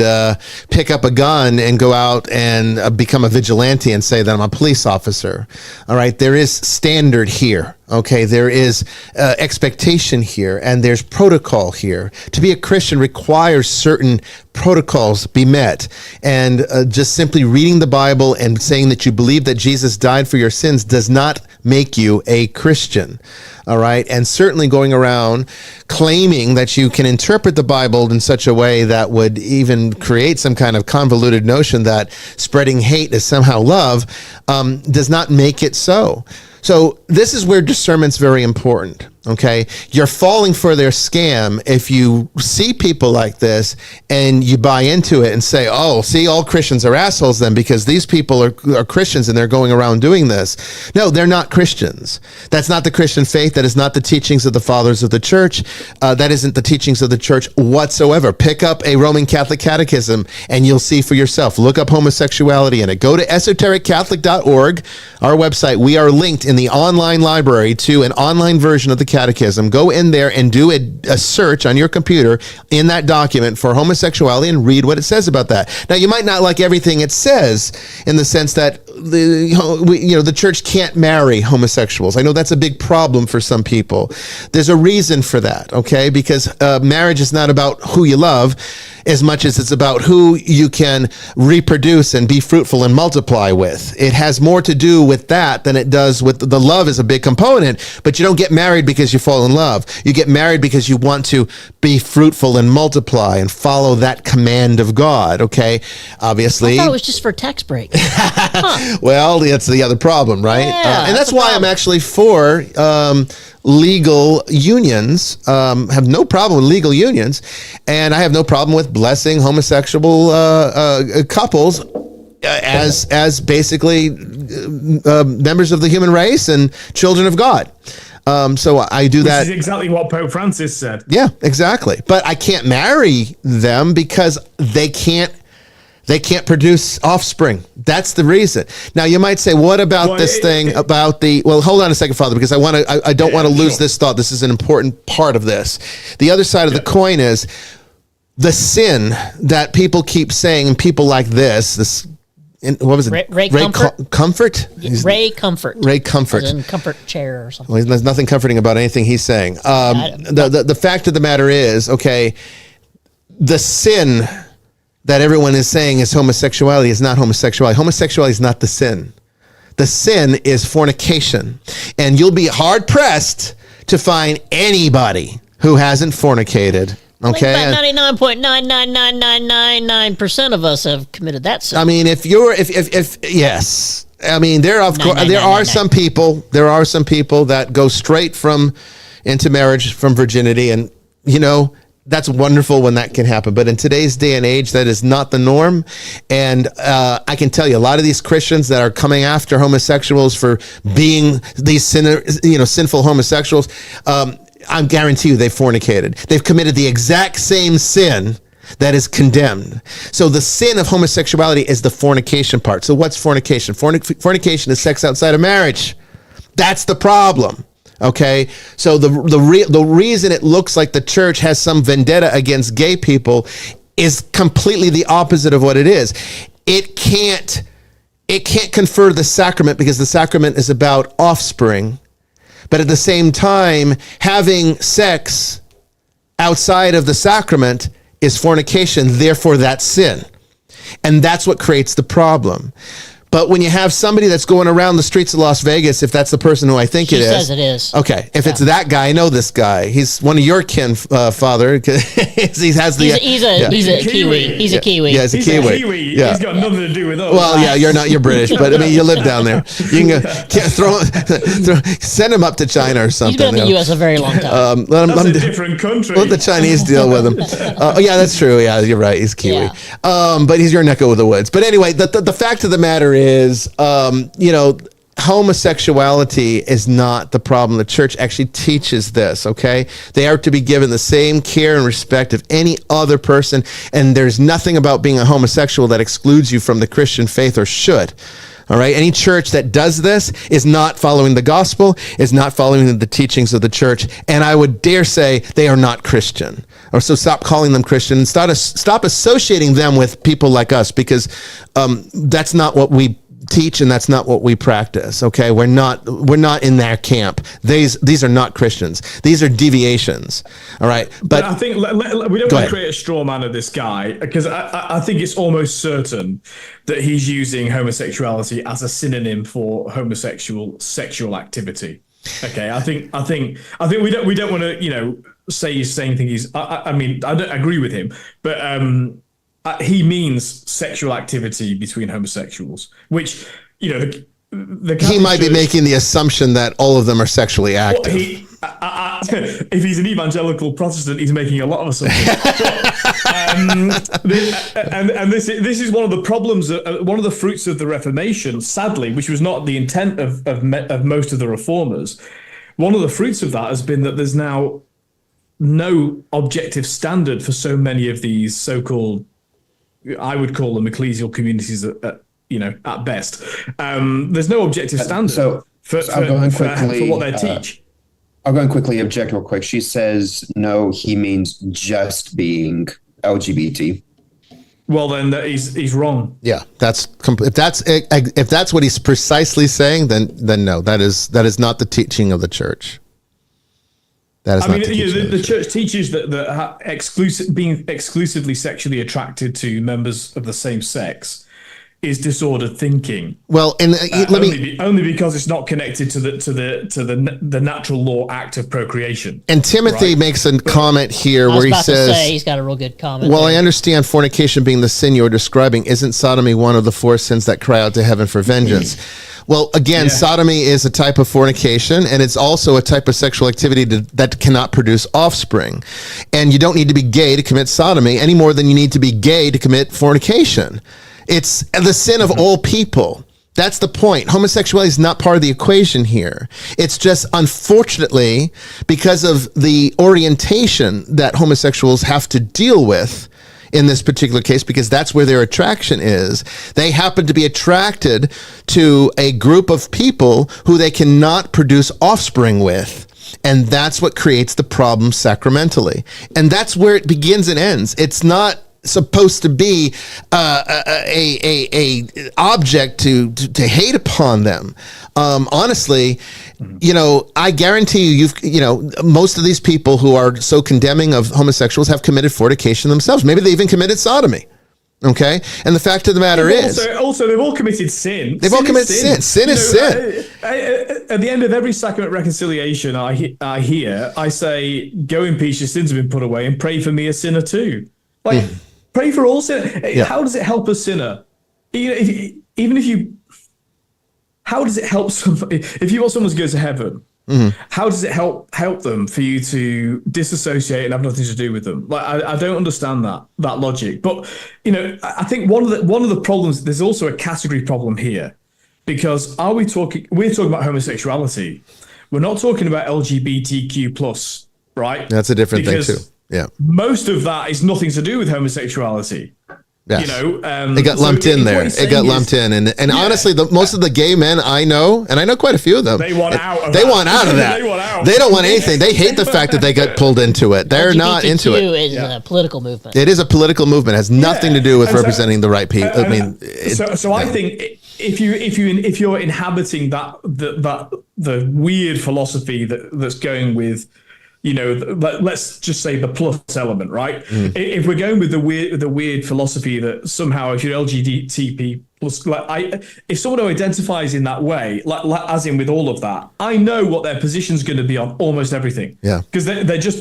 pick up a gun and go out and become a vigilante and say that I'm a police officer. All right. There is standard here. Okay, there is expectation here, and there's protocol here. To be a Christian requires certain protocols be met, and just simply reading the Bible and saying that you believe that Jesus died for your sins does not make you a Christian. All right, and certainly going around claiming that you can interpret the Bible in such a way that would even create some kind of convoluted notion that spreading hate is somehow love does not make it so. So this is where discernment's very important, okay? You're falling for their scam if you see people like this and you buy into it and say, oh, see, all Christians are assholes then because these people are Christians and they're going around doing this. No, they're not Christians. That's not the Christian faith. That is not the teachings of the fathers of the church. That isn't the teachings of the church whatsoever. Pick up a Roman Catholic catechism and you'll see for yourself. Look up homosexuality in it. Go to esotericcatholic.org, our website. We are linked in the online library to an online version of the catechism. Go in there and do a search on your computer in that document for homosexuality and read what it says about that. Now, you might not like everything it says in the sense that the church can't marry homosexuals. I know that's a big problem for some people. There's a reason for that, okay? Because marriage is not about who you love as much as it's about who you can reproduce and be fruitful and multiply with. It has more to do with that than it does with the love is a big component, but you don't get married because you fall in love. You get married because you want to be fruitful and multiply and follow that command of God, okay? Obviously. I thought it was just for tax break. Well, that's the other problem, right? Yeah, and that's that's the why I'm problem. actually for legal unions. Have no problem with legal unions, and I have no problem with blessing homosexual couples as basically members of the human race and children of God. So I do that. This is exactly what Pope Francis said. Yeah, exactly. But I can't marry them because they can't produce offspring. That's the reason. Now you might say, what about this thing about the, well, hold on a second, Father, because I don't want to lose this thought. This is an important part of this. The other side of the coin is the sin that people keep saying, and people like this, what was it? Ray Comfort? Comfort? Ray Comfort. Ray Comfort. As in comfort chair or something. Well, there's nothing comforting about anything he's saying. The fact of the matter is, okay, the sin that everyone is saying is homosexuality is not homosexuality. Homosexuality is not the sin. The sin is fornication. And you'll be hard pressed to find anybody who hasn't fornicated. Okay. About 99.99999% of us have committed that sin. I mean, if yes. I mean, there are some people that go straight into marriage from virginity, and that's wonderful when that can happen. But in today's day and age, that is not the norm. And I can tell you, a lot of these Christians that are coming after homosexuals for being these sinful homosexuals, I guarantee you they've fornicated. They've committed the exact same sin that is condemned. So the sin of homosexuality is the fornication part. So what's fornication? Fornication is sex outside of marriage. That's the problem. Okay, so the reason it looks like the church has some vendetta against gay people is completely the opposite of what it is. It can't confer the sacrament because the sacrament is about offspring, but at the same time, having sex outside of the sacrament is fornication. Therefore, that's sin, and that's what creates the problem. But when you have somebody that's going around the streets of Las Vegas, if that's the person who I think it is. He says it is. Okay. If it's that guy, I know this guy. He's one of your kin, Father. He has the. He's a Kiwi. He's a Kiwi. Yeah, he's a Kiwi. Yeah. He's got nothing to do with us. Well, yeah, you're British, but I mean, you live down there. You can send him up to China or something. He's been in the U.S. a very long time. That's a different country. Let the Chinese deal with him. Yeah, that's true. Yeah, you're right. He's Kiwi. Yeah. But he's your neck of the woods. But anyway, the fact of the matter is, homosexuality is not the problem. The church actually teaches this, okay? They are to be given the same care and respect of any other person, and there's nothing about being a homosexual that excludes you from the Christian faith, or should. All right? Any church that does this is not following the gospel, is not following the teachings of the church, and I would dare say they are not Christian. Or so stop calling them Christian and stop associating them with people like us, because that's not what we teach, and that's not what we practice. Okay, we're not in their camp. These are not Christians. These are deviations. All right, but I think we don't want to create a straw man of this guy, because I think it's almost certain that he's using homosexuality as a synonym for homosexual sexual activity. Okay, I think we don't want to say he's saying things. I mean, I don't agree with him, but he means sexual activity between homosexuals, which, the he might be making the assumption that all of them are sexually active. If he's an evangelical Protestant, he's making a lot of assumptions. And this is one of the problems, one of the fruits of the Reformation, sadly, which was not the intent of most of the reformers. One of the fruits of that has been that there's now no objective standard for so many of these so-called, I would call them ecclesial communities, at best. There's no objective standard for what they teach. I'll go and quickly object real quick. She says, no, he means just being LGBT. Well, then he's wrong. Yeah, if that's what he's precisely saying, then no, that is not the teaching of the church. That is the church teaches that being exclusively sexually attracted to members of the same sex is disordered thinking. Well, and only because it's not connected to the natural law act of procreation. And Timothy makes a comment here where he says, he's got a real good comment. well, I understand fornication being the sin you're describing. Isn't sodomy one of the 4 sins that cry out to heaven for vengeance? Well, again, sodomy is a type of fornication, and it's also a type of sexual activity that cannot produce offspring. And you don't need to be gay to commit sodomy any more than you need to be gay to commit fornication. It's the sin of all people. That's the point. Homosexuality is not part of the equation here. It's just, unfortunately, because of the orientation that homosexuals have to deal with in this particular case, because that's where their attraction is. They happen to be attracted to a group of people who they cannot produce offspring with. And that's what creates the problem sacramentally. And that's where it begins and ends. It's not supposed to be a object to hate upon them. Honestly, I guarantee you, most of these people who are so condemning of homosexuals have committed fornication themselves. Maybe they even committed sodomy. Okay, and the fact of the matter is, also they've all committed sin. They've all committed sin. Sin is sin. At the end of every sacrament reconciliation, I say, "Go in peace. Your sins have been put away, and pray for me, a sinner too." Pray for all sinners. Yeah. How does it help a sinner? How does it help somebody? If you want someone to go to heaven, how does it help them for you to disassociate and have nothing to do with them? I don't understand that logic. But I think one of the problems, there's also a category problem here, because we're talking about homosexuality. We're not talking about LGBTQ plus, right? That's a different thing too. Yeah. Most of that is nothing to do with homosexuality. Yes. It got lumped in there. It got lumped in. And honestly, most of the gay men I know, and I know quite a few of them, they want out of that. They don't want anything. They hate the fact that they got pulled into it. They're not into it. LGBTQ is a political movement. It is a political movement. It has nothing to do with representing the right people. I think if you're inhabiting the weird philosophy that's going with, let's just say the plus element, right? If we're going with the weird philosophy that somehow if you're LGBT plus, if someone who identifies in that way, as in with all of that, I know what their position's going to be on almost everything. Yeah, because they've just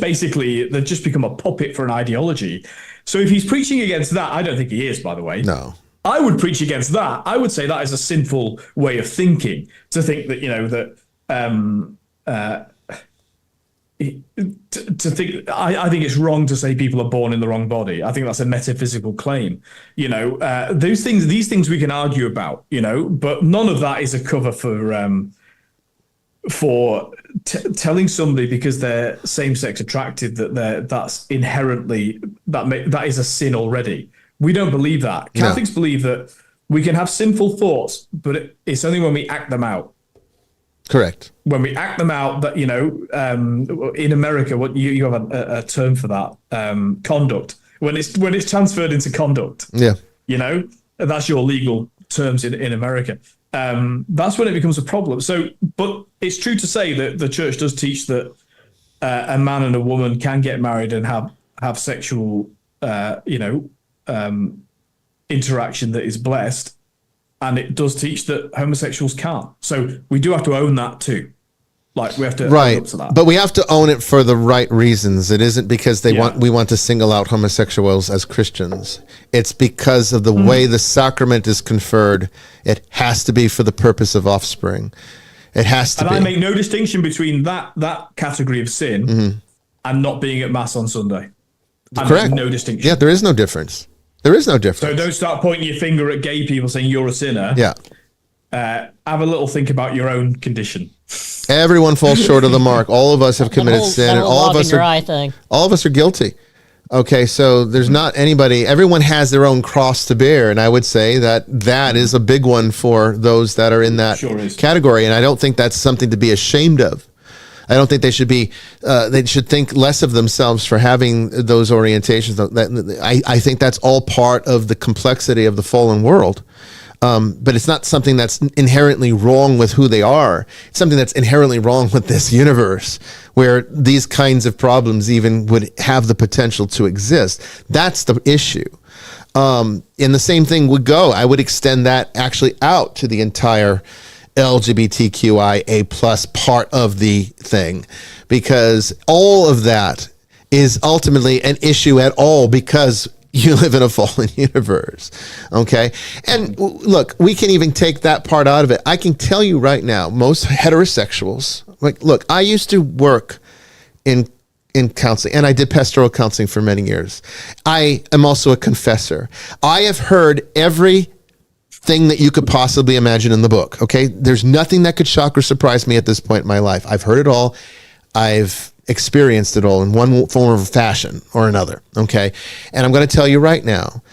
become a puppet for an ideology. So if he's preaching against that, I don't think he is, by the way. No. I would preach against that. I would say that is a sinful way of thinking, to think that I think it's wrong to say people are born in the wrong body. I think that's a metaphysical claim. These things we can argue about, but none of that is a cover for telling somebody because they're same-sex attracted that's inherently that is a sin already. We don't believe that. Catholics believe that we can have sinful thoughts, but it's only when we act them out. Correct. When we act them out, that in America, what you have a term for that, conduct. When it's transferred into conduct, that's your legal terms in America. That's when it becomes a problem. So, but it's true to say that the church does teach that a man and a woman can get married and have sexual, interaction that is blessed. And it does teach that homosexuals can't. So we do have to own that too. We have to own up to that. But we have to own it for the right reasons. It isn't because we want to single out homosexuals as Christians. It's because of the way the sacrament is conferred. It has to be for the purpose of offspring. It has to be. And I make no distinction between that category of sin and not being at Mass on Sunday. Correct. No distinction. Yeah, there is no difference. There is no difference. So don't start pointing your finger at gay people saying you're a sinner. Yeah. Have a little think about your own condition. Everyone falls short of the mark. All of us have committed sin, and all of us are guilty. Okay, so there's not anybody. Everyone has their own cross to bear, and I would say that is a big one for those that are in that category. And I don't think that's something to be ashamed of. I don't think they should be. They should think less of themselves for having those orientations. I think that's all part of the complexity of the fallen world. But it's not something that's inherently wrong with who they are. It's something that's inherently wrong with this universe, where these kinds of problems even would have the potential to exist. That's the issue. And the same thing would go. I would extend that actually out to the entire LGBTQIA plus part of the thing, because all of that is ultimately an issue at all, because you live in a fallen universe. Okay. And look, we can even take that part out of it. I can tell you right now, most heterosexuals, like, look, I used to work in counseling, and I did pastoral counseling for many years. I am also a confessor. I have heard everything that you could possibly imagine in the book. Okay. There's nothing that could shock or surprise me at this point in my life. I've heard it all. I've experienced it all in one form or fashion or another. Okay. And I'm going to tell you right now,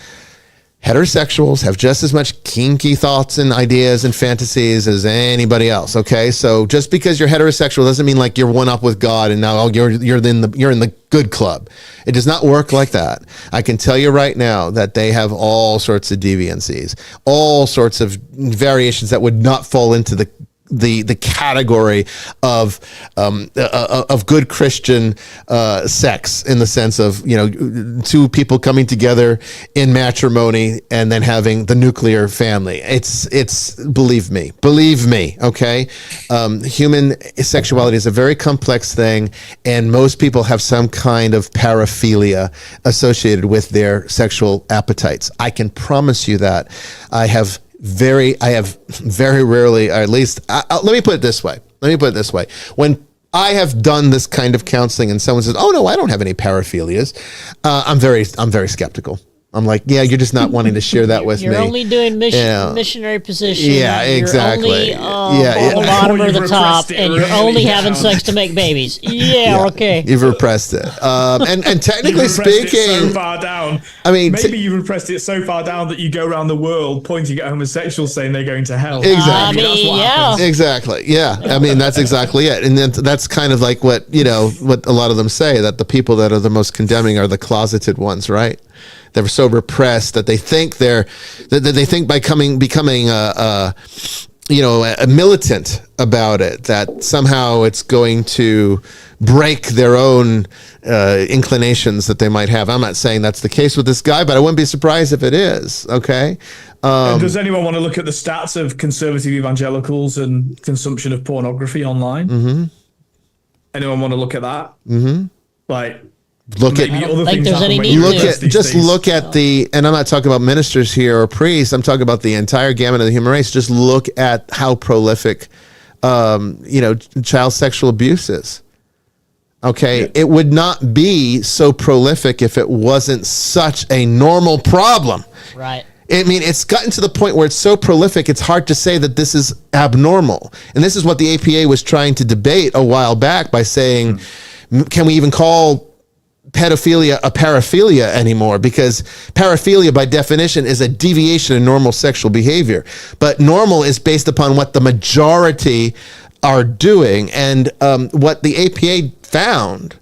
heterosexuals have just as much kinky thoughts and ideas and fantasies as anybody else. Okay. So just because you're heterosexual doesn't mean like you're one up with God and now you're in the good club. It does not work like that. I can tell you right now that they have all sorts of deviancies, all sorts of variations that would not fall into the category of good Christian sex, in the sense of, you know, two people coming together in matrimony and then having the nuclear family. It's believe me, okay? Human sexuality is a very complex thing, and most people have some kind of paraphilia associated with their sexual appetites. I can promise you that. I have very rarely, or at least, let me put it this way. When I have done this kind of counseling and someone says, "Oh no, I don't have any paraphilias," I'm very skeptical. I'm like, yeah, you're just not wanting to share that with me. You're only doing missionary position. Yeah, exactly. You're only bottom or the top, and you're only having sex to make babies. Yeah, okay. You've repressed it. And technically speaking, it so far down. I mean, maybe you repressed it so far down that you go around the world pointing at homosexuals saying they're going to hell. Exactly. That's what happens. Exactly. Yeah. I mean, that's exactly it. And then that's kind of like what a lot of them say, that the people that are the most condemning are the closeted ones, right? They're so repressed that they think by becoming a militant about it, that somehow it's going to break their own inclinations that they might have. I'm not saying that's the case with this guy, but I wouldn't be surprised if it is. Okay. And does anyone want to look at the stats of conservative evangelicals and consumption of pornography online? Mm-hmm. Anyone want to look at that? Mm-hmm. Like, look at and I'm not talking about ministers here or priests, I'm talking about the entire gamut of the human race. Just look at how prolific child sexual abuse is. Okay. Yeah. It would not be so prolific if it wasn't such a normal problem. Right. I mean, it's gotten to the point where it's so prolific, it's hard to say that this is abnormal. And this is what the APA was trying to debate a while back by saying, can we even call pedophilia a paraphilia anymore? Because paraphilia by definition is a deviation in normal sexual behavior, but normal is based upon what the majority are doing. And what the APA found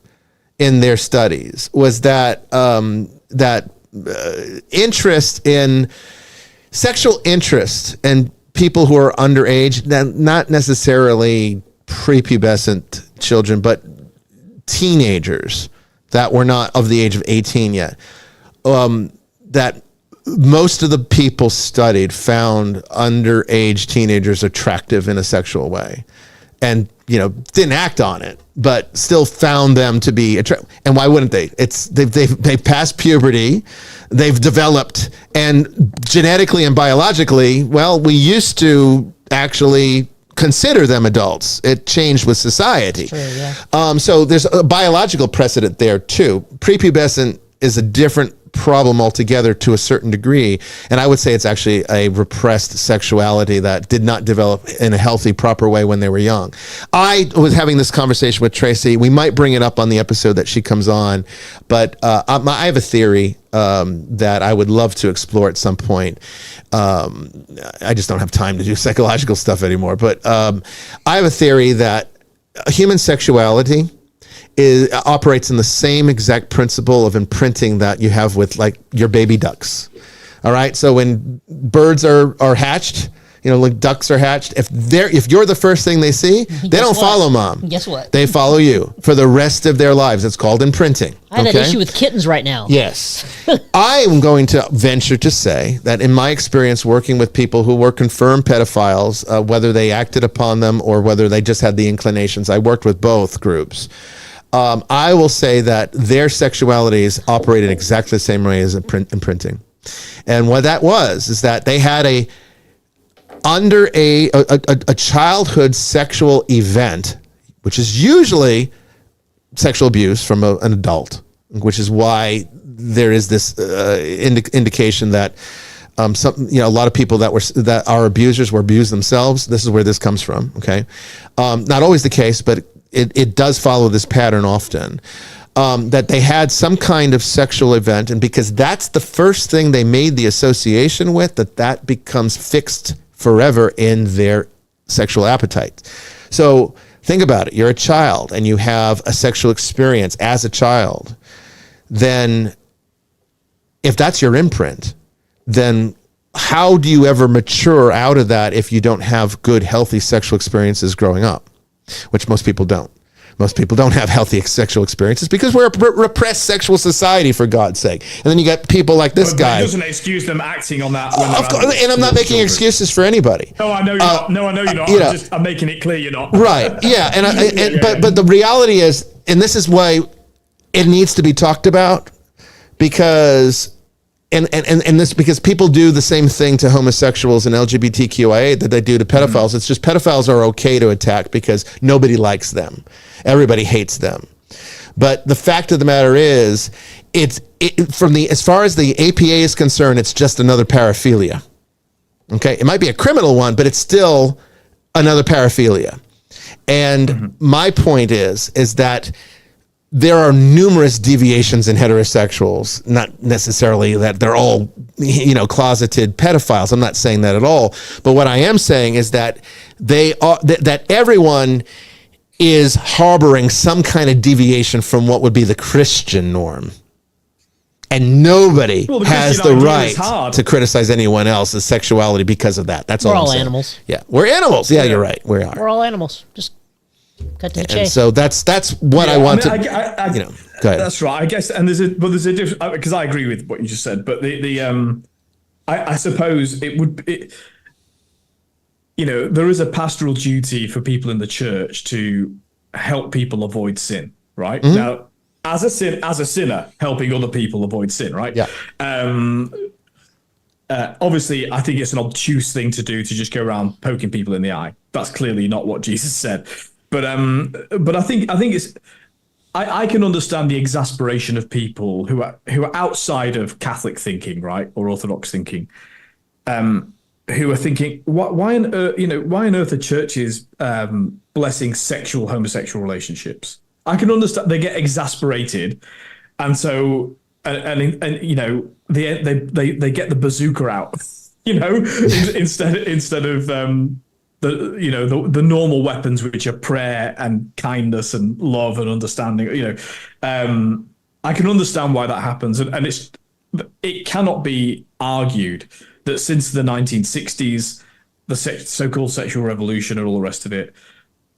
in their studies was that sexual interest in people who are underage, not necessarily prepubescent children, but teenagers that were not of the age of 18 yet, that most of the people studied found underage teenagers attractive in a sexual way, and didn't act on it, but still found them to be attractive. And why wouldn't they? They've passed puberty, they've developed, and genetically and biologically, well, we used to actually consider them adults. It changed with society. True, yeah. So there's a biological precedent there too. Prepubescent is a different problem altogether to a certain degree, and I would say it's actually a repressed sexuality that did not develop in a healthy, proper way when they were young. I was having this conversation with Tracy. We might bring it up on the episode that she comes on, but I have a theory that I would love to explore at some point. I just don't have time to do psychological stuff anymore, but I have a theory that human sexuality operates in the same exact principle of imprinting that you have with like your baby ducks. All right. So when birds are hatched, like ducks are hatched. If you're the first thing they see, they don't follow mom. Guess what? They follow you for the rest of their lives. It's called imprinting. I have that issue with kittens right now. Yes. I am going to venture to say that in my experience working with people who were confirmed pedophiles, whether they acted upon them or whether they just had the inclinations, I worked with both groups. I will say that their sexualities operated exactly the same way as imprinting. And what that was is that they had under a childhood sexual event, which is usually sexual abuse from an adult, which is why there is this indication that a lot of people that are abusers were abused themselves. This is where this comes from. Okay, not always the case, but it does follow this pattern often. That they had some kind of sexual event, and because that's the first thing they made the association with, that becomes fixed forever in their sexual appetite. So think about it. You're a child and you have a sexual experience as a child. Then if that's your imprint, then how do you ever mature out of that if you don't have good, healthy sexual experiences growing up, which most people don't. Most people don't have healthy sexual experiences because we're a repressed sexual society, for God's sake. And then you got people like this guy. That doesn't excuse them acting on that. Of course, and I'm not making excuses for anybody. No, I know you're not. No, I know you're not. I'm making it clear you're not. Right. Yeah. But the reality is, and this is why it needs to be talked about, because because people do the same thing to homosexuals and LGBTQIA that they do to pedophiles. Mm-hmm. It's just pedophiles are okay to attack because nobody likes them. Everybody hates them. But the fact of the matter is, as far as the APA is concerned, it's just another paraphilia. Okay, it might be a criminal one, but it's still another paraphilia. And my point is that there are numerous deviations in heterosexuals, not necessarily that they're all, closeted pedophiles. I'm not saying that at all. But what I am saying is that that everyone is harboring some kind of deviation from what would be the Christian norm. And nobody has the right to criticize anyone else's sexuality because of that. That's all I'm saying. We're all animals. Yeah, we're animals. Yeah, you're right. We are. We're all animals. Just cut to the chase. And so that's what I want to. Go ahead. That's right. I guess, and there's a difference, because I agree with what you just said. But I suppose it would. There is a pastoral duty for people in the church to help people avoid sin, right? Mm-hmm. Now, as a sinner, helping other people avoid sin, right? Yeah. Obviously, I think it's an obtuse thing to do to just go around poking people in the eye. That's clearly not what Jesus said. But I think it's. I can understand the exasperation of people who are outside of Catholic thinking, right, or Orthodox thinking, who are thinking, why on earth are churches blessing homosexual relationships? I can understand they get exasperated, and so they get the bazooka out, instead of the normal weapons, which are prayer and kindness and love and understanding. I can understand why that happens, and it cannot be argued that since the 1960s, the so-called sexual revolution and all the rest of it,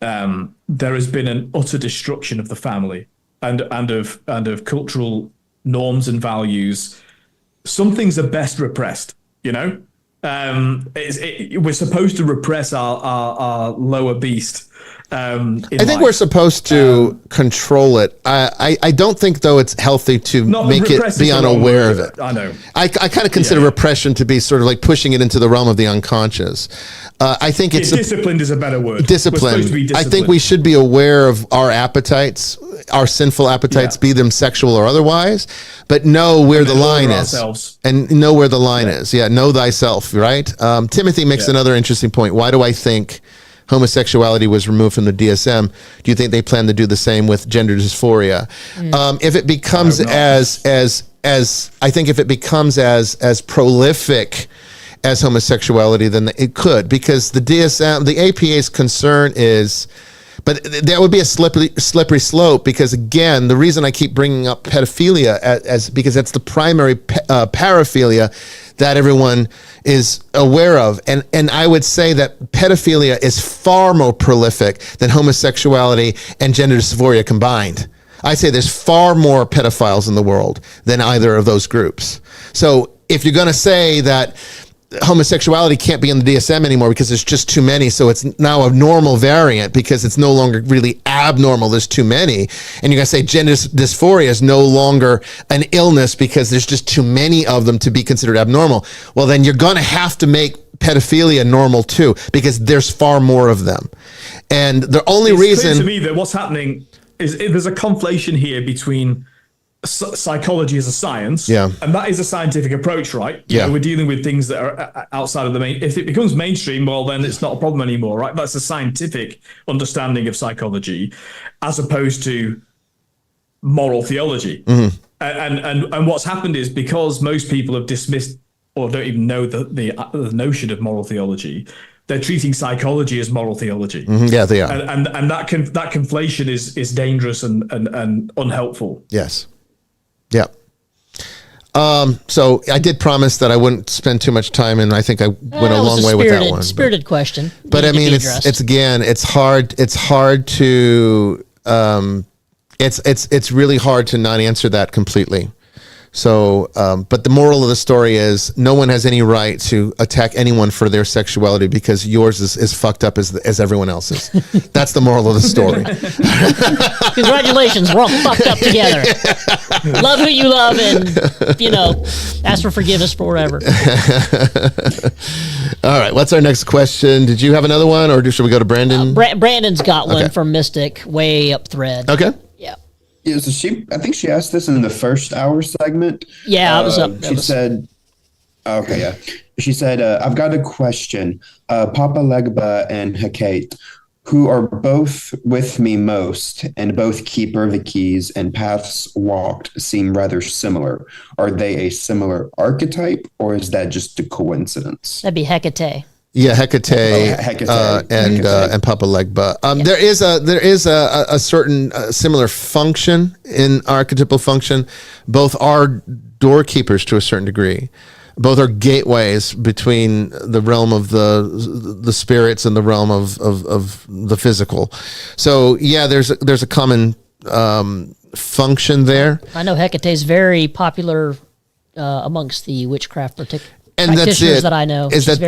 there has been an utter destruction of the family and of cultural norms and values. Some things are best repressed, we're supposed to repress our lower beast. I think we're supposed to control it. I don't think, though, it's healthy to make it be unaware of it. I know. I kind of consider repression to be sort of like pushing it into the realm of the unconscious. I think it's disciplined is a better word. Disciplined. I think we should be aware of our appetites, our sinful appetites, be them sexual or otherwise, but know where the line is. And know where the line is. Yeah, know thyself, right? Timothy makes another interesting point. Why do I think homosexuality was removed from the DSM? Do you think they plan to do the same with gender dysphoria? If it becomes as prolific as homosexuality, then it could, because the DSM, the APA's concern is But that would be a slippery slope, because again, the reason I keep bringing up pedophilia as because that's the primary paraphilia that everyone is aware of. And I would say that pedophilia is far more prolific than homosexuality and gender dysphoria combined. I say there's far more pedophiles in the world than either of those groups. So if you're going to say that homosexuality can't be in the DSM anymore because there's just too many, so it's now a normal variant because it's no longer really abnormal, there's too many, and you're going to say gender dysphoria is no longer an illness because there's just too many of them to be considered abnormal, well, then you're going to have to make pedophilia normal too, because there's far more of them. And the only reason... It's clear to me that what's happening is there's a conflation here between psychology as a science, and that is a scientific approach, right? We're dealing with things that are outside of the main. If it becomes mainstream, well, then it's not a problem anymore, right? That's a scientific understanding of psychology, as opposed to moral theology. And what's happened is, because most people have dismissed or don't even know the notion of moral theology, they're treating psychology as moral theology. Yeah, they are, and that conflation is dangerous and unhelpful. Yes. Yeah. So I did promise that I wouldn't spend too much time, and I think I went a long way with that one. Spirited question. But I mean, it's again, it's hard to, it's really hard to not answer that completely. So, but the moral of the story is no one has any right to attack anyone for their sexuality because yours is fucked up as everyone else's. That's the moral of the story. Congratulations, we're all fucked up together. Love who you love, and ask for forgiveness for whatever. All right, what's our next question? Did you have another one, or should we go to Brandon? Brandon's got one from Mystic, way up thread. Okay. Yeah, so I think she asked this in the first hour segment. Yeah, I was up. She said, okay, yeah. She said, I've got a question. Papa Legba and Hecate, who are both with me most, and both keeper of the keys and paths walked, seem rather similar. Are they a similar archetype, or is that just a coincidence? That'd be Hecate. Yeah, Hecate, and Papa Legba. There is a certain similar function in archetypal function. Both are doorkeepers to a certain degree. Both are gateways between the realm of the spirits and the realm of the physical. So yeah, there's a common function there. I know Hecate's very popular amongst the witchcraft and practitioners that I know. Is that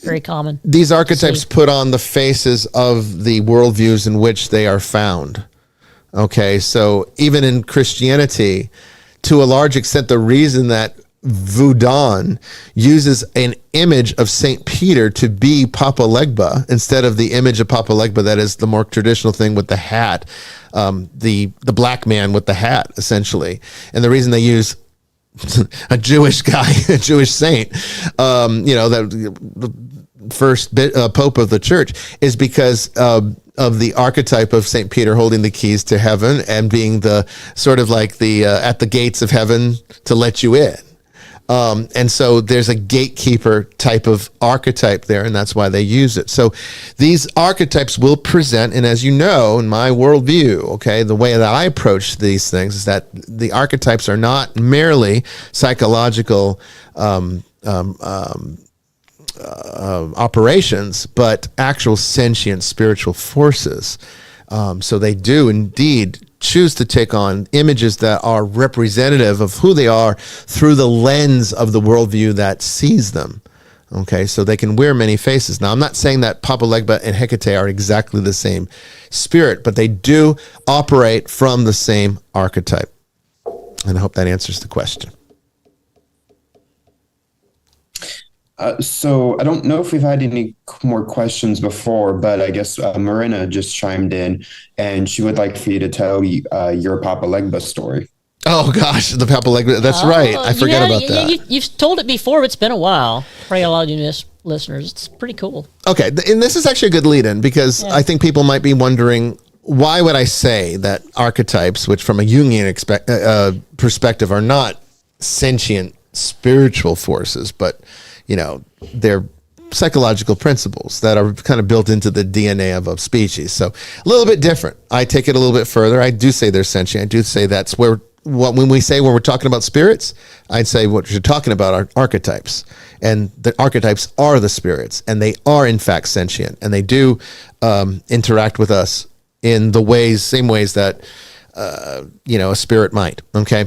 very common. These archetypes put on the faces of the worldviews in which they are found. Okay, so even in Christianity, to a large extent, the reason that Voodoo uses an image of Saint Peter to be Papa Legba instead of the image of Papa Legba that is the more traditional thing with the hat, the black man with the hat, essentially. And the reason they use a Jewish guy, a Jewish saint, the first pope of the church, is because of the archetype of Saint Peter holding the keys to heaven and being the sort of like the at the gates of heaven to let you in. And so there's a gatekeeper type of archetype there, and that's why they use it. So these archetypes will present, and as you know, in my worldview, okay, the way that I approach these things is that the archetypes are not merely psychological operations, but actual sentient spiritual forces. So they do indeed choose to take on images that are representative of who they are through the lens of the worldview that sees them. Okay, so they can wear many faces. Now, I'm not saying that Papa Legba and Hecate are exactly the same spirit, but they do operate from the same archetype. And I hope that answers the question. So I don't know if we've had any more questions before, but I guess Marina just chimed in, and she would like for you to tell your Papa Legba story. Oh gosh, the Papa Legba. That's right. I forgot about that. You've told it before. It's been a while. Probably a lot of you listeners. It's pretty cool. Okay, and this is actually a good lead-in because I think people might be wondering, why would I say that archetypes, which from a Jungian perspective are not sentient spiritual forces, but they're psychological principles that are kind of built into the DNA of a species. So a little bit different. I take it a little bit further. I do say they're sentient. I do say that's where when we're talking about spirits, I'd say what you're talking about are archetypes, and the archetypes are the spirits, and they are in fact sentient, and they do interact with us in the same ways that a spirit might. Okay.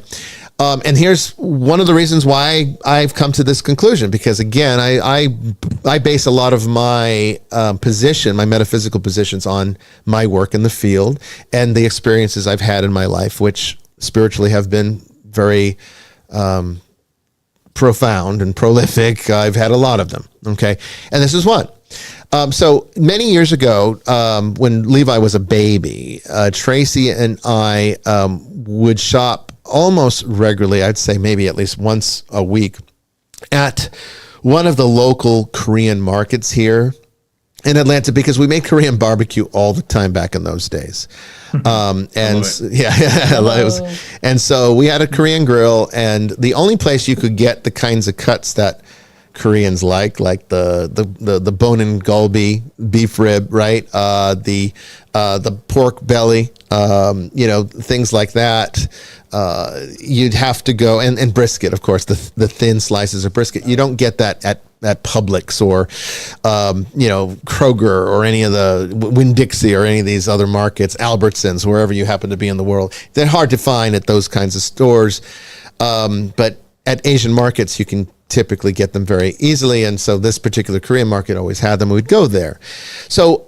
And here's one of the reasons why I've come to this conclusion, because again, I base a lot of my my metaphysical positions on my work in the field and the experiences I've had in my life, which spiritually have been very profound and prolific. I've had a lot of them. Okay. And this is one. So many years ago, when Levi was a baby, Tracy and I would shop almost regularly. I'd say maybe at least once a week at one of the local Korean markets here in Atlanta, because we made Korean barbecue all the time back in those days. And so we had a Korean grill, and the only place you could get the kinds of cuts that Koreans like the bone and galbi beef rib, right? The pork belly, things like that. You'd have to go and brisket, of course, the thin slices of brisket. You don't get that at Publix or, Kroger or any of the Winn-Dixie or any of these other markets, Albertsons, wherever you happen to be in the world. They're hard to find at those kinds of stores. But at Asian markets, you can typically get them very easily. And so this particular Korean market always had them. We'd go there. So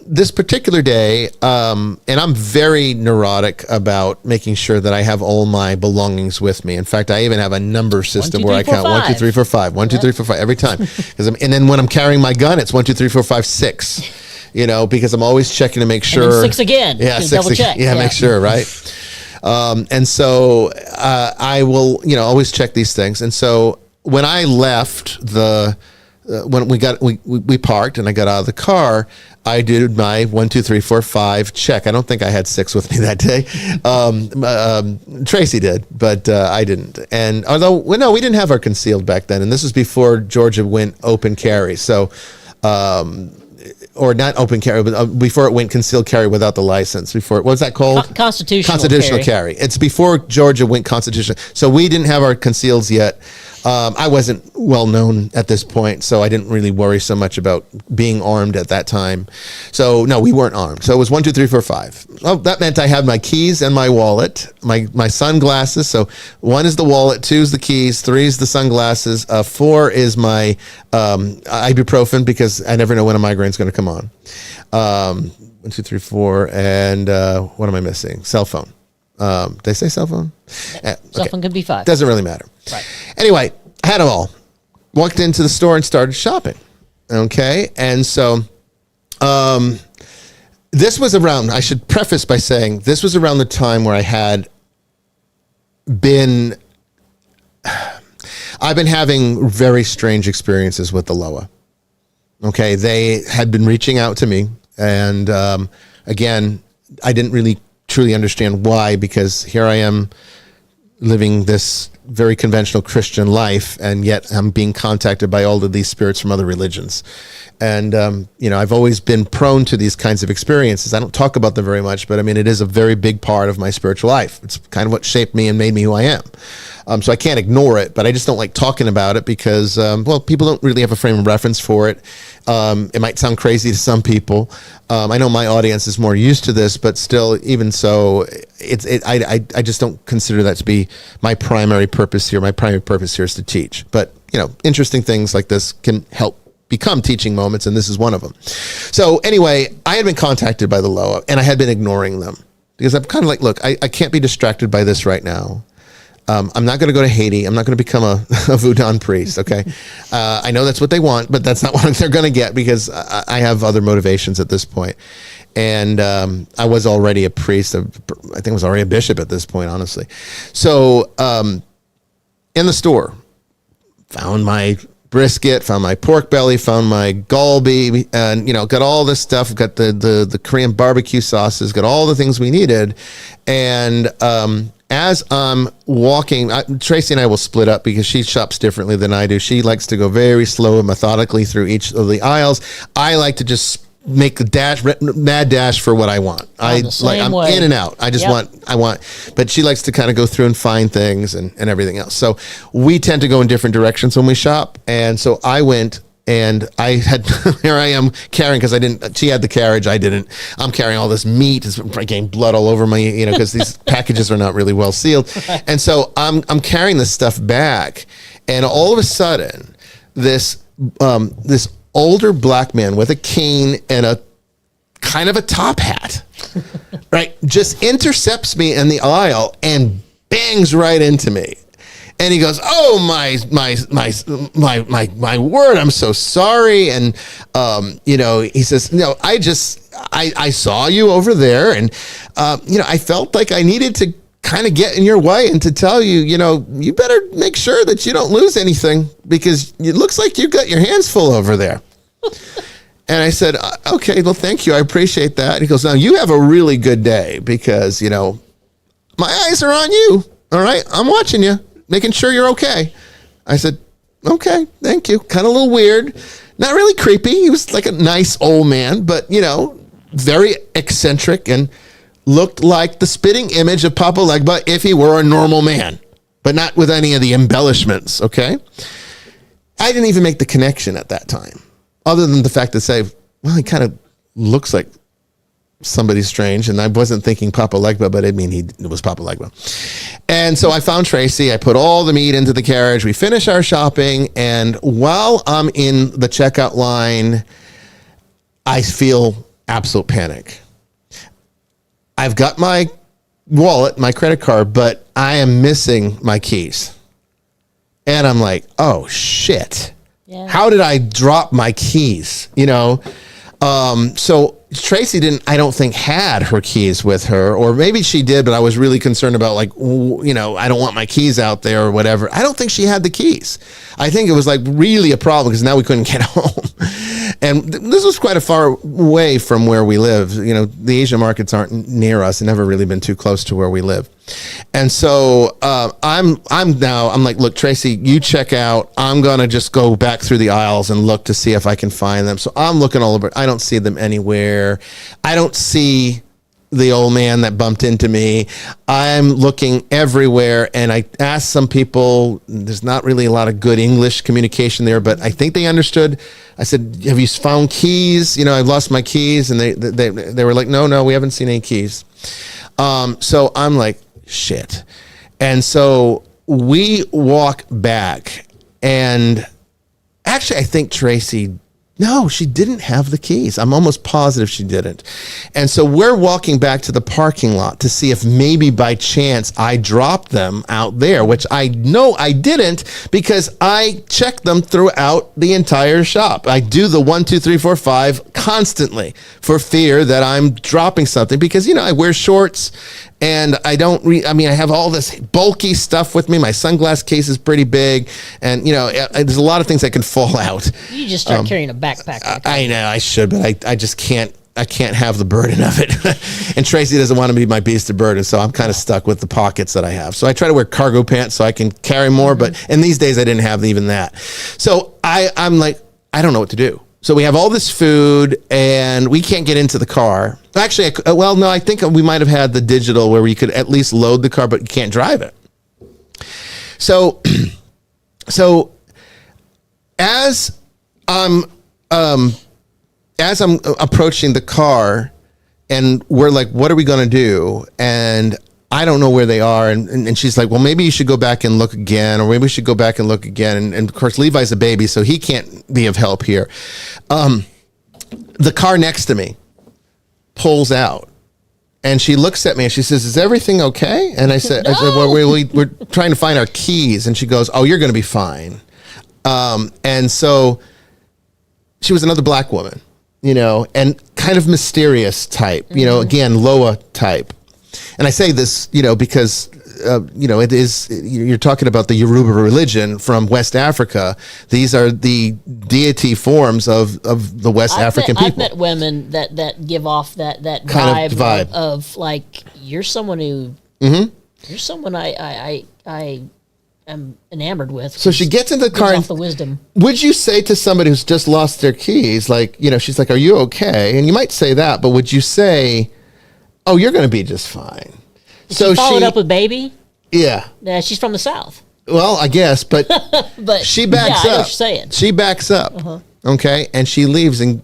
this particular day, and I'm very neurotic about making sure that I have all my belongings with me. In fact, I even have a number system where I count 1, 2, 3, 4, 5, 1, 2, 3, 4, 5 every time. And then when I'm carrying my gun, it's 1, 2, 3, 4, 5, 6. Because I'm always checking to make sure. And then 6 again. Yeah, 6 double check. Yeah, make sure, right? And so I will, always check these things. And so when I left when we parked and I got out of the car, I did my 1, 2, 3, 4, 5 check. I don't think I had 6 with me that day. Tracy did, but I didn't. And although, no, we didn't have our concealed back then. And this was before Georgia went open carry. So, or not open carry, but before it went concealed carry without the license. Before, what was that called? Constitutional carry. It's before Georgia went constitutional. So we didn't have our conceals yet. I wasn't well known at this point, so I didn't really worry so much about being armed at that time. So no, we weren't armed. So it was 1, 2, 3, 4, 5. Oh, that meant I had my keys and my wallet, my sunglasses. So 1 is the wallet, 2 is the keys, 3 is the sunglasses, 4 is my ibuprofen, because I never know when a migraine's going to come on. 1, 2, 3, 4, and what am I missing? Cell phone. Did I say cell phone? Cell phone could be 5. Doesn't really matter. Right. Anyway, I had them all. Walked into the store and started shopping. Okay. And so this was around, I should preface by saying, this was around the time where I've been having very strange experiences with the Loa. Okay. They had been reaching out to me. And again, I didn't really truly understand why, because here I am living this very conventional Christian life, and yet I'm being contacted by all of these spirits from other religions. And, I've always been prone to these kinds of experiences. I don't talk about them very much, but I mean, it is a very big part of my spiritual life. It's kind of what shaped me and made me who I am. So I can't ignore it, but I just don't like talking about it because, people don't really have a frame of reference for it. It might sound crazy to some people. I know my audience is more used to this, but still, even so, I just don't consider that to be my primary purpose here. My primary purpose here is to teach. But, interesting things like this can help become teaching moments, and this is one of them. So anyway, I had been contacted by the Loa, and I had been ignoring them because I'm kind of like, look, I can't be distracted by this right now. I'm not going to go to Haiti. I'm not going to become a Voodoo priest, okay? I know that's what they want, but that's not what they're going to get because I have other motivations at this point. And I was already a priest. I think I was already a bishop at this point, honestly. So in the store, found my brisket, found my pork belly, found my galbi, and got all this stuff, got the Korean barbecue sauces, got all the things we needed. And as I'm walking, Tracy and I will split up because she shops differently than I do. She likes to go very slow and methodically through each of the aisles. I like to just make the mad dash for what I want. I'm in and out. I want, but she likes to kind of go through and find things and everything else. So we tend to go in different directions when we shop. And so I went and I had, here I am carrying, because she had the carriage, I didn't. I'm carrying all this meat. It's getting blood all over my, because these packages are not really well sealed. And so I'm carrying this stuff back. And all of a sudden, this older black man with a cane and a kind of a top hat, right, just intercepts me in the aisle and bangs right into me. And he goes, "Oh, my word, I'm so sorry." And, he says, "No, I saw you over there. And, I felt like I needed to kind of get in your way and to tell you, you better make sure that you don't lose anything, because it looks like you've got your hands full over there." And I said, "Okay, well, thank you. I appreciate that." And he goes, "Now you have a really good day, because, my eyes are on you. All right. I'm watching you, making sure you're okay." I said, "Okay, thank you." Kind of a little weird, not really creepy. He was like a nice old man, but, very eccentric and looked like the spitting image of Papa Legba if he were a normal man, but not with any of the embellishments. Okay. I didn't even make the connection at that time, other than the fact to say, well, he kind of looks like somebody strange. And I wasn't thinking Papa Legba, but I mean, it was Papa Legba. And so I found Tracy. I put all the meat into the carriage. We finished our shopping. And while I'm in the checkout line, I feel absolute panic. I've got my wallet, my credit card, but I am missing my keys. And I'm like, oh, shit. Yeah. How did I drop my keys? So Tracy I don't think, had her keys with her, or maybe she did, but I was really concerned about, I don't want my keys out there or whatever. I don't think she had the keys. I think it was really a problem, because now we couldn't get home. And this was quite a far way from where we live. The Asian markets aren't near us, and never really been too close to where we live. And so I'm like, "Look, Tracy, you check out. I'm going to just go back through the aisles and look to see if I can find them." So I'm looking all over. I don't see them anywhere. I don't see the old man that bumped into me. I'm looking everywhere, and I asked some people. There's not really a lot of good English communication there, but I think they understood. I said, "Have you found keys? I've lost my keys." And they were like, no, we haven't seen any keys. So I'm like, shit. And so we walk back, and actually I think Tracy, no, she didn't have the keys. I'm almost positive she didn't. And so we're walking back to the parking lot to see if maybe by chance I dropped them out there, which I know I didn't, because I check them throughout the entire shop. I do the 1, 2, 3, 4, 5 constantly, for fear that I'm dropping something, because, I wear shorts, and I don't I have all this bulky stuff with me. My sunglass case is pretty big, and, there's a lot of things that can fall out. You just start carrying a backpack. I know I should, but I just can't. I can't have the burden of it. And Tracy doesn't want to be my beast of burden, so I'm kind of stuck with the pockets that I have. So I try to wear cargo pants so I can carry more, but in these days I didn't have even that. So I'm like, I don't know what to do. So we have all this food, and we can't get into the car. Actually, I think we might have had the digital where we could at least load the car, but you can't drive it. So as I'm approaching the car, and we're like, what are we going to do? And I don't know where they are. And she's like, well, maybe you should go back and look again, or maybe we should go back and look again. And of course, Levi's a baby, so he can't be of help here. The car next to me pulls out, and she looks at me and she says, "Is everything okay?" And I said, well, we're trying to find our keys. And she goes, "Oh, you're going to be fine." And so she was another black woman, and kind of mysterious type, again, Loa type. And I say this, because, it is, you're talking about the Yoruba religion from West Africa. These are the deity forms of the West African people. I've met women that give off that kind vibe of like, you're someone who You're someone I am enamored with. So she gets into the Gives car. off the wisdom. Would you say to somebody who's just lost their keys, like, she's like, "Are you okay?" And you might say that, but would you say, "Oh, you're going to be just fine"? She followed up with baby. Yeah. She's from the South. Well, I guess, but But she backs I know up. what you're saying. She backs up. Okay, and she leaves, and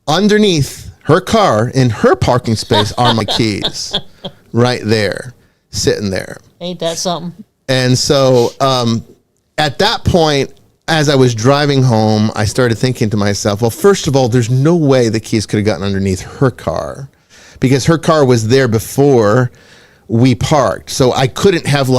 underneath her car in her parking space are my keys, right there, sitting there. Ain't that something? And so at that point, as I was driving home, I started thinking to myself, well, first of all, there's no way the keys could have gotten underneath her car because her car was there before we parked. So I couldn't have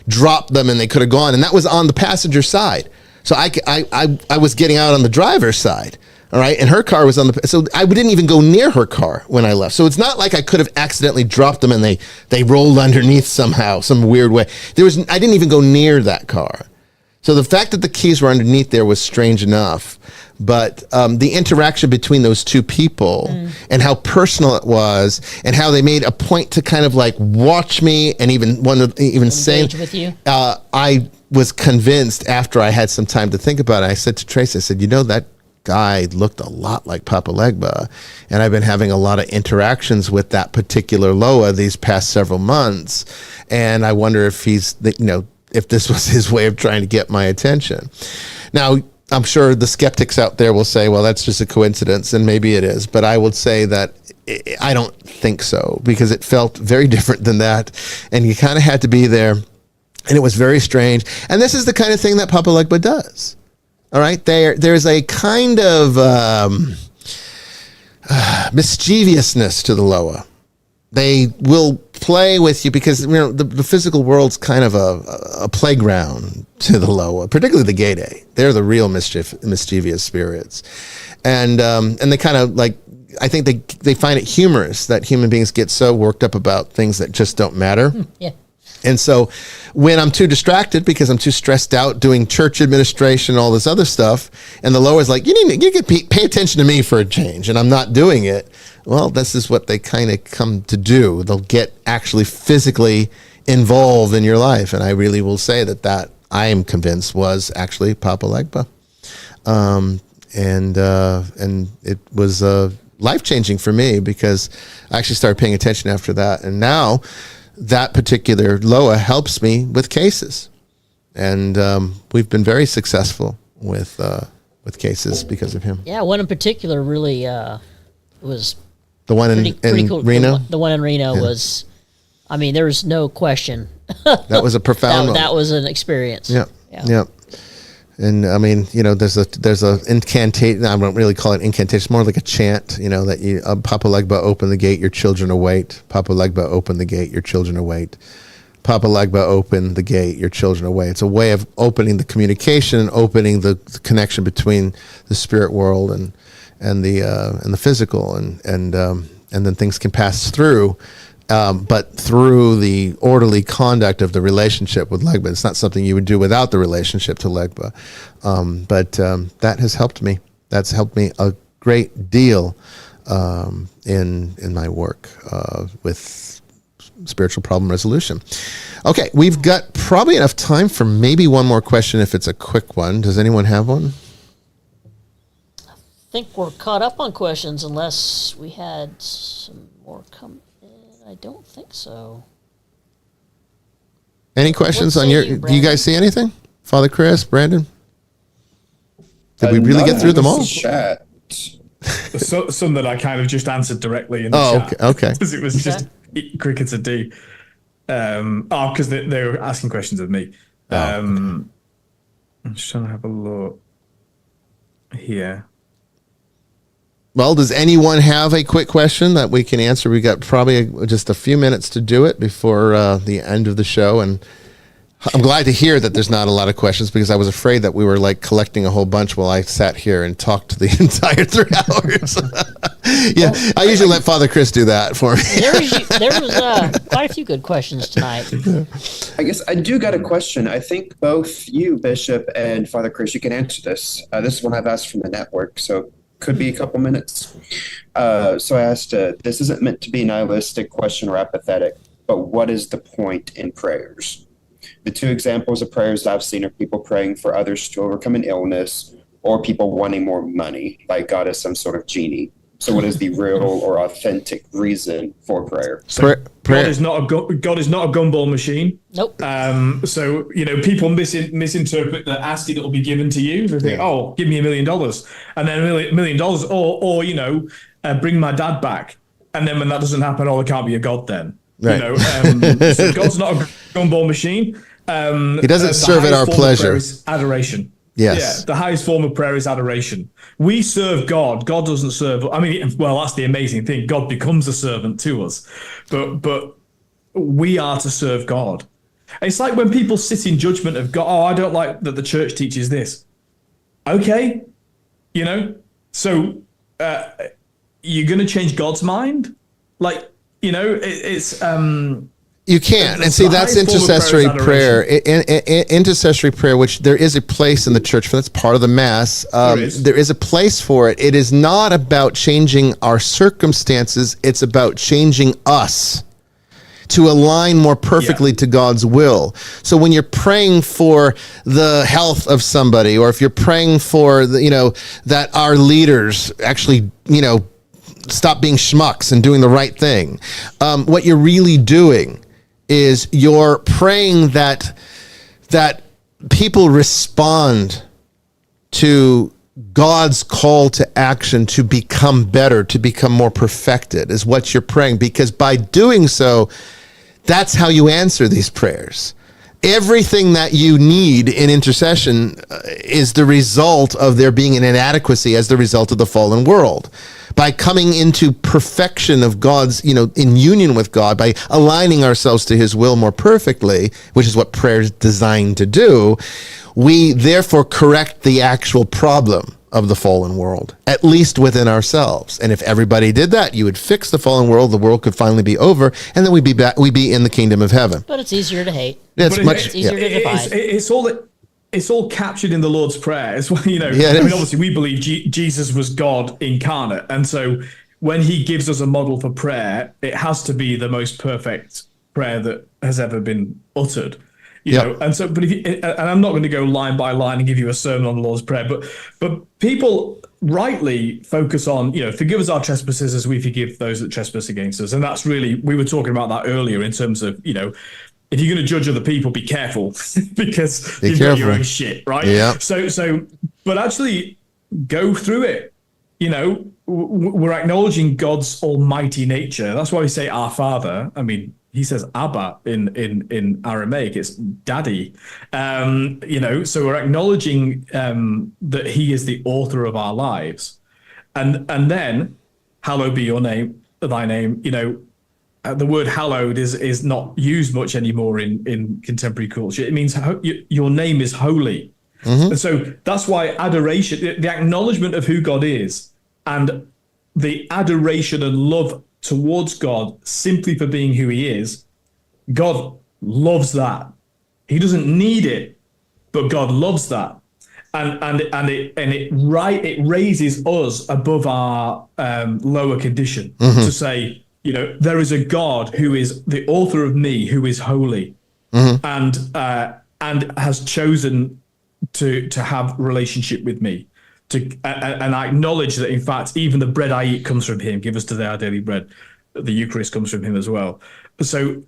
dropped them and they could have gone. And that was on the passenger side. So I was getting out on the driver's side. All right. And her car was so I didn't even go near her car when I left. So it's not like I could have accidentally dropped them and they rolled underneath somehow, some weird way. I didn't even go near that car. So the fact that the keys were underneath there was strange enough. But the interaction between those two people and how personal it was and how they made a point to kind of watch me and even say with you. I was convinced after I had some time to think about it. I said to Tracy, I said, that guy looked a lot like Papa Legba, and I've been having a lot of interactions with that particular Loa these past several months, and I wonder if if this was his way of trying to get my attention. Now, I'm sure the skeptics out there will say, well, that's just a coincidence, and maybe it is, but I would say that I don't think so, because it felt very different than that, and you kind of had to be there, and it was very strange. And this is the kind of thing that Papa Legba does. All right, there's a kind of mischievousness to the Loa. They will play with you because the physical world's kind of a playground to the Loa, particularly the Gede. They're the real mischievous spirits, and they kind of I think they find it humorous that human beings get so worked up about things that just don't matter. Yeah. And so when I'm too distracted because I'm too stressed out doing church administration, all this other stuff, and the Loa's like, you need to pay attention to me for a change, and I'm not doing it. Well, this is what they kind of come to do. They'll get actually physically involved in your life. And I really will say that I am convinced was actually Papa Legba. And it was life-changing for me because I actually started paying attention after that. And now that particular Loa helps me with cases, and we've been very successful with cases because of him. Yeah, one in particular really was the one in cool. Reno. The one in Reno was, there was no question. That was a profound one. That was an experience. Yeah. And there's a incantation. I don't really call it incantation. It's more like a chant. That you Papa Legba, open the gate, your children await. Papa Legba, open the gate, your children await. Papa Legba, open the gate, your children await. It's a way of opening the communication and opening the connection between the spirit world and the physical, and then things can pass through. But through the orderly conduct of the relationship with Legba. It's not something you would do without the relationship to Legba. But that has helped me. That's helped me a great deal in my work with spiritual problem resolution. Okay, we've got probably enough time for maybe one more question if it's a quick one. Does anyone have one? I think we're caught up on questions unless we had some more come. I don't think so. Any questions on your? Do you guys see anything, Father Chris, Brandon? Did we really get through them all? Chat. Some that I kind of just answered directly in the chat. Okay. Because it was just cricket to do. Because they were asking questions of me. I'm just trying to have a look here. Well, does anyone have a quick question that we can answer? We got probably just a few minutes to do it before the end of the show, and I'm glad to hear that there's not a lot of questions because I was afraid that we were collecting a whole bunch while I sat here and talked the entire 3 hours. Yeah, I usually let Father Chris do that for me. There was quite a few good questions tonight. I guess I do got a question. I think both you, Bishop, and Father Chris, you can answer this. This is one I've asked from the network, so could be a couple minutes. So I asked, this isn't meant to be nihilistic question or apathetic, but what is the point in prayers? The two examples of prayers I've seen are people praying for others to overcome an illness, or people wanting more money, like God is some sort of genie. So what is the real or authentic reason for prayer? So God is not a gumball machine. Nope. So people misinterpret that asking it will be given to you. They think, oh, give me $1 million, and then $1 million, or bring my dad back. And then when that doesn't happen, there can't be a God then. Right. So God's not a gumball machine. He doesn't serve at our pleasure. Adoration. Yes. Yeah, the highest form of prayer is adoration. We serve God. God doesn't serve. I mean, well, that's the amazing thing. God becomes a servant to us, but we are to serve God. It's like when people sit in judgment of God. Oh, I don't like that the church teaches this. Okay, so you're going to change God's mind? It's. You can't. And see, that's intercessory prayer. Intercessory prayer, which there is a place in the church for, that's part of the Mass. There is a place for it. It is not about changing our circumstances. It's about changing us to align more perfectly to God's will. So when you're praying for the health of somebody, or if you're praying for that our leaders actually, stop being schmucks and doing the right thing, what you're really doing is you're praying that people respond to God's call to action to become better, to become more perfected, is what you're praying. Because by doing so, that's how you answer these prayers. Everything that you need in intercession is the result of there being an inadequacy as the result of the fallen world. By coming into perfection of God's, in union with God, by aligning ourselves to his will more perfectly, which is what prayer is designed to do, we therefore correct the actual problem of the fallen world, at least within ourselves. And if everybody did that, you would fix the fallen world, the world could finally be over, and then we'd be in the kingdom of heaven. But it's easier to hate. It's easier to divide. It's all captured in the Lord's Prayer. It's obviously we believe Jesus was God incarnate, and so when he gives us a model for prayer, it has to be the most perfect prayer that has ever been uttered. And so, but and I'm not going to go line by line and give you a sermon on the Lord's Prayer, but people rightly focus on, forgive us our trespasses as we forgive those that trespass against us, and that's really, we were talking about that earlier in terms of, if you're going to judge other people, be careful because you've got your own shit, right? Yeah. So, but actually go through it. We're acknowledging God's almighty nature. That's why we say our Father. I mean, he says Abba in Aramaic. It's daddy. So we're acknowledging that he is the author of our lives. And then, hallowed be your name, thy name, the word hallowed is not used much anymore in contemporary culture. It means your name is holy. Mm-hmm. And so that's why adoration, the acknowledgement of who God is, and the adoration and love towards God simply for being who he is, God loves that. He doesn't need it, but God loves that. And it raises us above our lower condition to say, there is a God who is the author of me, who is holy, and has chosen to have relationship with me. And I acknowledge that, in fact, even the bread I eat comes from him. Give us today our daily bread. The Eucharist comes from him as well. So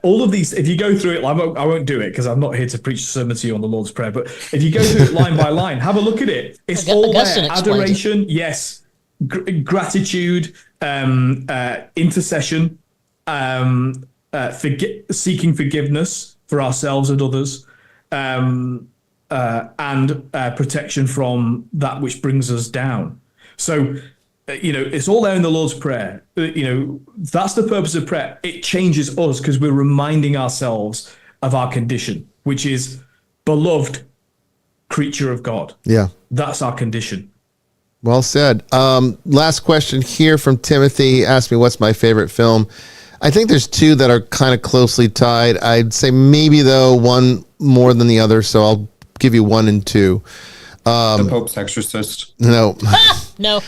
all of these, if you go through it, I won't do it because I'm not here to preach a sermon to you on the Lord's Prayer. But if you go through it line by line, have a look at it. It's all there. Adoration, yes. Gratitude, intercession, seeking forgiveness for ourselves and others, and protection from that which brings us down. So, it's all there in the Lord's Prayer. That's the purpose of prayer. It changes us because we're reminding ourselves of our condition, which is beloved creature of God. Yeah. That's our condition. Well said. Last question here from Timothy. He asked me, what's my favorite film? I think there's two that are kind of closely tied. I'd say maybe, though, one more than the other, so I'll give you 1 and 2. The Pope's Exorcist. No. No.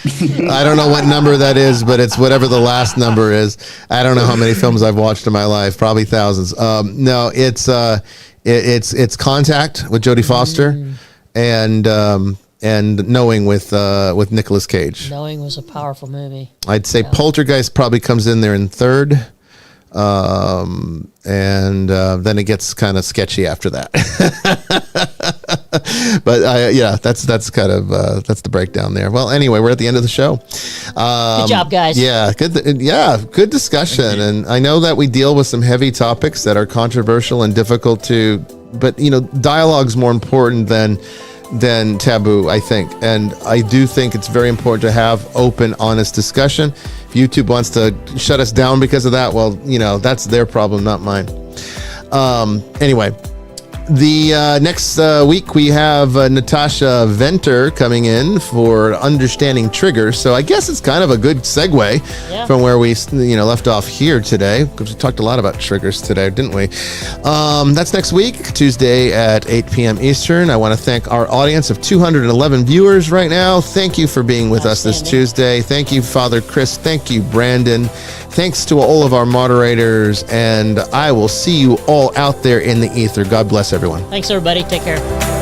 I don't know what number that is, but it's whatever the last number is. I don't know how many films I've watched in my life, probably thousands. No, it's Contact with Jodie Foster, and Knowing with Nicolas Cage. Knowing was a powerful movie. I'd say Poltergeist probably comes in there in third, and then it gets kind of sketchy after that. But yeah, that's kind of that's the breakdown there. Well, anyway, we're at the end of the show. Good job, guys. Yeah, good discussion. And I know that we deal with some heavy topics that are controversial and difficult to, but dialogue's more important than taboo, I think. And I do think it's very important to have open, honest discussion. If YouTube wants to shut us down because of that, well, that's their problem, not mine. Anyway, the next week we have Natasha Venter coming in for Understanding Triggers. So I guess it's kind of a good segue from where we left off here today, because we talked a lot about triggers today, didn't we? That's next week, Tuesday at 8 p.m. Eastern. I want to thank our audience of 211 viewers right now. Thank you for being with us this Tuesday. Thank you, Father Chris. Thank you, Brandon. Thanks to all of our moderators, and I will see you all out there in the ether. God bless everyone. Thanks, everybody. Take care.